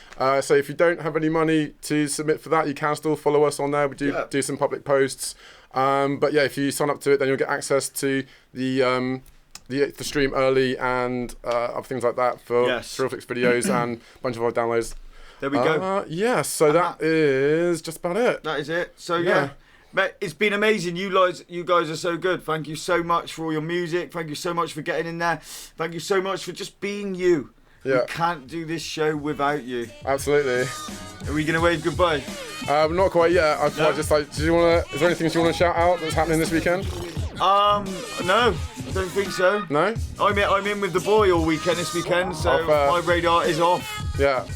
So if you don't have any money to submit for that, you can still follow us on there. We do some public posts. But yeah, if you sign up to it, then you'll get access to the stream early and other things like that for Realflix videos and a bunch of our downloads. There we go. So that is just about it. That is it. So yeah. Mate, it's been amazing. You guys are so good. Thank you so much for all your music. Thank you so much for getting in there. Thank you so much for just being you. Yeah. We can't do this show without you. Absolutely. Are we gonna wave goodbye? Not quite yet. I thought is there anything you want to shout out that's happening this weekend? No, I don't think so. No? I'm in with the boy all weekend this weekend, so my radar is off. Yeah.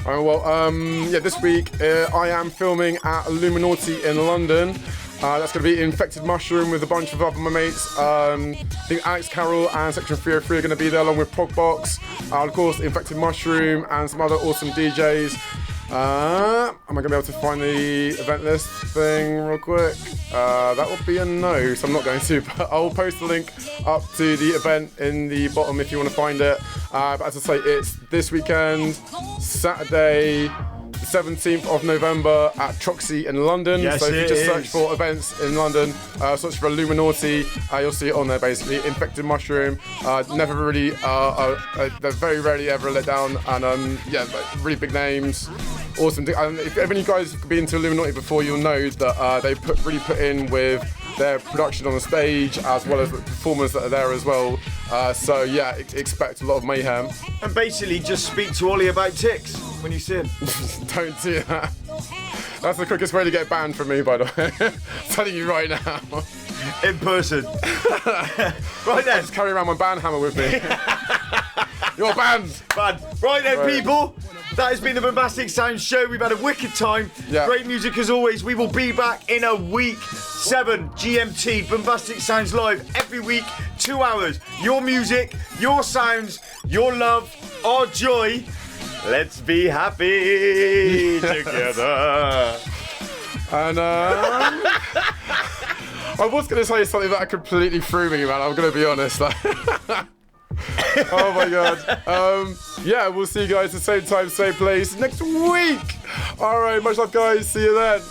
This week I am filming at Illuminati in London. That's going to be Infected Mushroom with a bunch of other my mates. I think Alex Carroll and Section 303 are going to be there along with Progbox. Of course, Infected Mushroom and some other awesome DJs. Am I going to be able to find the event list thing real quick? That will be a no, so I'm not going to, but I'll post the link up to the event in the bottom if you want to find it. But as I say, it's this weekend, Saturday, the 17th of November at Troxy in London. Yes, so if you just search for events in London, search for Illuminati, you'll see it on there basically. Infected Mushroom, never really, they're very rarely ever let down, and really big names. Awesome. And if any of you guys have been to Illuminati before, you'll know that they really put in with their production on the stage as well as the performers that are there as well. Expect a lot of mayhem. And basically just speak to Ollie about ticks when you see him. Don't do that. That's the quickest way to get banned from me, by the way. I'm telling you right now. In person. Right then. I just carry around my band hammer with me. You're banned. Banned. Right then, people. That has been the Boombastic Sounds show. We've had a wicked time. Yeah. Great music as always. We will be back in a week. 7 GMT. Boombastic Sounds live every week. 2 hours. Your music, your sounds, your love, our joy. Let's be happy together. And I was going to say something that completely threw me, man. I'm going to be honest. Oh my god. We'll see you guys at the same time, same place next week. Alright, much love guys. See you then.